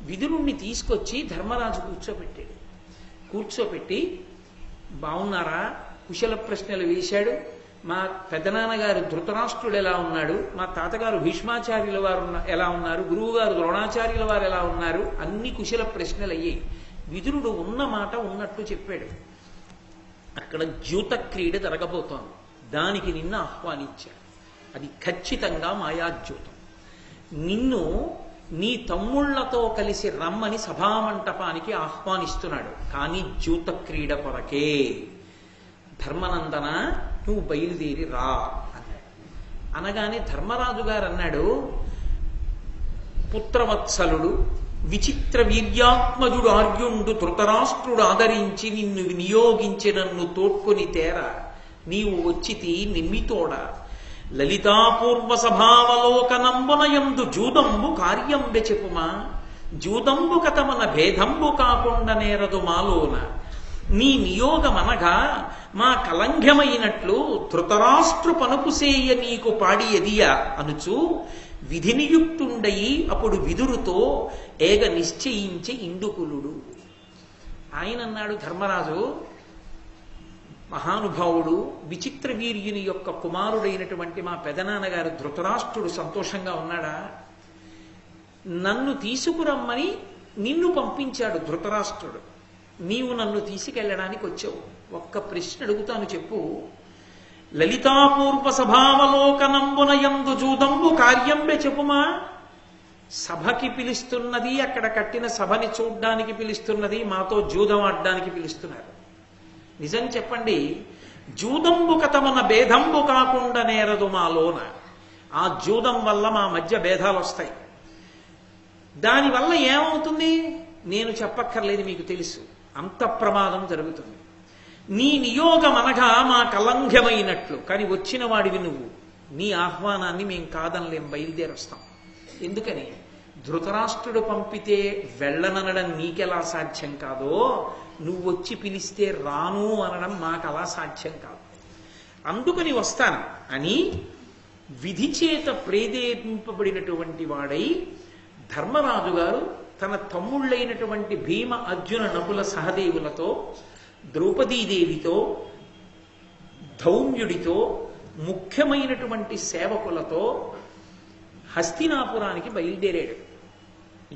విదురుణ్ణి తీసుకొచ్చి ధర్మరాజు కూర్చోబెట్టాడు. కూర్చోబెట్టి, బాగున్నారా, కుశల ప్రశ్నలు వేశాడు. మా పెద్దనాన్నగారు ధృతరాష్ట్రుడు ఎలా ఉన్నాడు, మా తాతగారు భీష్మాచార్యుల వారు ఎలా ఉన్నారు, గురువుగారు ద్రోణాచార్యుల వారు ఎలా ఉన్నారు, అన్ని కుశల ప్రశ్నలు అయ్యాయి. విదురుడు ఉన్న మాట ఉన్నట్టు చెప్పాడు. అక్కడ ద్యూత క్రీడ జరగబోతోంది, దానికి నిన్ను ఆహ్వానించాడు. అది ఖచ్చితంగా మాయాద్యూతం. నిన్ను నీ తమ్ముళ్లతో కలిసి రమ్మని సభామంటపానికి ఆహ్వానిస్తున్నాడు, కానీ ద్యూత క్రీడ కొరకే. ధర్మనందన నువ్వు బయలుదేరి రా అన్నాడు. అనగానే ధర్మరాజు గారు అన్నాడు, పుత్రవత్సలుడు విచిత్ర వీర్యాత్మజుడు ఆర్యుండు ధృతరాష్ట్రుడు ఆదరించి నిన్ను వినియోగించి నన్ను తోడ్కొని తేర, నీవు వచ్చితి నిమ్మితోడ లలితాపూర్వ సభావలోకనంబునయందు జూదంబు కార్యంబె చెప్పుమా, జూదంబు కథమన భేదంబు కాకుండా నేరదు మాలోన, నీ నియోగమనగా మా కలంఘ్యమైనట్లు ధృతరాష్ట్రు పనుపుసేయ నీకు పాడియదియ అనుచు విధినియుక్తుండయి అప్పుడు విదురుతో ఏగ నిశ్చయించి ఇందుకులుడు. ఆయన అన్నాడు, ధర్మరాజు మహానుభావుడు విచిత్ర వీర్యుని యొక్క కుమారుడైనటువంటి మా పెదనాన్నగారు ధృతరాష్ట్రుడు సంతోషంగా ఉన్నాడా? నన్ను తీసుకురమ్మని నిన్ను పంపించాడు ధృతరాష్ట్రుడు, నీవు నన్ను తీసుకెళ్ళడానికి వచ్చావు. ఒక్క ప్రశ్న అడుగుతాను, చెప్పు. లలితాపూర్వ సభావలోకనంబున యందు జూదంబు కార్యంబె చెప్పుమా. సభకి పిలుస్తున్నది, అక్కడ కట్టిన సభని చూడ్డానికి పిలుస్తున్నది, మాతో జూదం ఆడడానికి పిలుస్తున్నారు. నిజం చెప్పండి, జూదంబు కథమన భేదంబు కాకుండా నేరదు మాలోన. ఆ జూదం వల్ల మా మధ్య భేదాలు వస్తాయి. దానివల్ల ఏమవుతుంది నేను చెప్పక్కర్లేదు, మీకు తెలుసు. అంత ప్రమాదం జరుగుతుంది. నీ నియోగం అనగా మా కలంఘ్యమైనట్లు, కానీ వచ్చిన వాడివి నువ్వు. నీ ఆహ్వానాన్ని మేం కాదనలేం, బయలుదేరొస్తాం. ఎందుకని? ధృతరాష్ట్రుడు పంపితే వెళ్ళననడం నీకెలా సాధ్యం కాదో, నువ్వొచ్చి పిలిస్తే రాను అనడం మాకు అలా సాధ్యం కాదు. అందుకని వస్తాను అని విధి చేత ప్రేరేపింపబడినటువంటి వాడై ధర్మరాజు గారు తన తమ్ముళ్ళైనటువంటి భీమ, అర్జున, నకుల, సహదేవులతో, ద్రౌపదీదేవితో, ధౌమ్యుడితో, ముఖ్యమైనటువంటి సేవకులతో హస్తినాపురానికి బయలుదేరాడు.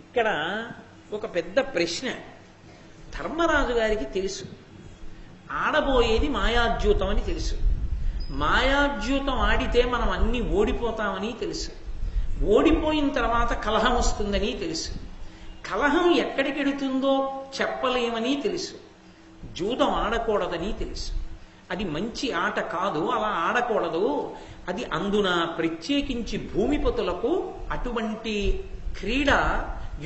ఇక్కడ ఒక పెద్ద ప్రశ్న. ధర్మరాజు గారికి తెలుసు ఆడబోయేది మాయాద్యూతం అని తెలుసు. మాయాద్యూతం ఆడితే మనం అన్ని ఓడిపోతామని తెలుసు. ఓడిపోయిన తర్వాత కలహం వస్తుందని తెలుసు. కలహం ఎక్కడికెడుతుందో చెప్పలేమని తెలుసు. జూదం ఆడకూడదని తెలుసు. అది మంచి ఆట కాదు, అలా ఆడకూడదు. అది అందున ప్రత్యేకించి భూమిపతులకు అటువంటి క్రీడ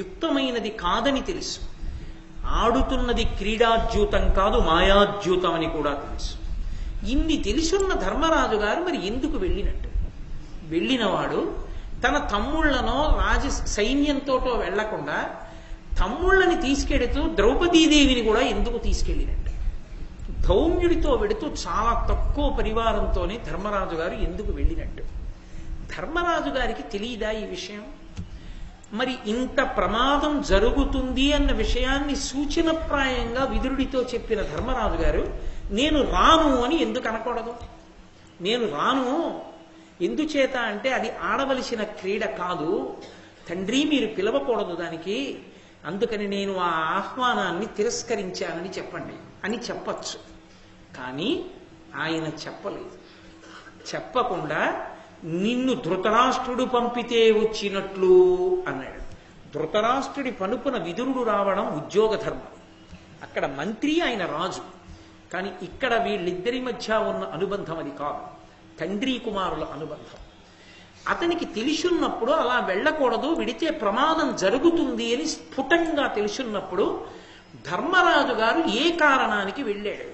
యుక్తమైనది కాదని తెలుసు. ఆడుతున్నది క్రీడాద్యూతం కాదు, మాయాద్యూతం అని కూడా తెలుసు. ఇన్ని తెలుసున్న ధర్మరాజు గారు మరి ఎందుకు వెళ్ళినట్టు? వెళ్ళినవాడు తన తమ్ముళ్లనో సైన్యంతోటో వెళ్లకుండా తమ్ముళ్ళని తీసుకెడుతూ ద్రౌపదీదేవిని కూడా ఎందుకు తీసుకెళ్ళినట్టు? ధౌమ్యుడితో వెడుతూ చాలా తక్కువ పరివారంతోనే ధర్మరాజు గారు ఎందుకు వెళ్ళినట్టు? ధర్మరాజు గారికి తెలియదా ఈ విషయం? మరి ఇంత ప్రమాదం జరుగుతుంది అన్న విషయాన్ని సూచనప్రాయంగా విదురుడితో చెప్పిన ధర్మరాజు గారు నేను రాను అని ఎందుకు అనకూడదు? నేను రాను ఎందుచేత అంటే అది ఆడవలసిన క్రీడ కాదు తండ్రి, మీరు పిలవకూడదు దానికి, అందుకని నేను ఆ ఆహ్వానాన్ని తిరస్కరించానని చెప్పండి అని చెప్పచ్చు. కానీ ఆయన చెప్పలేదు. చెప్పకుండా నిన్ను ధృతరాష్ట్రుడు పంపితే వచ్చినట్లు అన్నాడు. ధృతరాష్ట్రుడి పనుపున విదురుడు రావడం ఉద్యోగ ధర్మం. అక్కడ మంత్రి, ఆయన రాజు. కానీ ఇక్కడ వీళ్ళిద్దరి మధ్య ఉన్న అనుబంధం అది కాదు, తండ్రి కుమారుల అనుబంధం. అతనికి తెలుసున్నప్పుడు అలా వెళ్ళకూడదు, విడితే ప్రమాదం జరుగుతుంది అని స్ఫుటంగా తెలుసున్నప్పుడు ధర్మరాజు గారు ఏ కారణానికి వెళ్ళాడు?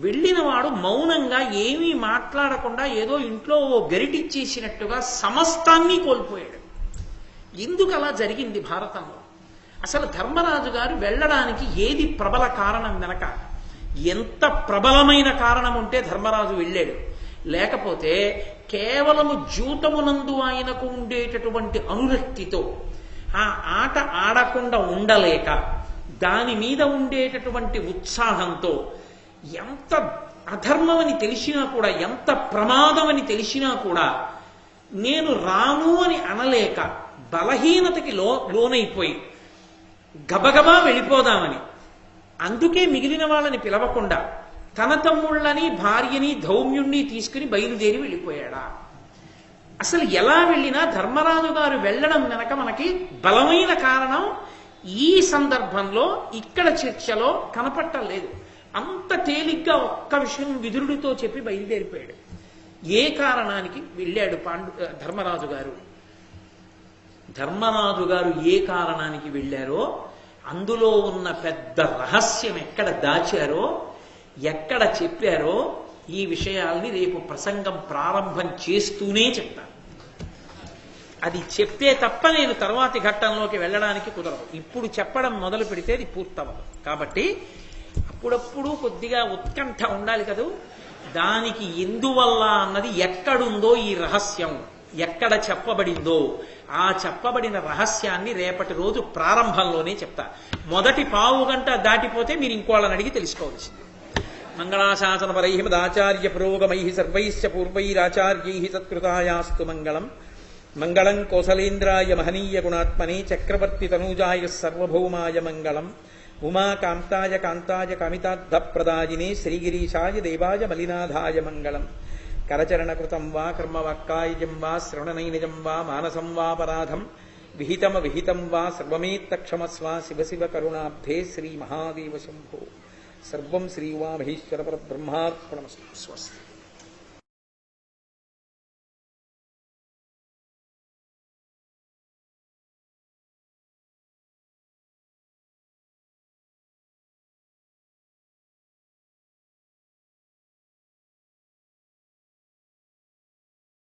వెళ్ళినవాడు మౌనంగా ఏమీ మాట్లాడకుండా ఏదో ఇంట్లో ఓ గరిటిచ్చేసినట్టుగా సమస్తాన్ని కోల్పోయాడు. ఎందుకు అలా జరిగింది భారతంలో? అసలు ధర్మరాజు గారు వెళ్ళడానికి ఏది ప్రబల కారణం వెనక? ఎంత ప్రబలమైన కారణం ఉంటే ధర్మరాజు వెళ్ళాడు? లేకపోతే కేవలము జూతమునందు ఆయనకు ఉండేటటువంటి అనురక్తితో ఆ ఆట ఆడకుండా ఉండలేక దాని మీద ఉండేటటువంటి ఉత్సాహంతో ఎంత అధర్మమని తెలిసినా కూడా, ఎంత ప్రమాదమని తెలిసినా కూడా నేను రాను అని అనలేక బలహీనతకి లోనైపోయి గబగబా వెళ్ళిపోదామని, అందుకే మిగిలిన వాళ్ళని పిలవకుండా తన తమ్ముళ్ళని భార్యని ధౌమ్యుణ్ణి తీసుకుని బయలుదేరి వెళ్ళిపోయాడా? అసలు ఎలా వెళ్ళినా ధర్మరాజు గారు వెళ్ళడం వెనక మనకి బలమైన కారణం ఈ సందర్భంలో ఇక్కడ చర్చలో కనపట్టలేదు. అంత తేలిగ్గా ఒక్క విషయం విదురుడితో చెప్పి బయలుదేరిపోయాడు. ఏ కారణానికి వెళ్ళాడు ధర్మరాజు గారు? ధర్మరాజు గారు ఏ కారణానికి వెళ్ళారో అందులో ఉన్న పెద్ద రహస్యం ఎక్కడ దాచారో, ఎక్కడ చెప్పారో ఈ విషయాల్ని రేపు ప్రసంగం ప్రారంభం చేస్తూనే చెప్తాను. అది చెప్తే తప్ప నేను తర్వాతి ఘట్టంలోకి వెళ్ళడానికి కుదరదు. ఇప్పుడు చెప్పడం మొదలు పెడితే అది పూర్తవదు. కాబట్టి అప్పుడప్పుడు కొద్దిగా ఉత్కంఠ ఉండాలి కదూ. దానికి ఎందువల్ల అన్నది ఎక్కడుందో ఈ రహస్యం, ఎక్కడ చెప్పబడిందో ఆ చెప్పబడిన రహస్యాన్ని రేపటి రోజు ప్రారంభంలోనే చెప్తా. మొదటి పావు గంట దాటిపోతే మీరు ఇంకోళ్ళని అడిగి తెలుసుకోవాల్సింది. మంగళాశాసన పరై మదాచార్య పురోగమై సర్వైశ్చ పూర్వైరాచార్యై సత్కృతాయాస్తు మంగళం. మంగళం కోసలేంద్రాయ మహనీయ గుణాత్మనే చక్రవర్తి తనూజాయ సర్వభౌమాయ మంగళం. ఉమాకాంతాయ కాంతాయ కామితార్థప్రదాయినే శ్రీగిరీశాయ దేవాయ మలినాథాయ మంగళం. కరచరణకృతం వా కర్మవాక్కాయజం వా శ్రవణనైనిజం వా మానసం వాపరాధం విహితం వా సర్వమేత్తక్షమస్వ శివ శివ కరుణాబ్ధే శ్రీ మహాదేవ శంభో. సర్వం శ్రీవామహేశ్వర పరబ్రహ్మార్పణమస్తు. స్వస్తి.